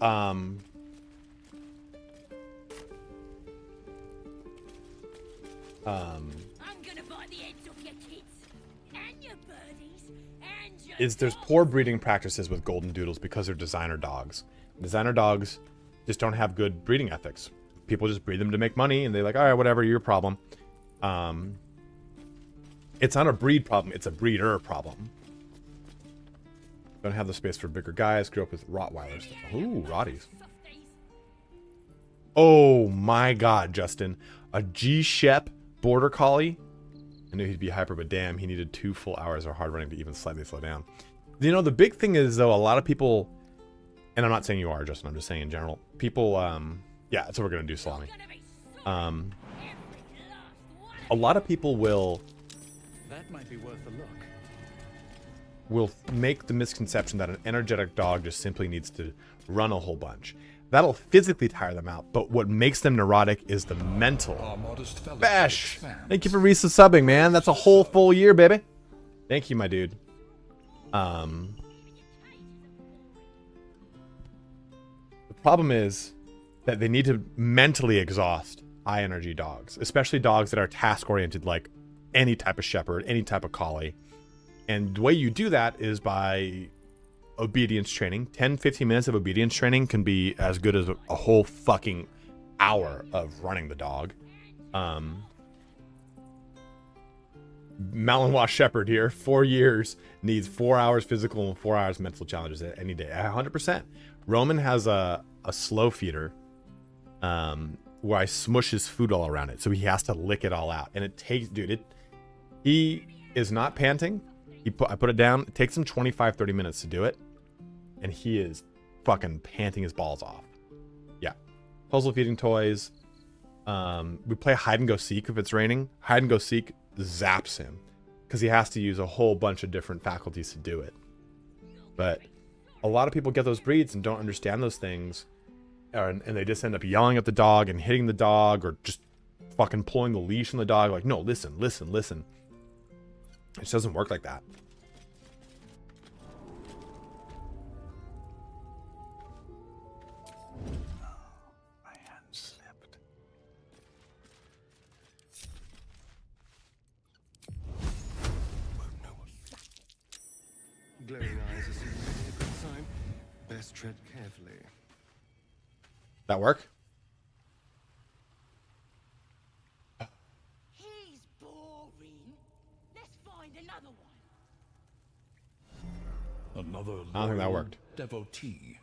there's poor breeding practices with golden doodles because they're designer dogs. Designer dogs just don't have good breeding ethics. People just breed them to make money, and they're like, all right, whatever, your problem. It's not a breed problem, it's a breeder problem. Don't have the space for bigger guys. Grew up with Rottweilers. Ooh, Rotties. Oh my god, Justin. A G-Shep Border Collie? I knew he'd be hyper, but damn, he needed 2 full hours of hard running to even slightly slow down. You know, the big thing is, though, a lot of people, and I'm not saying you are, Justin, I'm just saying in general, people, yeah, that's what we're going to do, Salami. A lot of people will... That might be worth a look. Will make the misconception that an energetic dog just simply needs to run a whole bunch. That'll physically tire them out, but what makes them neurotic is the mental. Bash! Thank you for resubbing, man. That's a whole full year, baby. Thank you, my dude. The problem is that they need to mentally exhaust high energy dogs, especially dogs that are task oriented, like any type of shepherd, any type of collie. And the way you do that is by obedience training. 10-15 minutes of obedience training can be as good as a whole fucking hour of running the dog. Malinois Shepherd here, 4 years, needs 4 hours physical and 4 hours mental challenges any day. 100%. Roman has a slow feeder where I smush his food all around it, so he has to lick it all out. And it takes, dude, he is not panting. I put it down. It takes him 25-30 minutes to do it, and he is fucking panting his balls off. Yeah. Puzzle feeding toys. We play hide and go seek if it's raining. Hide and go seek zaps him because he has to use a whole bunch of different faculties to do it. But a lot of people get those breeds and don't understand those things, and they just end up yelling at the dog and hitting the dog, or just fucking pulling the leash on the dog. Like, no, listen. It just doesn't work like that. My hand slipped. Glowing eyes is usually a good sign. Best tread carefully. That work? He's boring. Let's find another one. Another I don't think that worked. devotee.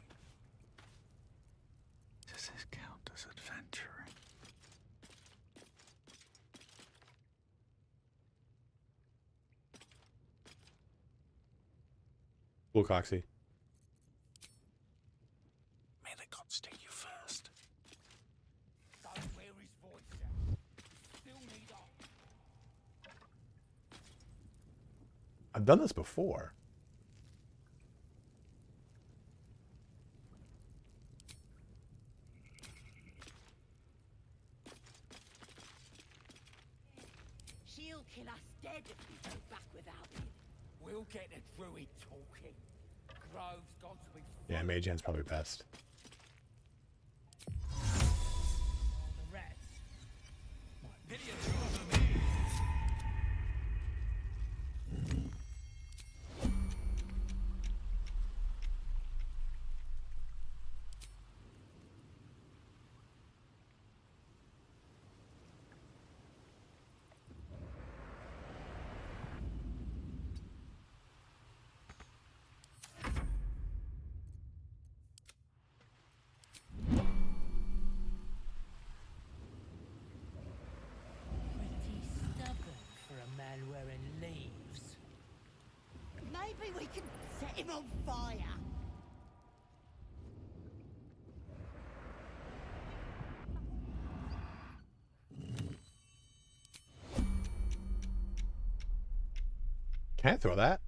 Does this count as adventuring? Cool, Coxie. May the gods take you first. Don't wear his voice out. Still need on. I've done this before. She'll kill us dead if we go back without him. We'll get the druid talking. Grove's got to be Yeah, Mage Hand's probably best. the rats. For a man wearing leaves. Maybe we can set him on fire. Can I throw that?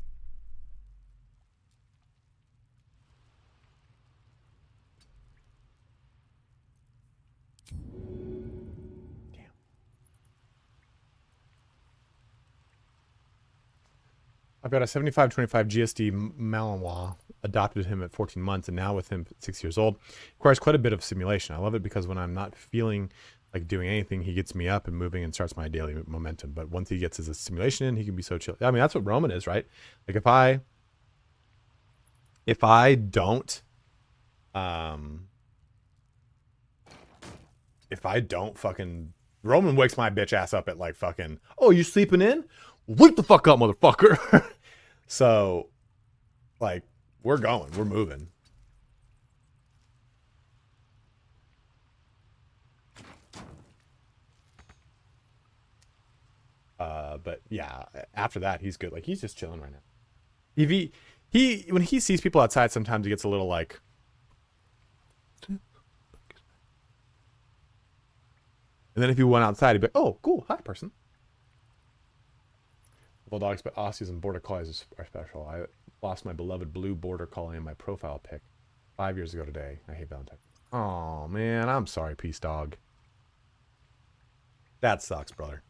I've got a 75-25 GSD Malinois. Adopted him at 14 months, and now with him at 6 years old, requires quite a bit of simulation. I love it because when I'm not feeling like doing anything, he gets me up and moving and starts my daily momentum. But once he gets his simulation in, he can be so chill. I mean, that's what Roman is, right? Like if I don't fucking Roman wakes my bitch ass up at like fucking, oh, you sleeping in? Wake the fuck up, motherfucker. So, like, we're going. We're moving. But yeah, after that, he's good. Like, he's just chilling right now. He when he sees people outside, sometimes he gets a little like, and then if he went outside, he'd be like, oh, cool. Hi, person. Bulldogs, but Aussies and Border Collies are special. I lost my beloved blue Border Collie in my profile pic 5 years ago today. I hate Valentine. Oh, man. I'm sorry, Peace Dog. That sucks, brother.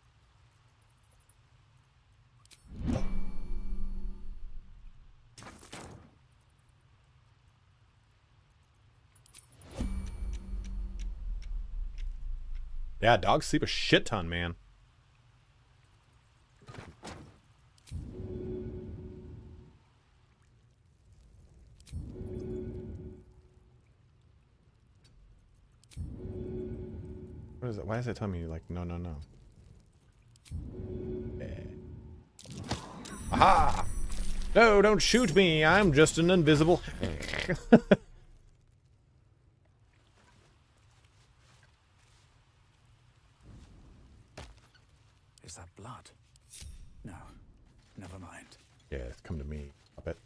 Yeah, dogs sleep a shit ton, man. What is it? Why is it telling me like no, no, no? Aha! No, don't shoot me. I'm just an invisible. Is that blood? No, never mind. Yeah, come to me. Stop it.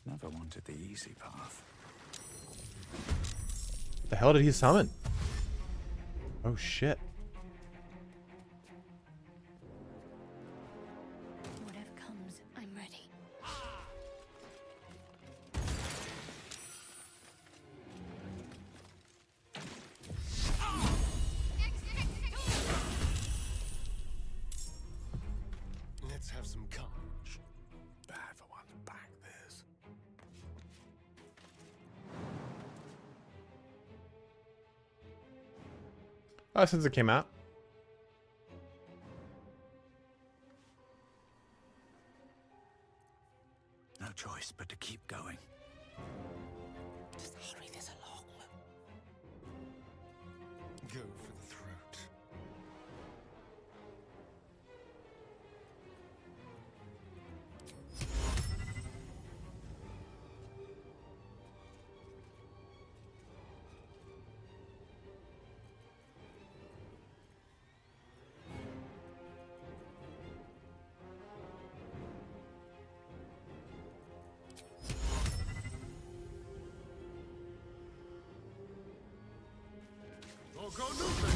Never wanted the easy path. What the hell did he summon? Oh shit. Whatever comes, I'm ready. Let's have some courage. Bad for one to back this. Oh, since it came out. No choice but to keep going. Just hurry this along. Go for the throat. Go Newman!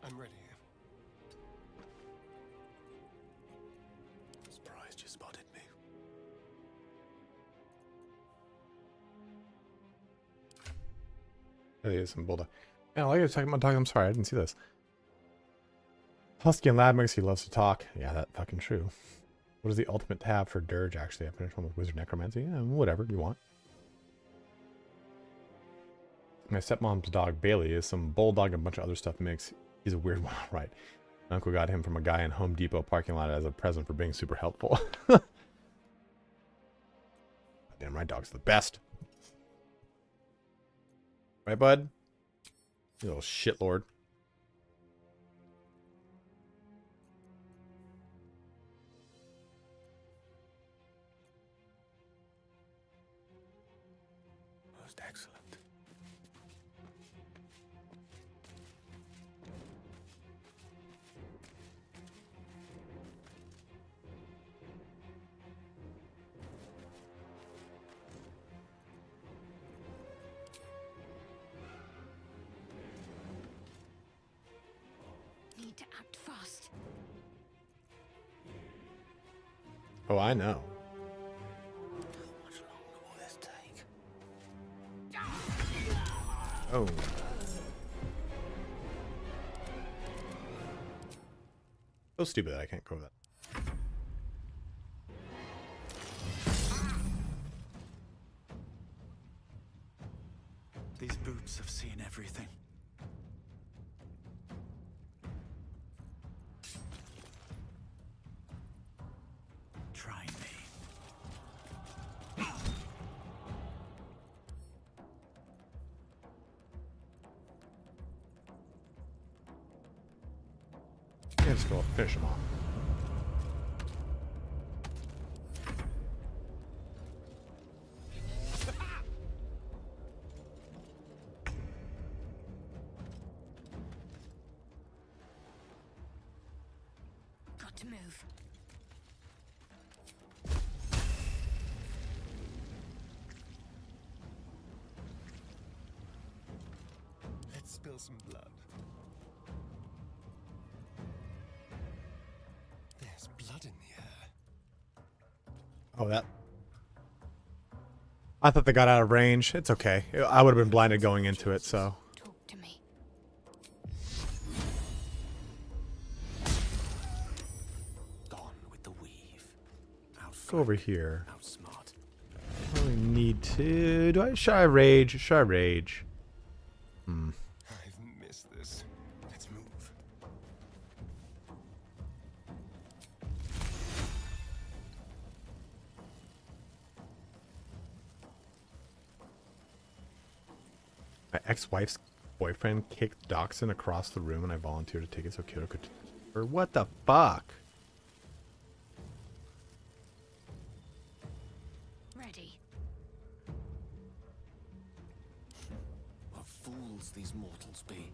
I'm ready. There is some bulldog. Yeah, like I was talking about dogs. I'm sorry, I didn't see this. Husky and Lab makes he loves to talk. Yeah, that's fucking true. What is the ultimate tab for Dirge, actually? I finished one with Wizard Necromancy. Yeah, whatever you want. My stepmom's dog, Bailey, is some bulldog and a bunch of other stuff mix. He's a weird one, right? My uncle got him from a guy in Home Depot parking lot as a present for being super helpful. Damn right, dog's the best. Right, bud? You little shitlord. Most excellent. Need to act fast. Oh, I know. How much longer will this take? Oh. So stupid that I can't go with that. These boots have seen everything. Try me. Yeah, just go finish him off. Got to move. Let's spill some blood. There's blood in the air. Oh, that. I thought they got out of range. It's okay. I would have been blinded going into it, so. Talk to me. Gone with the weave. Go over here. Outsmart. I really need to. Should I rage? Should I rage? Hmm. I've missed this. Let's move. My ex-wife's boyfriend kicked Dachshund across the room and I volunteered to take it so Kyoto could. Or what the fuck? Ready. What fools these mortals be.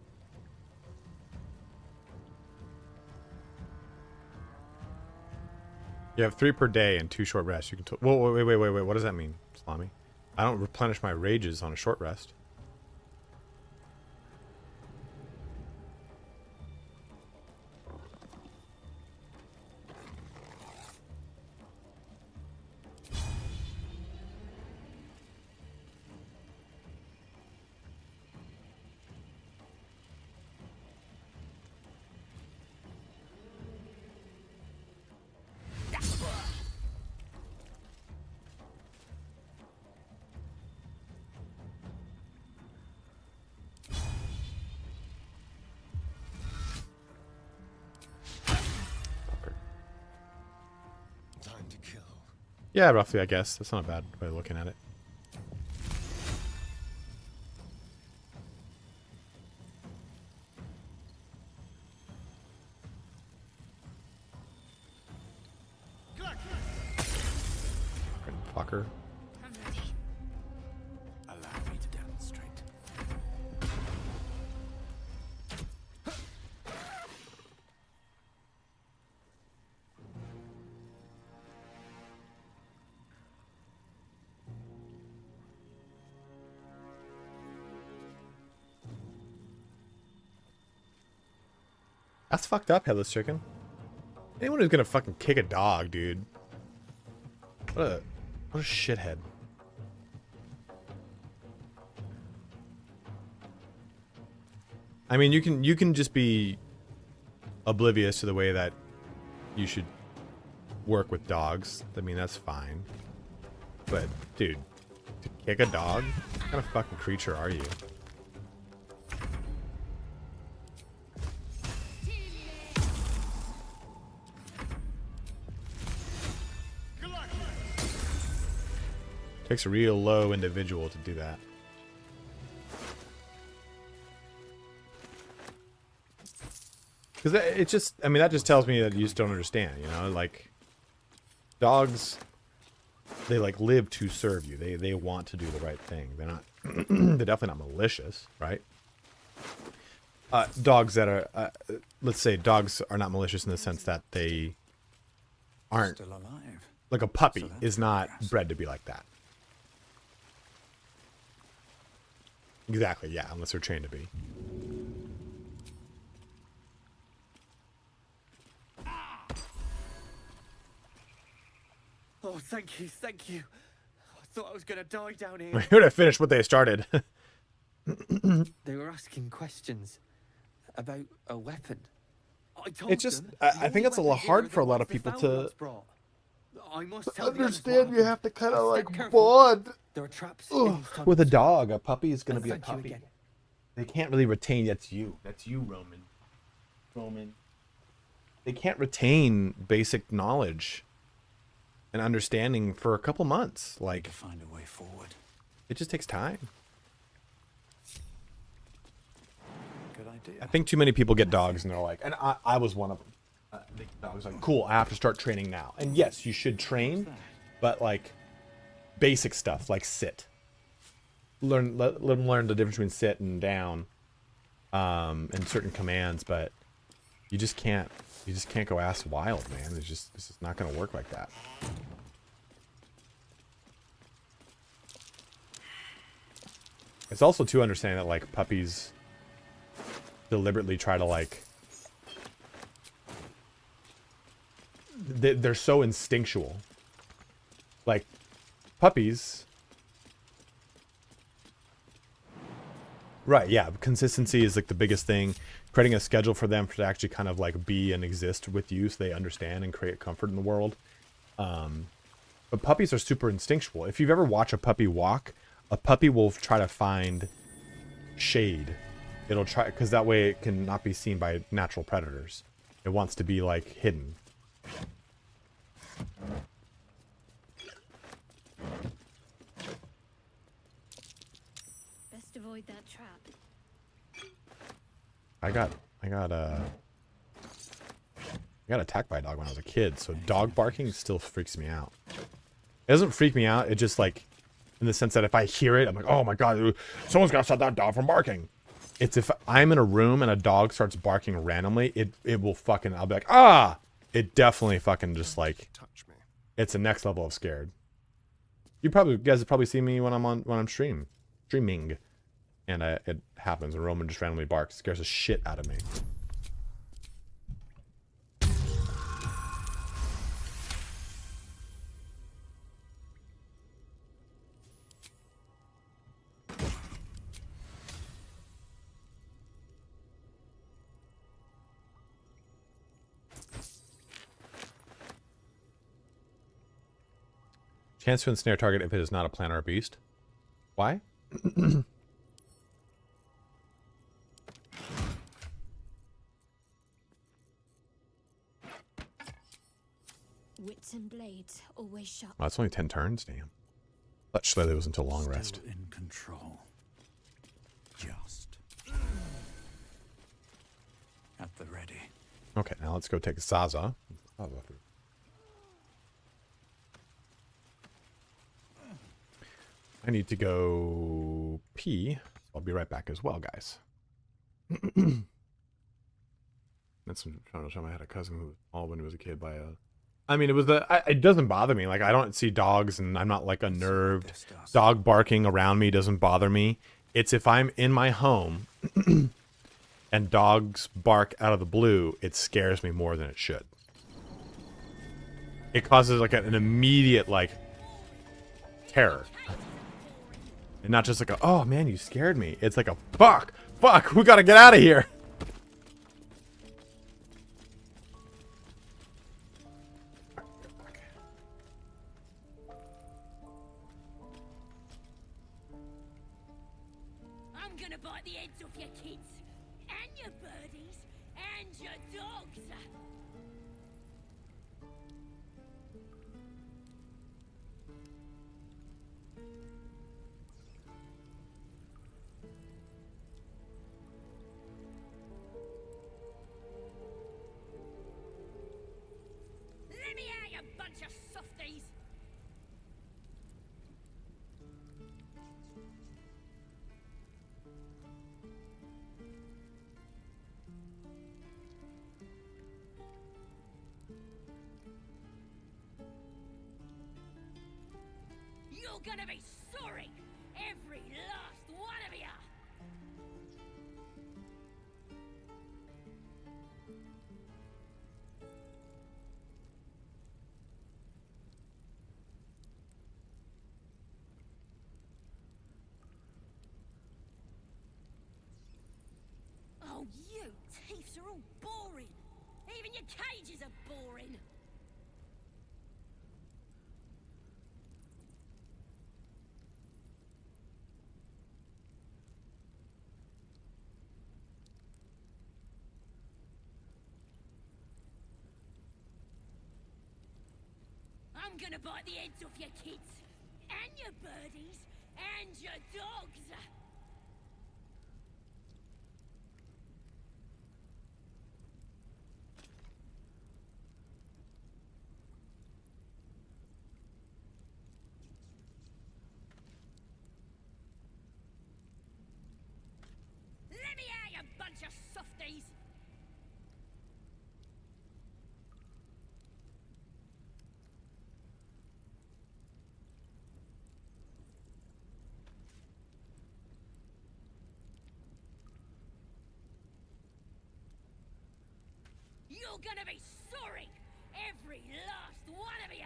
You have 3 per day and 2 short rests. You can. Whoa, wait. What does that mean, Salami? I don't replenish my rages on a short rest. Time to kill. Yeah, roughly, I guess. That's not a bad way of looking at it. Fucker. I'm ready. Allow me to demonstrate. That's fucked up, Headless Chicken. Anyone who's gonna fucking kick a dog, dude. What a shithead. I mean, you can just be oblivious to the way that you should work with dogs. I mean, that's fine. But, dude, to kick a dog? What kind of fucking creature are you? Takes a real low individual to do that. Because it just, I mean, that just tells me that you just don't understand, you know? Like, dogs, they, like, live to serve you. They want to do the right thing. They're not, they're definitely not malicious, right? Dogs that are, let's say dogs are not malicious in the sense that they aren't, still alive. Like a puppy is not bred to be like that. Exactly, yeah, unless they're trained to be. Oh, thank you, thank you. I thought I was gonna die down here. We're here to finish what they started. They were asking questions about a weapon. It's just, I think it's a lot hard for a lot of people to understand. You have to kind of like bond with a dog. A puppy is going to be a puppy. They can't really retain. That's you, Roman. They can't retain basic knowledge and understanding for a couple months. Like, to find a way forward. It just takes time. Good idea. I think too many people get dogs and they're like, and I was one of them. I was like, cool, I have to start training now. And yes, you should train, but like basic stuff like sit. Let them learn the difference between sit and down, and certain commands. But you just can't go ass wild, man. It's just not gonna work like that. It's also too understanding that like puppies deliberately try to like, they're so instinctual. Like puppies, right? Yeah, consistency is like the biggest thing. Creating a schedule for them to actually kind of like be and exist with you, so they understand and create comfort in the world. But puppies are super instinctual. If you've ever watched a puppy walk, a puppy will try to find shade. It'll try, because that way it can not be seen by natural predators. It wants to be like hidden. Best avoid that trap. I got attacked by a dog when I was a kid, so dog barking still freaks me out. It doesn't freak me out, it just like, in the sense that if I hear it, I'm like, oh my god, someone's gotta stop that dog from barking. It's if I'm in a room and a dog starts barking randomly, it will fucking, I'll be like, ah! It definitely fucking just like, it's the next level of scared. You guys have probably seen me when I'm streaming. And it happens, and Roman just randomly barks. It scares the shit out of me. Chance to ensnare target if it is not a plant or a beast. Why? Wits and blades always sharp. Oh, that's only 10 turns, damn. Thought Schleller was until long rest. Still in control. Just at the ready. Okay, now let's go take Zaza. I need to go pee. I'll be right back as well, guys. That's trying to show I had a cousin who was all when he was a kid by a. I mean, it doesn't bother me. Like, I don't see dogs and I'm not like unnerved. Dog barking around me doesn't bother me. It's if I'm in my home and dogs bark out of the blue, it scares me more than it should. It causes like an immediate like terror. And not just like a, oh man, you scared me. It's like a fuck, Fuck, we gotta get out of here. I'm gonna bite the heads off your kids, and your birdies, and your dogs. Let me out, you bunch of softies! You're gonna be sorry, every last one of you! Oh, you thieves are all boring! Even your cages are boring! I'm gonna bite the heads off your kids, and your birdies, and your dogs! Let me out, you bunch of softies! You're gonna be sorry, every last one of you!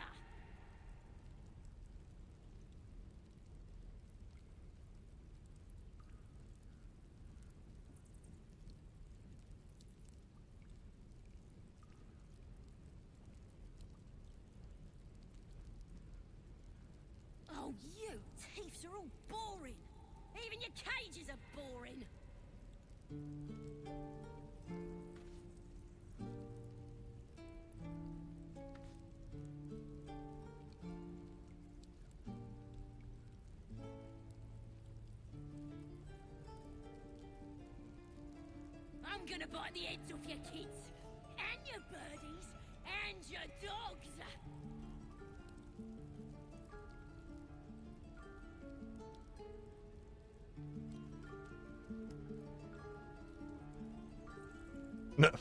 Oh, you thieves are all boring! Even your cages are boring! I'm gonna bite the heads off your kids, and your birdies, and your dogs! No. Let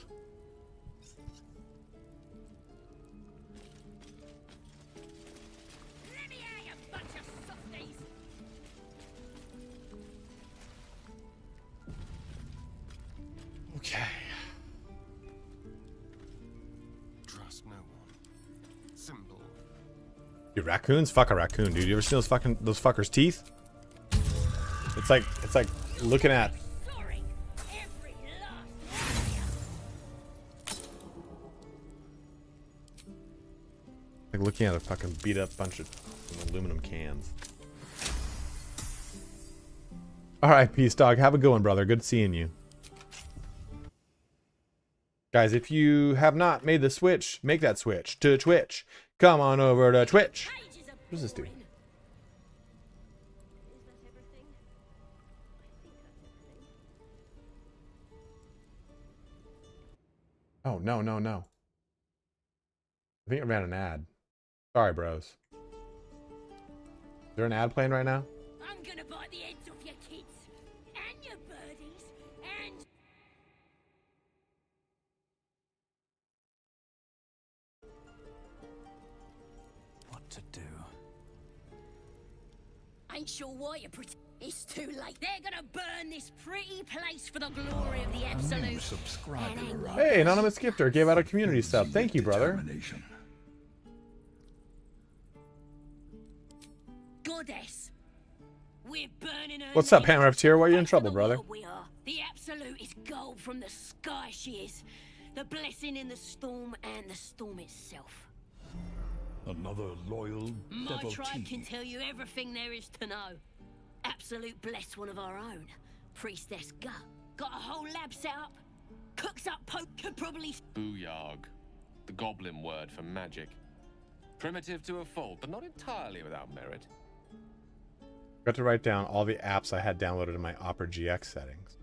me out, you bunch of softies! Okay. Trust no one. Simple. Dude, raccoons? Fuck a raccoon, dude. You ever seen those fuckers' teeth? It's like looking at looking at a fucking beat up bunch of aluminum cans. Alright, peace dog. Have a good one, brother. Good seeing you. Guys, if you have not made the switch, make that switch to Twitch. Come on over to Twitch. What does this do? Oh, no, no, no. I think I ran an ad. Sorry, bros. Is there an ad playing right now? I'm gonna bite the heads off your kids, and your birdies, and... What to do? Ain't sure why you're pretty... It's too late. They're gonna burn this pretty place for the glory of the Absolute. Hey, Anonymous Gifter gave out a community sub. Thank you, brother. Goddess. We're burning her. What's up, Hammer Up Tier? Why are you in trouble, brother? We are. The gold from the sky she is. The blessing in the storm and the storm itself. Another loyal My devotee. tribe can tell you everything there is to know. Absolute bless one of our own. Priestess Gut. Got a whole lab set up. Cooks up poke, could probably... Booyarg. The goblin word for magic. Primitive to a fault, but not entirely without merit. Got to write down all the apps I had downloaded in my Opera GX settings.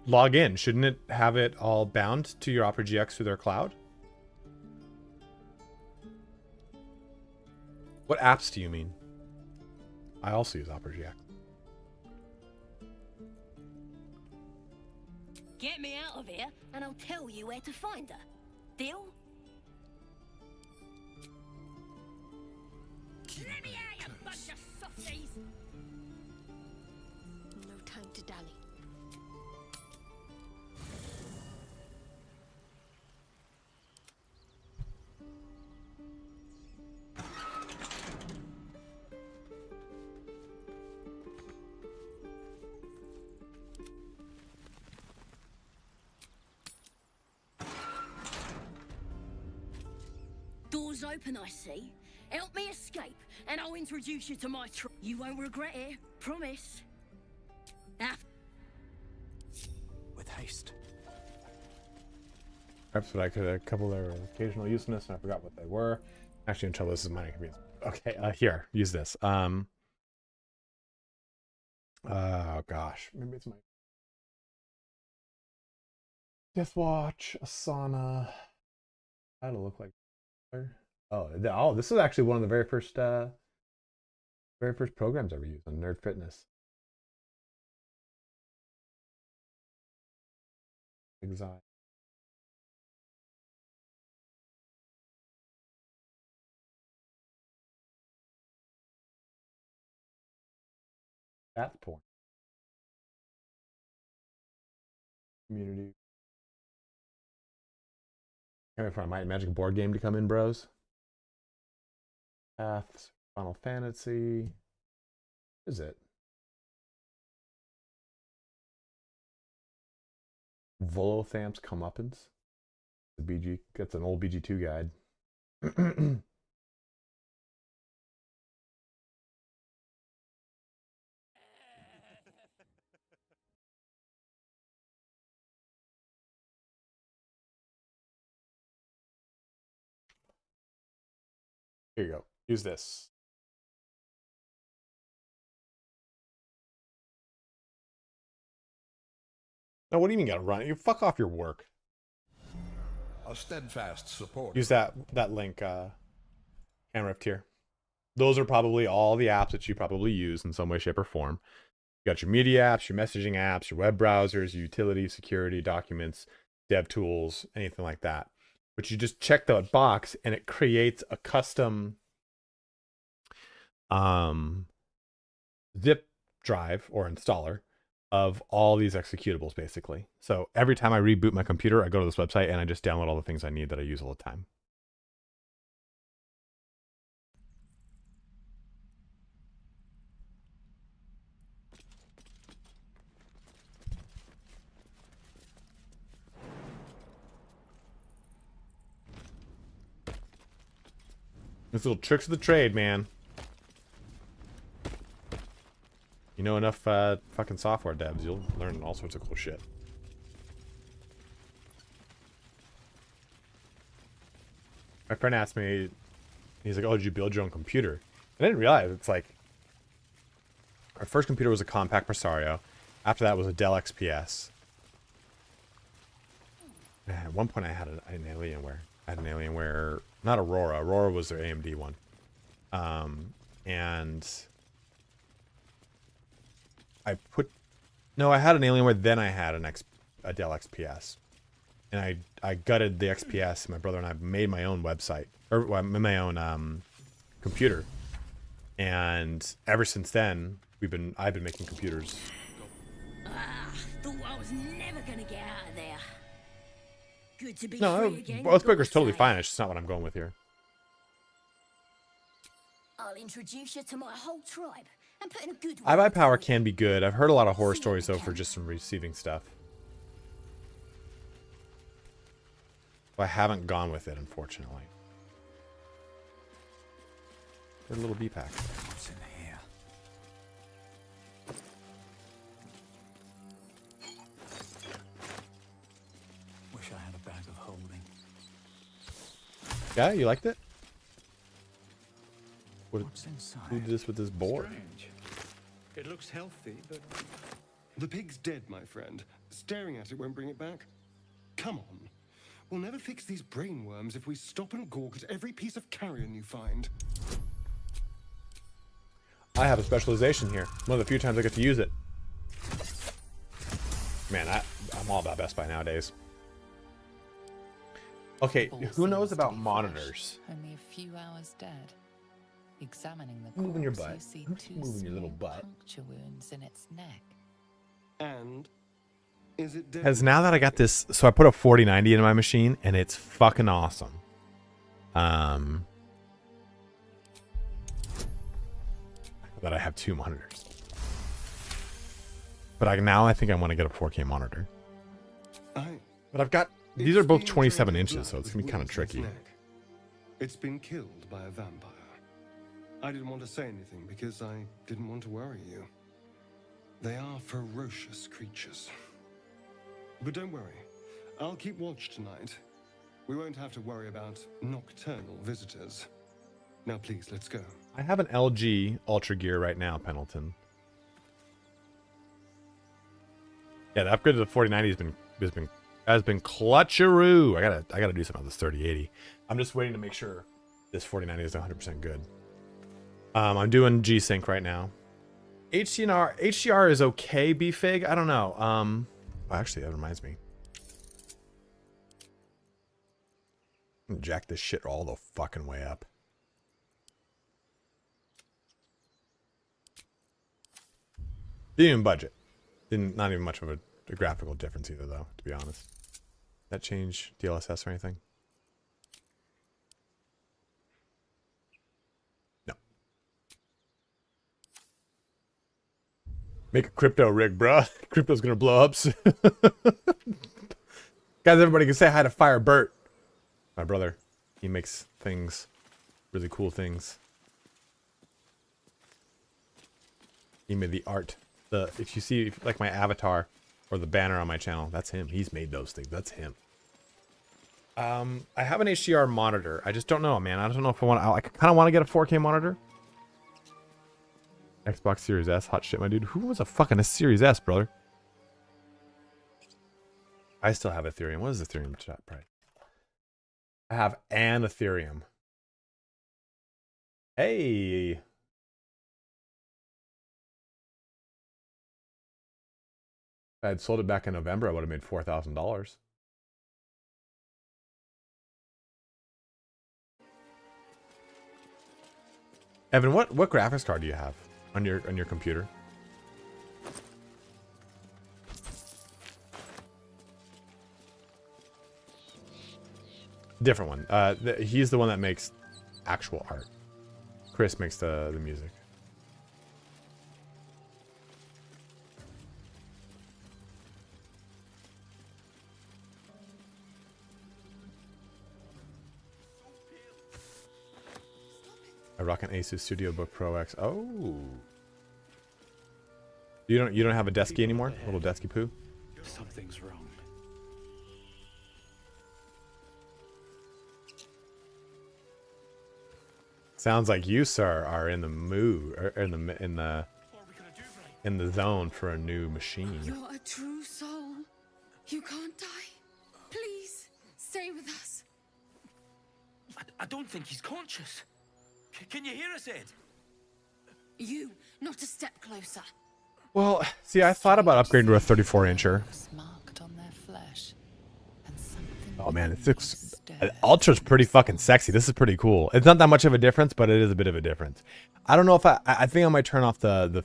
Log in. Shouldn't it have it all bound to your Opera GX through their cloud? What apps do you mean? I also use Opera GX. Get me out of here, and I'll tell you where to find her. Deal? Let me out, you bunch of softies! No time to dally. Doors open, I see. Help me escape, and I'll introduce you to my You won't regret it, promise. With haste. Perhaps what I could a couple of occasional uselessness, and I forgot what they were. Actually, until this is my inconvenience. Okay, here, use this. Oh gosh, maybe it's my Death Watch, Asana. That'll look like. Oh, this is actually one of the very first programs I ever used on Nerd Fitness. Exile. That's point. Community. Can't wait for my Magic board game to come in, bros. Paths, Final Fantasy. What is it? Volothamp's Comeuppance. The BG. That's an old BG2 guide. Here you go. Use this. Now, what do you mean gotta run? You fuck off your work. A steadfast support. Use that link, camera up here. Those are probably all the apps that you probably use in some way, shape, or form. You got your media apps, your messaging apps, your web browsers, your utility, security, documents, dev tools, anything like that. But you just check that box and it creates a custom zip drive or installer of all these executables, basically. So every time I reboot my computer, I go to this website and I just download all the things I need that I use all the time. These little tricks of the trade, man. You know enough fucking software devs, you'll learn all sorts of cool shit. My friend asked me, he's like, oh, did you build your own computer? I didn't realize, it's like, our first computer was a compact Presario. After that was a Dell XPS. At one point I had an Alienware. I had an Alienware, not Aurora. Aurora was their AMD one. And I had an Alienware, then I had a Dell XPS. And I gutted the XPS. My brother and I made my own website, or well, my own computer. And ever since then, I've been making computers. Thought I was never gonna get out of there. Good to be No, free again. Oathbreaker's totally fine. It's just not what I'm going with here. I'll introduce you to my whole tribe and put in a good iBuyPower can be good. I've heard a lot of horror stories though for just some receiving stuff. So I haven't gone with it, unfortunately. A little B pack. What's in here? Wish I had a bag of holding. Yeah, you liked it? What's inside? Who did this with this board? Strange. It looks healthy, but the pig's dead, my friend. Staring at it won't bring it back. Come on. We'll never fix these brainworms if we stop and gawk at every piece of carrion you find. I have a specialization here. One of the few times I get to use it. Man, I'm all about Best Buy nowadays. Okay, who knows about monitors? Only a few hours dead. Examining the Moving your corpse, butt. you see I'm two moving your little small butt. puncture wounds in its neck. And is it dead? Because now that I got this, so I put a 4090 in my machine, and it's fucking awesome. That I have two monitors. But I think I want to get a 4K monitor. But I've got, these are both 27 inches, so it's going to be kind of tricky. It's been killed by a vampire. I didn't want to say anything because I didn't want to worry you. They are ferocious creatures. But don't worry, I'll keep watch tonight. We won't have to worry about nocturnal visitors. Now please, let's go. I have an LG Ultra Gear right now, Pendleton. Yeah, the upgrade to the 4090 has been clutcheroo. I gotta do something with this 3080. I'm just waiting to make sure this 4090 is 100% good. I'm doing G-Sync right now. HDR is okay, BFig. I don't know. Actually, that reminds me. Jack this shit all the fucking way up. Didn't even budget. Not even much of a graphical difference either, though, to be honest. That change DLSS or anything? No. Make a crypto rig, bruh. Crypto's gonna blow up soon. Guys, everybody can say hi to Fire Bert. My brother. He makes things, really cool things. He made the art. If you see like my avatar or the banner on my channel, that's him. He's made those things. That's him. I have an HDR monitor. I just don't know, man. I don't know if I want to. I kind of want to get a 4K monitor. Xbox Series S, hot shit, my dude. Who was a fucking Series S, brother? I still have Ethereum. What is Ethereum chat price? I have an Ethereum. Hey. If I had sold it back in November, I would have made $4,000. Evan, what graphics card do you have on your computer? Different one. He's the one that makes actual art. Chris makes the music. I rock an Asus Studio Book Pro X. Oh. You don't have a desky anymore? A little desky poo? Something's wrong. Sounds like you, sir, are in the mood, or in the zone for a new machine. You're a true soul. You can't die. Please, stay with us. I don't think he's conscious. Can you hear us, Ed? You, not a step closer. Well, see, I thought about upgrading to a 34-incher. Marked on their flesh. Oh man, Ultra's pretty fucking sexy. This is pretty cool. It's not that much of a difference, but it is a bit of a difference. I don't know if I think I might turn off the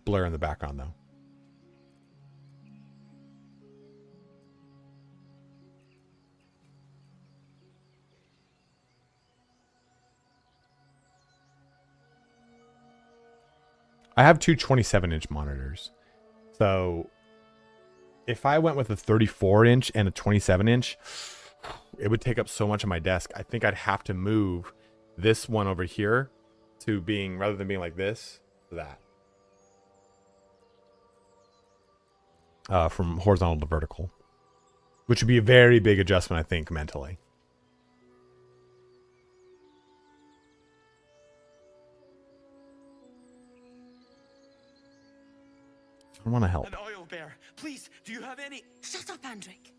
blur in the background though. I have two 27-inch monitors. So if I went with a 34-inch and a 27-inch, it would take up so much of my desk. I think I'd have to move this one over here to being, rather than being like this, to that. From horizontal to vertical. Which would be a very big adjustment, I think, mentally. I want to help. An oil bear. Please, do you have any? Shut up, Andric.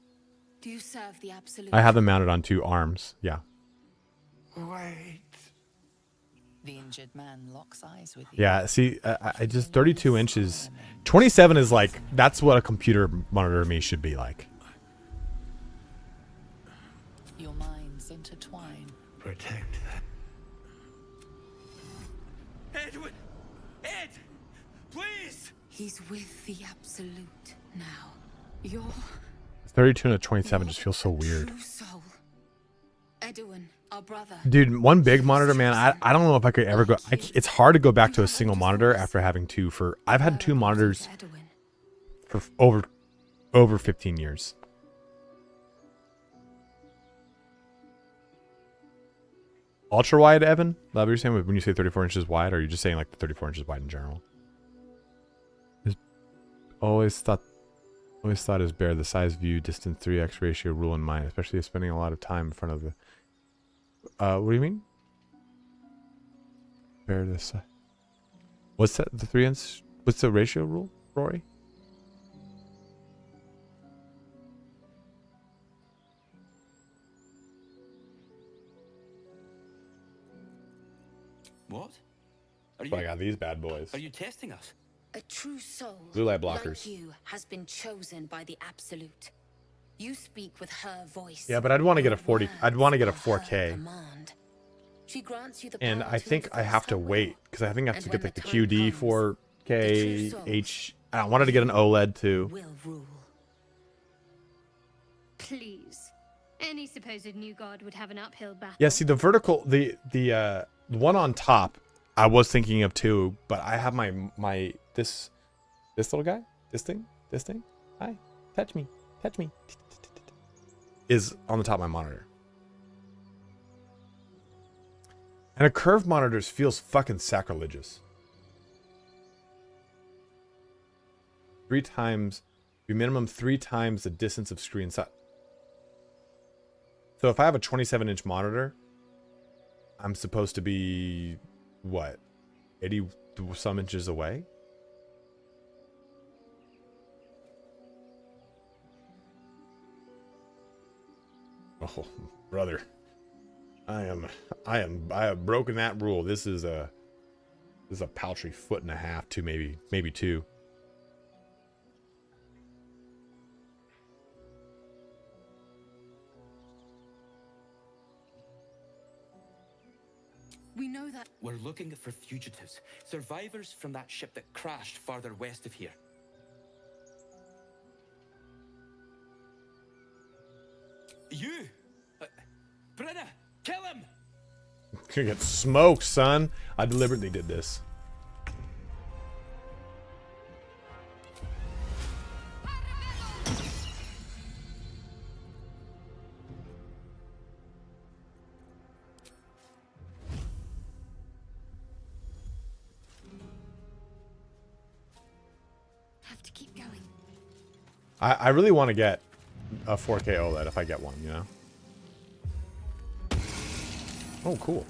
Do you serve the Absolute? I have them mounted on 2 arms. Yeah. Wait. The injured man locks eyes with you. Yeah, see, I just 32 inches. 27 is like, that's what a computer monitor to me should be like. Your minds intertwine. Protect that. Edwin! Ed! Please! He's with the Absolute now. You're 32 and a 27 just feels so weird. true soul. Edwin, our brother. Dude, one big monitor, man, I don't know if I could ever go. It's hard to go back to a single monitor after having 2 for... I've had 2 monitors for over 15 years. Ultra wide, Evan? Love what you're saying when you say 34 inches wide, or are you just saying like the 34 inches wide in general? Always thought is bear the size, view, distance, 3x ratio rule in mind, especially if spending a lot of time in front of the... what do you mean? Bear the size. What's that? The 3x? What's the ratio rule, Rory? What? I got these bad boys. Are you testing us? A true soul, Blue light blockers. like you, has been chosen by the Absolute. You speak with her voice. Yeah, but I'd want to get a 40. I'd want to get a 4K. Command. She grants you the And power I to think I enforce have to her will. wait because I think I have And to when get like the the time QD comes, 4K souls H. I wanted to get an OLED too. will rule. Please. Any supposed new god would have an uphill battle. Yeah, see the vertical, the one on top, I was thinking of too, but I have my this little guy, this thing, hi, touch me, is on the top of my monitor. And a curved monitor feels fucking sacrilegious. 3 times, be minimum 3 times the distance of screen size. So if I have a 27-inch monitor, I'm supposed to be, what, 80 some inches away? Oh, brother. I have broken that rule. This is a paltry 1.5 to maybe 2. We know that. We're looking for fugitives, survivors from that ship that crashed farther west of here. You! Brenna! Kill him! Gonna get smoked, son. I deliberately did this. Have to keep going. I really want to get a 4K OLED if I get one, you know? Oh, cool.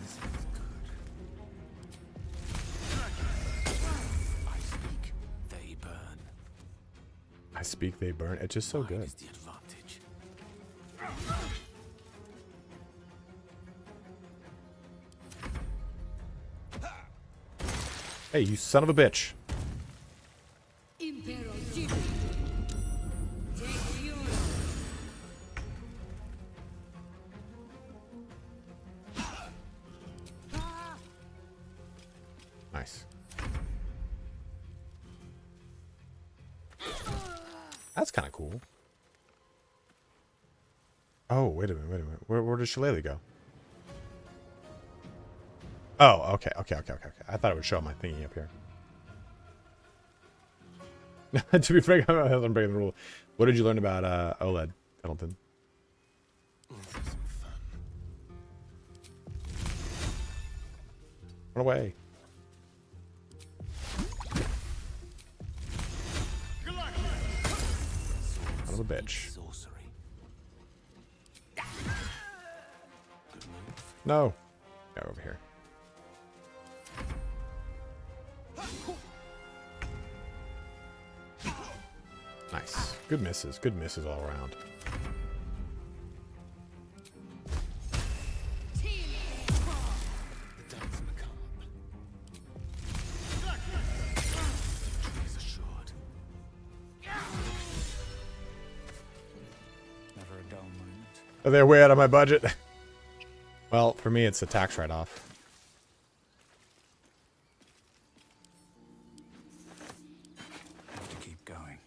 I speak, they burn. It's just so good. Hey, you son of a bitch. Nice. That's kind of cool. Oh, wait a minute. Where does Shillelagh go? Oh, okay. I thought it would show my thingy up here. To be frank, I'm breaking the rule. What did you learn about OLED, Pendleton? Run away. Son of a bitch. No. Go over here. Nice. Good misses. Good misses all around. They're way out of my budget. Well, for me, it's a tax write-off. Have to keep going.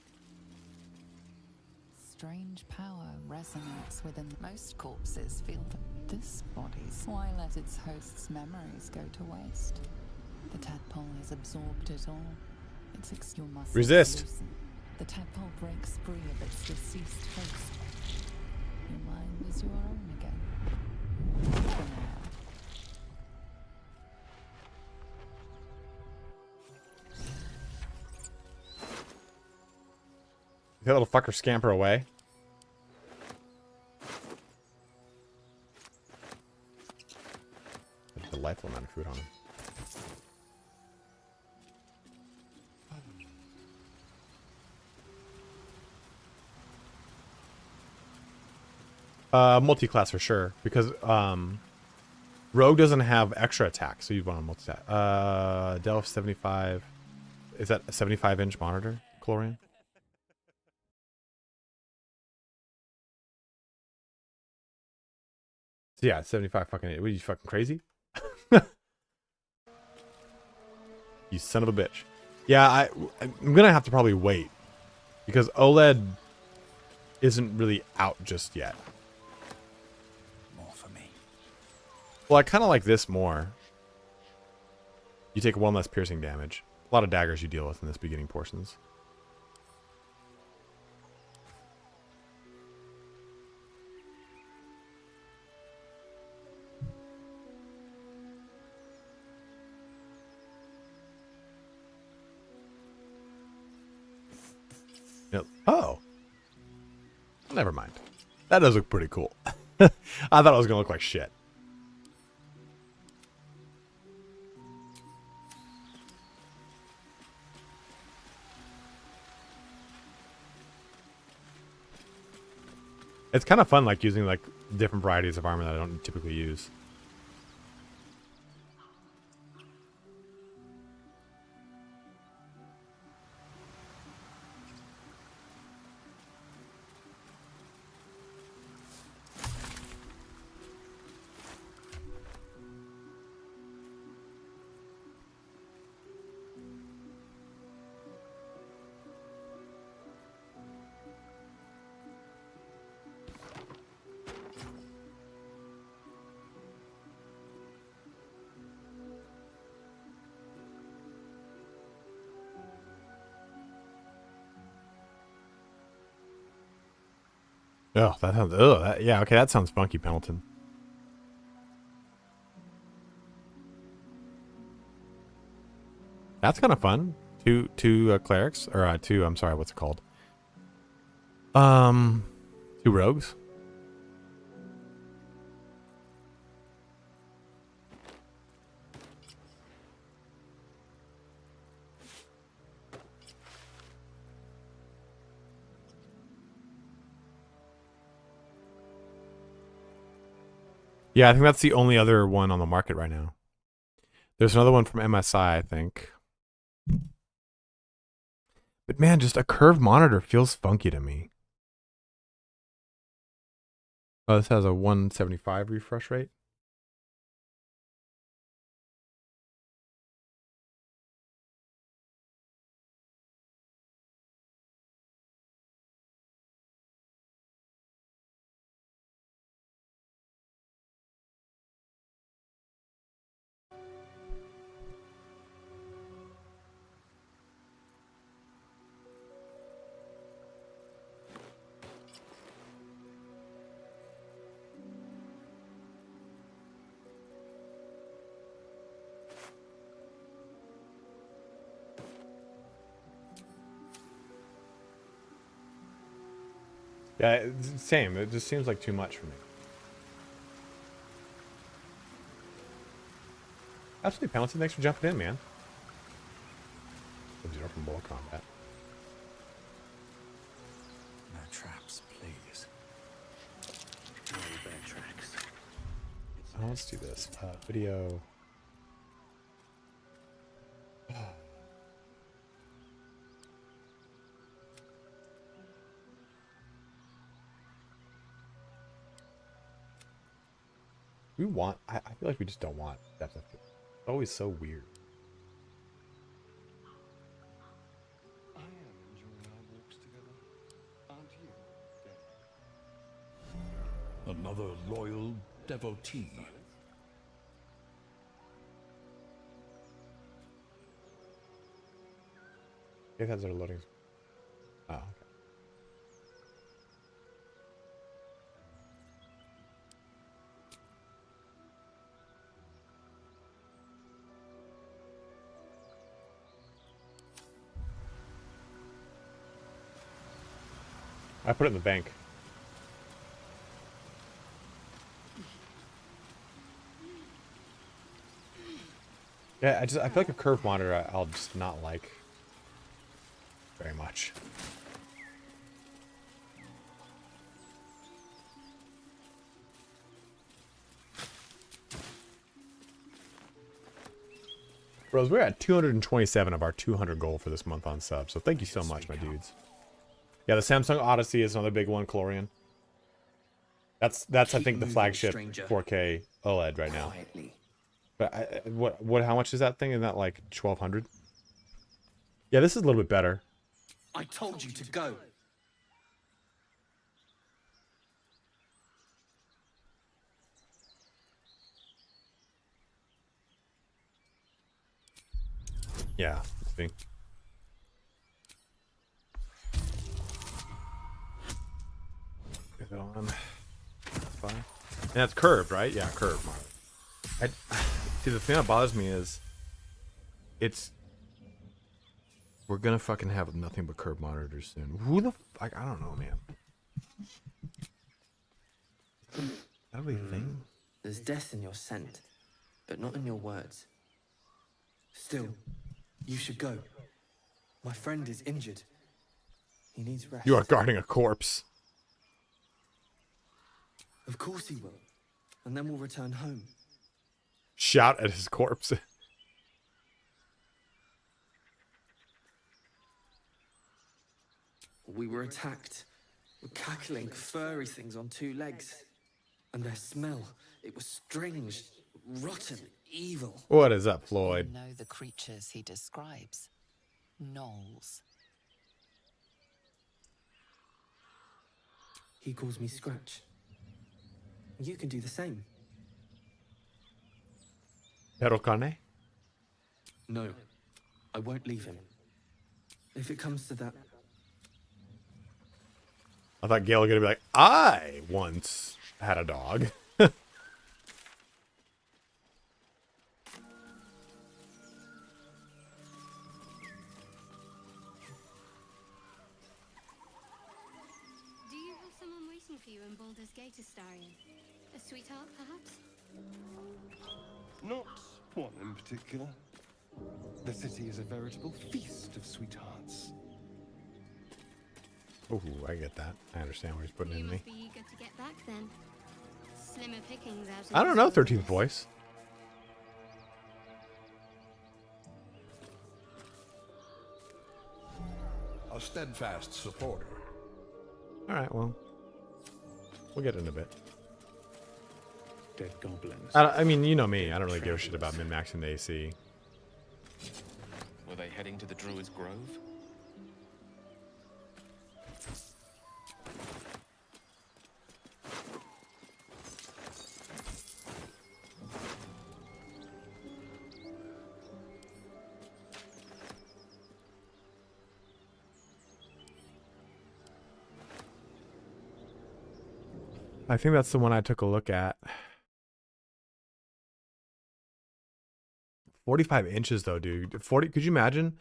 Strange power resonates within most corpses. Feel that this body's. Why let its host's memories go to waste? The tadpole has absorbed it all. It's your muscles Resist. loosen. The tadpole breaks free of its deceased host. Your mind is your own again. For now. That little fucker scamper away. A delightful amount of food on him. Multi-class for sure, because Rogue doesn't have extra attack, so you want a multi-attack. Dell 75. Is that a 75-inch monitor, Chlorian? Yeah, 75 fucking. What are you fucking crazy? You son of a bitch. Yeah, I'm gonna have to probably wait because OLED isn't really out just yet. More for me. Well, I kind of like this more. You take one less piercing damage. A lot of daggers you deal with in this beginning portions. Yep. Oh. Never mind. That does look pretty cool. I thought it was going to look like shit. It's kind of fun, like, using, like, different varieties of armor that I don't typically use. Oh, that sounds. Oh, that, yeah. Okay, that sounds funky, Pendleton. That's kind of fun. Two clerics, or two. I'm sorry, what's it called? 2 rogues. Yeah, I think that's the only other one on the market right now. There's another one from MSI, I think. But man, just a curved monitor feels funky to me. Oh, this has a 175 refresh rate. Yeah, it's same. It just seems like too much for me. Absolutely, Paladin. Thanks for jumping in, man. Zero from ball combat. No traps, please. No bear tracks. Oh, let's do this. Video. We want. I feel like we just don't want depth of field. It's always so weird. I am enjoying our walks together. Aren't you, Dave? Another loyal devotee. It has our loading. Oh, okay. I put it in the bank. Yeah, I feel like a curved monitor I'll just not like very much. Bros, we're at 227 of our 200 goal for this month on subs, so thank you so much, my dudes. Yeah, the Samsung Odyssey is another big one, Chlorian. That's I think the flagship 4K OLED right now. But what? How much is that thing? Isn't that like 1200? Yeah, this is a little bit better. I told you to go. Yeah, let's see. Is it on? Fine. And that's curved, right? Yeah, curved. See, the thing that bothers me is, we're gonna fucking have nothing but curved monitors soon. Who the fuck? I don't know, man. That'll be a thing. There's death in your scent, but not in your words. Still, you should go. My friend is injured. He needs rest. You are guarding a corpse. Of course he will. And then we'll return home. Shout at his corpse. We were attacked. With cackling, furry things on two legs. And their smell, it was strange, rotten, evil. What is up, Floyd? You know the creatures he describes. Gnolls. He calls me Scratch. You can do the same. Perocane? No, I won't leave him. If it comes to that... I thought Gail was gonna be like, I once had a dog. Do you have someone waiting for you in Baldur's Gate, Astarion? A sweetheart, perhaps? Not one in particular. The city is a veritable feast of sweethearts. Oh, I get that. I understand what he's putting in me. Be eager to get back then. Slimmer pickings out. I don't know, 13th voice. A steadfast supporter. Alright, well. We'll get in a bit. Dead goblins. I mean, you know me. I don't really give a shit about min-maxing the AC. Were they heading to the Druid's Grove? I think that's the one I took a look at. 45 inches though, dude. 40. Could you imagine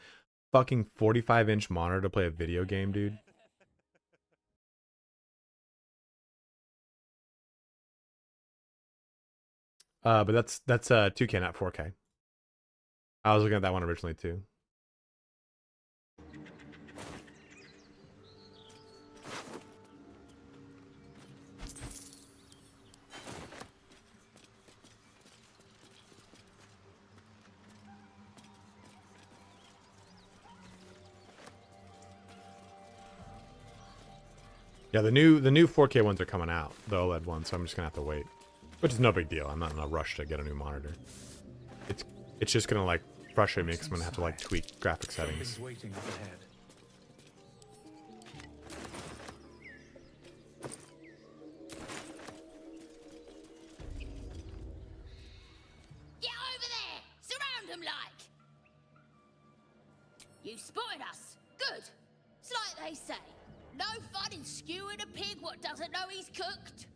fucking 45-inch monitor to play a video game, dude? But that's 2K, not 4K. I was looking at that one originally too. Yeah, the new 4K ones are coming out, the OLED ones, so I'm just gonna have to wait. Which is no big deal. I'm not in a rush to get a new monitor. It's just gonna like frustrate me because I'm gonna have to like tweak graphic settings. Waiting up ahead. Get over there! Surround them like! You spotted us. Good. It's like they say. No fun in skewing a pig what doesn't know he's cooked.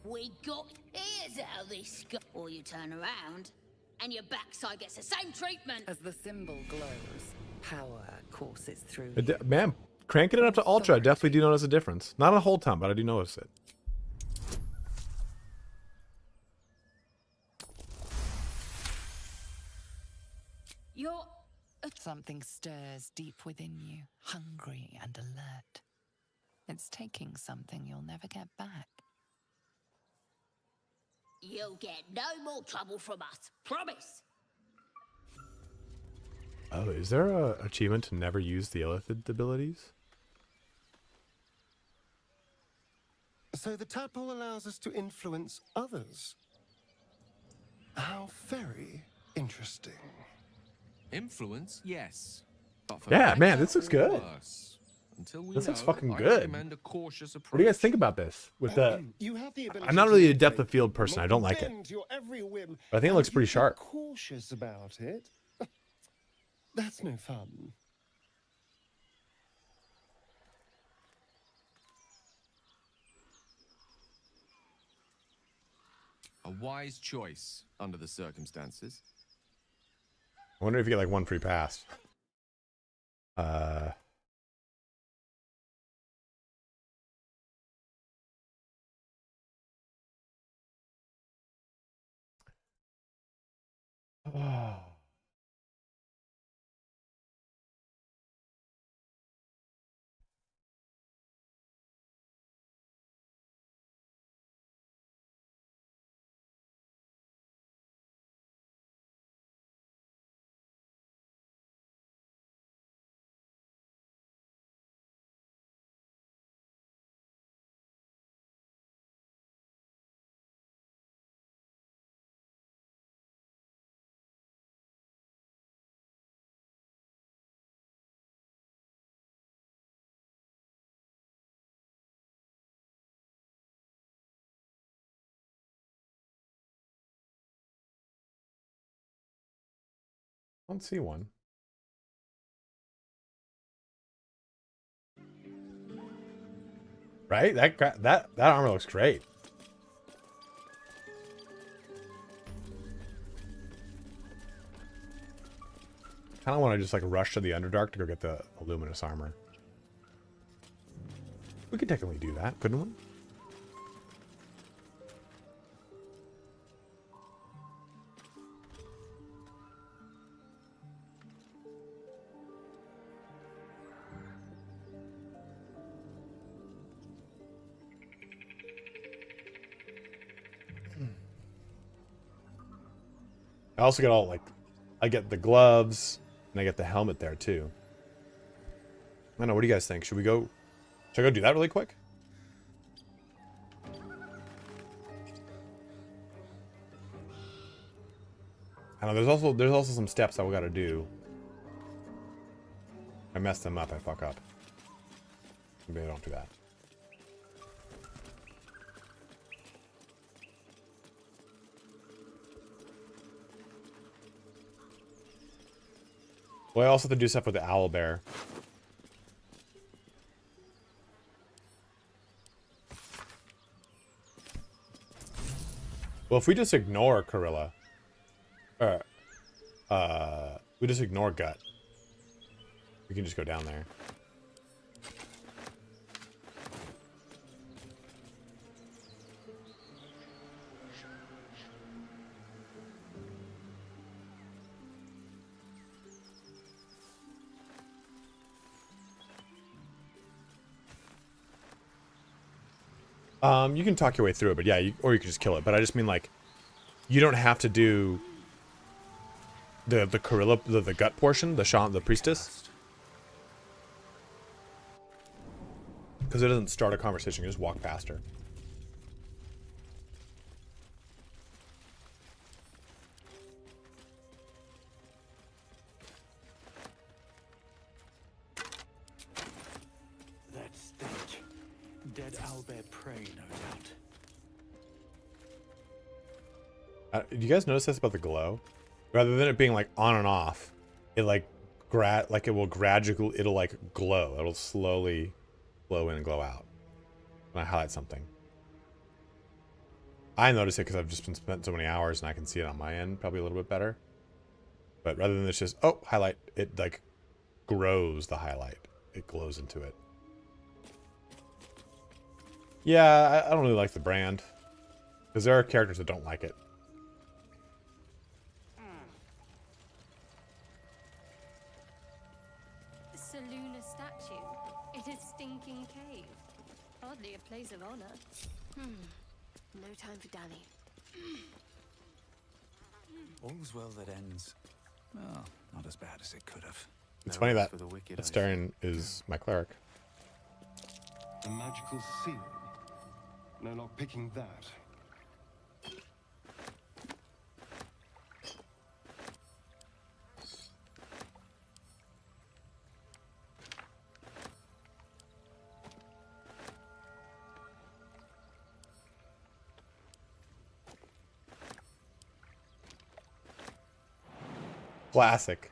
We got... Here's how this go... Or you turn around, and your backside gets the same treatment. As the symbol glows, power courses through. Man, cranking it up to ultra, I definitely do notice a difference. Not a whole ton, but I do notice it. You're... Something stirs deep within you, hungry and alert. It's taking something you'll never get back. You'll get no more trouble from us. Promise. Oh, is there a achievement to never use the illithid abilities? So the tadpole allows us to influence others. How very interesting. Influence, yes. Yeah, man, this looks good. This looks fucking good. What do you guys think about this? With the, I'm not really a depth of field person. I don't like it. But I think it looks pretty sharp. Cautious about it. That's no fun. A wise choice under the circumstances. I wonder if you get like one free pass. Oh. I don't see one. Right? That armor looks great. Kind of want to just like rush to the Underdark to go get the Luminous armor. We could technically do that, couldn't we? I also get all like, I get the gloves and I get the helmet there too. I don't know. What do you guys think? Should I go do that really quick? I know there's also some steps that we got to do. I mess them up. I fuck up. Maybe I don't do that. Well, I also have to do stuff with the owlbear. Well, if we just ignore Corilla, we just ignore Gut, we can just go down there. You can talk your way through it, but yeah, or you can just kill it. But I just mean like, you don't have to do the Corilla, the gut portion, the priestess, because it doesn't start a conversation. You just walk past her. That stench. Dead owlbear prey, no doubt. Do you guys notice this about the glow? Rather than it being like on and off, it like it will gradually, it'll like glow. It'll slowly glow in and glow out when I highlight something. I notice it because I've just been spent so many hours and I can see it on my end probably a little bit better. But rather than it's just, oh, highlight, it like grows the highlight. It glows into it. Yeah, I don't really like the brand. Because there are characters that don't like it. The Saluna statue. It is Stinking Cave. Hardly a place of honor. No time for Danny. All's well that ends. Well, not as bad as it could have. It's No funny rest that for the wicked, I Astarion is my cleric. A magical seal. No lock picking that. Classic.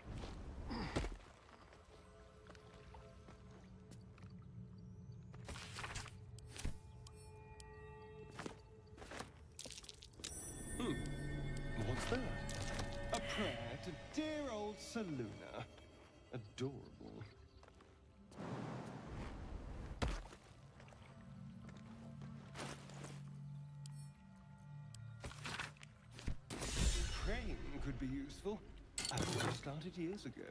What's that? A prayer to dear old Saluna. Adorable. Praying could be useful. I would have started years ago.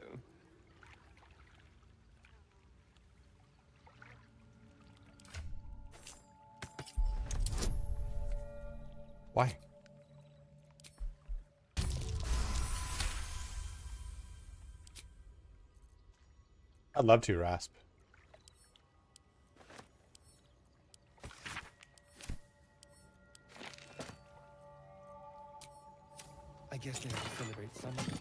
Why? I'd love to, Rasp. I guess they have to celebrate something.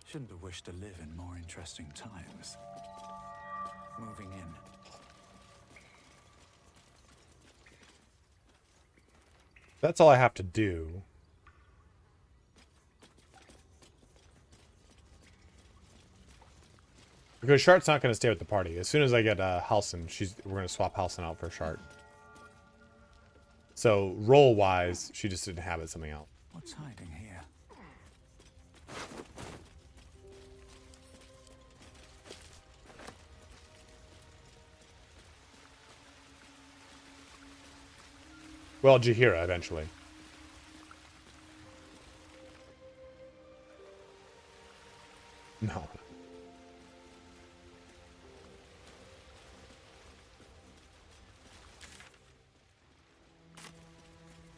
Shouldn't have wished to live in more interesting times. Moving in. That's all I have to do. Because Shart's not going to stay with the party. As soon as I get Halsin, we're going to swap Halsin out for Shart. So, role-wise, she just inhabits something else. What's hiding here? Well, Jaheira, eventually. No.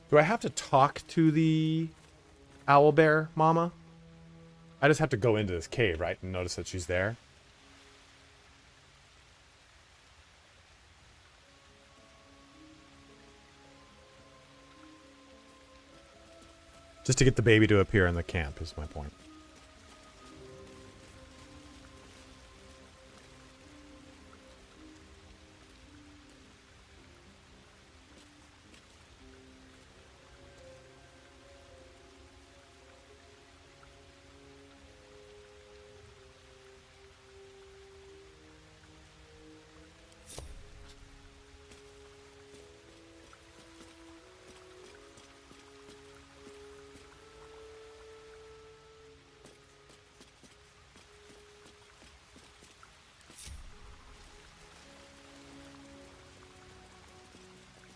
Do I have to talk to the owlbear mama? I just have to go into this cave, right? And notice that she's there. Just to get the baby to appear in the camp is my point.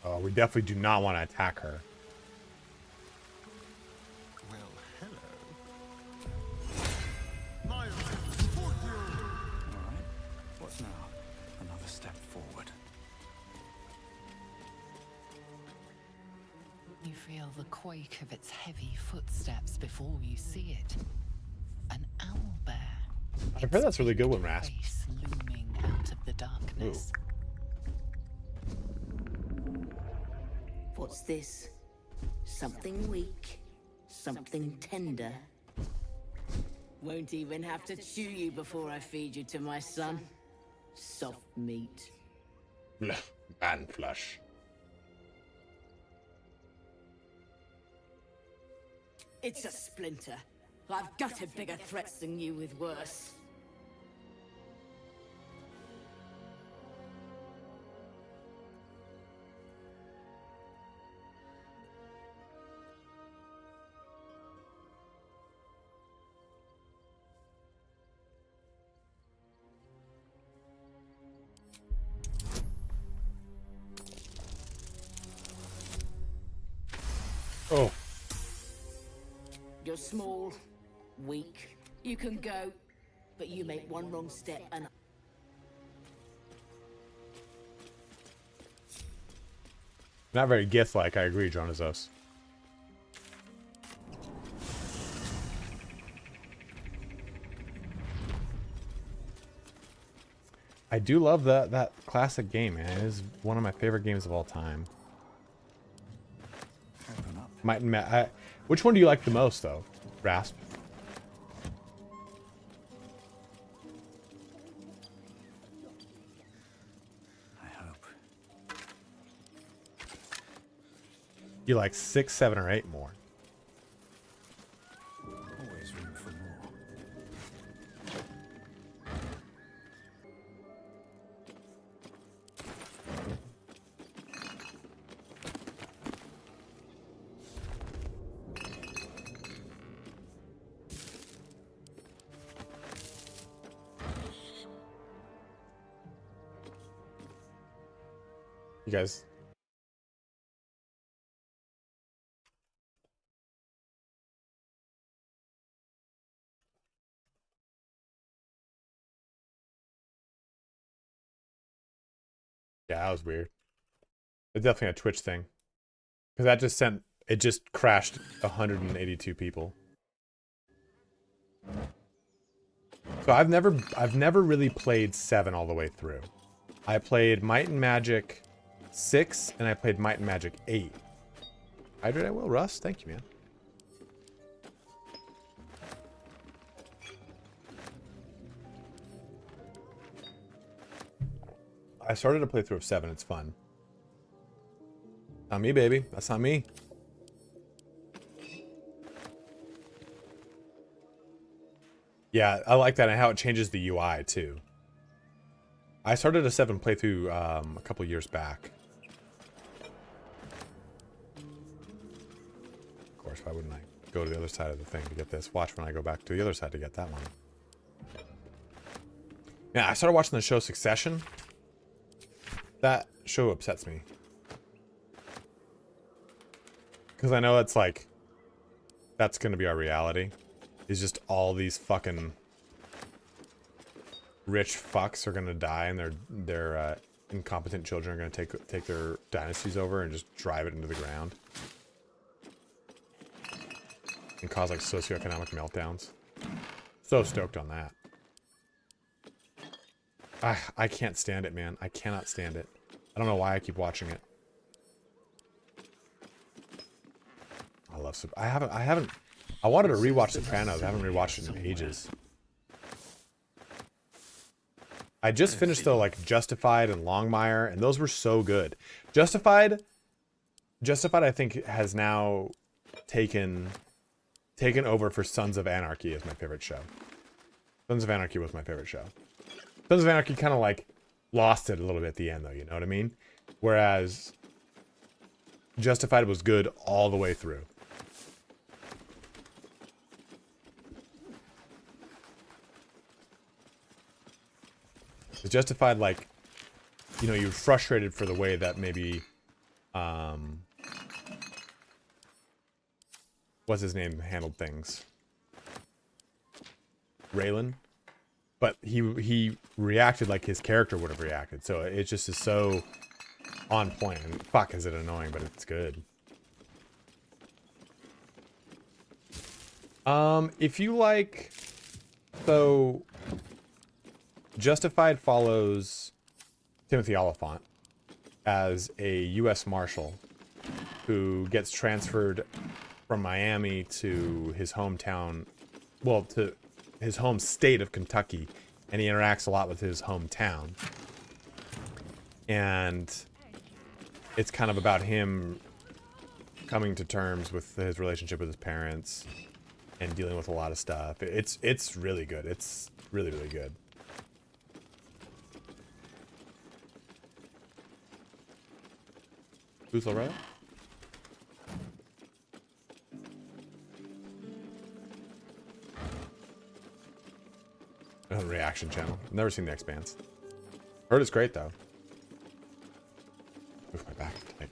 Oh, we definitely do not want to attack her. Well, hello. step forward. You feel the quake of its heavy footsteps before you see it. An owl bear. I've heard that's a really good one, Rasp. Face looming out of the darkness. What's this? Something weak, something tender. Won't even have to chew you before I feed you to my son. Soft meat. Man flesh. It's a splinter. I've gutted bigger threats than you with worse. Oh. You're small, weak. You can go, but you make one wrong step and... Not very gift-like, I agree, John Asus. I do love that classic game, man. It is one of my favorite games of all time. Might and which one do you like the most, though, Rasp? I hope. You like 6, 7, or 8 more? Always room for more. You guys. Yeah, that was weird. It's definitely a Twitch thing. Because that just it just crashed 182 people. So I've never really played 7 all the way through. I played Might and Magic 6 and I played Might and Magic 8. Hydrate I will, Russ. Thank you, man. I started a playthrough of 7. It's fun. Not me, baby. That's not me. Yeah, I like that and how it changes the UI too. I started a 7 playthrough a couple years back. Of course, why wouldn't I go to the other side of the thing to get this? Watch when I go back to the other side to get that one. Yeah, I started watching the show Succession. That show upsets me. Because I know it's like, that's going to be our reality. Is just all these fucking rich fucks are going to die and their incompetent children are going to take their dynasties over and just drive it into the ground. And cause like socioeconomic meltdowns. So stoked on that. I can't stand it, man. I cannot stand it. I don't know why I keep watching it. I love I wanted to rewatch Sopranos. I haven't rewatched it in ages. I just finished though like Justified and Longmire, and those were so good. Justified I think has now taken over for Sons of Anarchy as my favorite show. Sons of Anarchy was my favorite show. Sons of Anarchy kind of like lost it a little bit at the end though, you know what I mean? Whereas Justified was good all the way through. It's Justified, like, you know, you're frustrated for the way that maybe, what's his name handled things? Raylan? but he reacted like his character would have reacted. So it just is so on point. And fuck, is it annoying, but it's good. If you like, so Justified follows Timothy Oliphant as a U.S. Marshal who gets transferred from Miami to his hometown, well, to his home state of Kentucky, and he interacts a lot with his hometown. And it's kind of about him coming to terms with his relationship with his parents and dealing with a lot of stuff. It's really good. It's really, really good. Who's Loretta? Another reaction channel. Never seen The Expanse. Heard it's great though. Move my back tonight.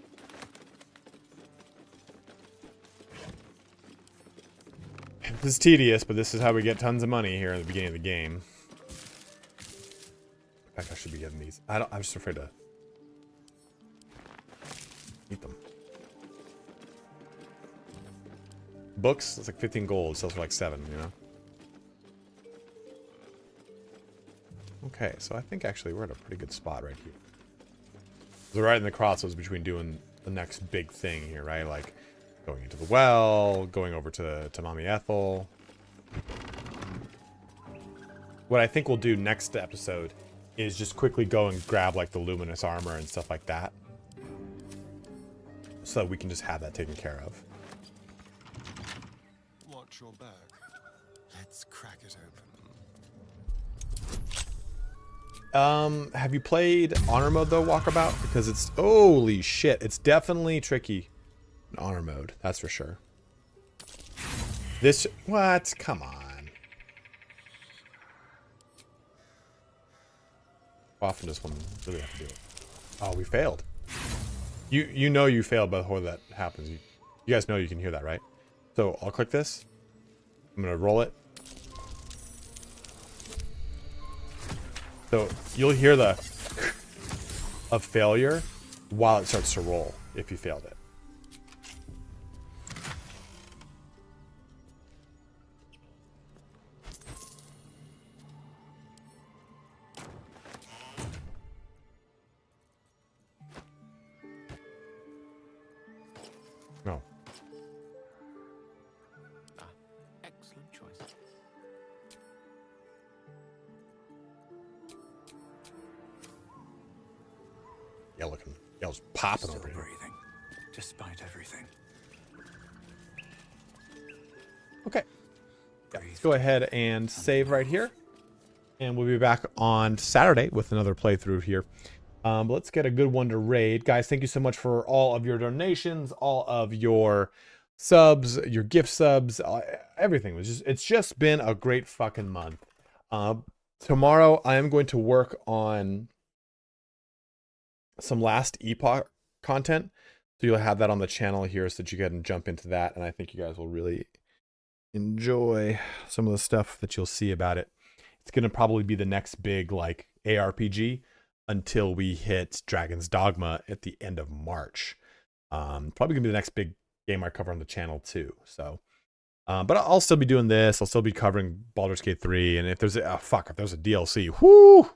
This is tedious, but this is how we get tons of money here at the beginning of the game. In fact, I should be getting these. I'm just afraid to eat them. Books, it's like 15 gold, sells for like 7, you know? Okay, so I think actually we're at a pretty good spot right here. We're right in the crossroads between doing the next big thing here, right? Like going into the well, going over to Mommy Ethel. What I think we'll do next episode is just quickly go and grab like the luminous armor and stuff like that. So that we can just have that taken care of. Watch your back. Let's crack it open. Have you played Honor Mode though, Walkabout? Because it's, holy shit, it's definitely tricky in Honor Mode, that's for sure. This, what? Come on. How often does one really have to do it? Oh, we failed. You know you failed before that happens. You guys know you can hear that, right? So I'll click this. I'm gonna roll it. So you'll hear the of failure while it starts to roll if you failed it. No. Excellent choice. Yell's popping Still over here. breathing, despite everything. Okay. Yeah, let's go ahead and save right here. And we'll be back on Saturday with another playthrough here. But let's get a good one to raid. Guys, thank you so much for all of your donations, all of your subs, your gift subs, everything. It's just been a great fucking month. Tomorrow I am going to work on some last epoch content. So you'll have that on the channel here so that you can jump into that. And I think you guys will really enjoy some of the stuff that you'll see about it. It's going to probably be the next big like ARPG until we hit Dragon's Dogma at the end of March. Probably gonna be the next big game I cover on the channel too. So, but I'll still be doing this. I'll still be covering Baldur's Gate 3. And if there's a, if there's a DLC, whoo,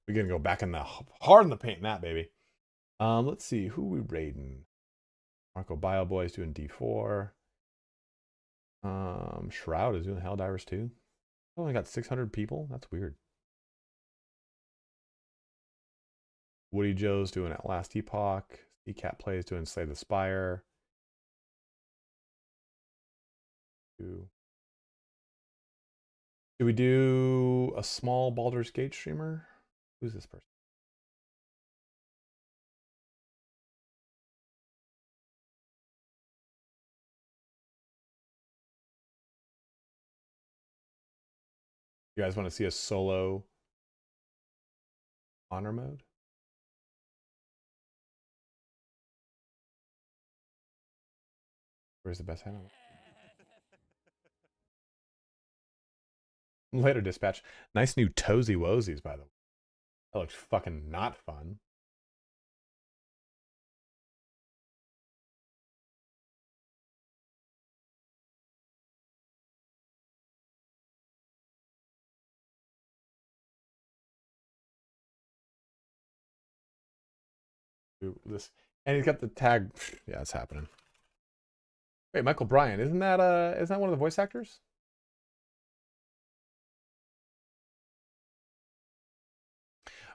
we're gonna go back in the hard in the paint in that baby. Let's see who we raiding. Marco Bioboy is doing D4. Shroud is doing Helldivers too. Only got 600 people. That's weird. Woody Joe's doing At Last Epoch. Cat Plays doing Slay the Spire. Should we do a small Baldur's Gate streamer? Who's this person? You guys want to see a solo honor mode? Where's the best hand? Later, dispatch. Nice new Toesy Woesies, by the way. That looks fucking not fun. This, and he's got the tag. Yeah, it's happening. Wait, Michael Bryan, isn't that one of the voice actors?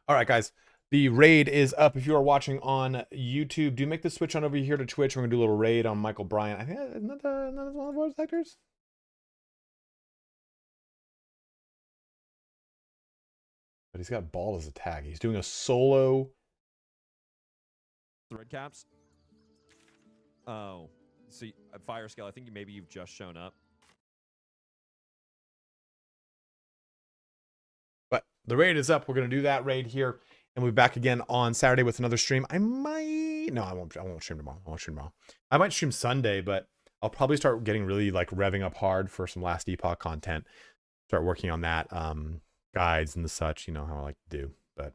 All right, guys. The raid is up. If you are watching on YouTube, do make the switch on over here to Twitch. We're gonna do a little raid on Michael Bryan. I think isn't that one of the voice actors? But he's got ball as a tag. He's doing a solo. The red caps. Oh, see, at Fire Scale, I think maybe you've just shown up. But the raid is up. We're gonna do that raid here, and we'll be back again on Saturday with another stream. I won't stream tomorrow. I might stream Sunday, but I'll probably start getting really like revving up hard for some Last Epoch content. Start working on that, guides and the such. You know how I like to do. But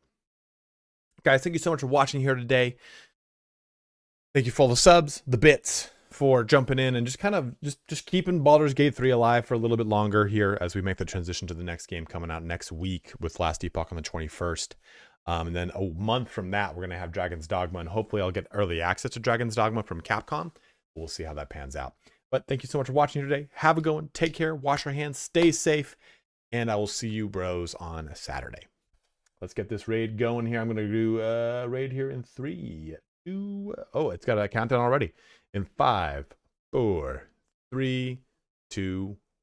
guys, thank you so much for watching here today. Thank you for all the subs, the bits, for jumping in and just kind of just keeping Baldur's Gate 3 alive for a little bit longer here as we make the transition to the next game coming out next week with Last Epoch on the 21st. And then a month from that, we're going to have Dragon's Dogma, and hopefully I'll get early access to Dragon's Dogma from Capcom. We'll see how that pans out. But thank you so much for watching here today. Have a good one. Take care. Wash your hands. Stay safe. And I will see you bros on Saturday. Let's get this raid going here. I'm going to do a raid here in 3, 2. Oh, it's got a countdown already. In 5, 4, 3, 2,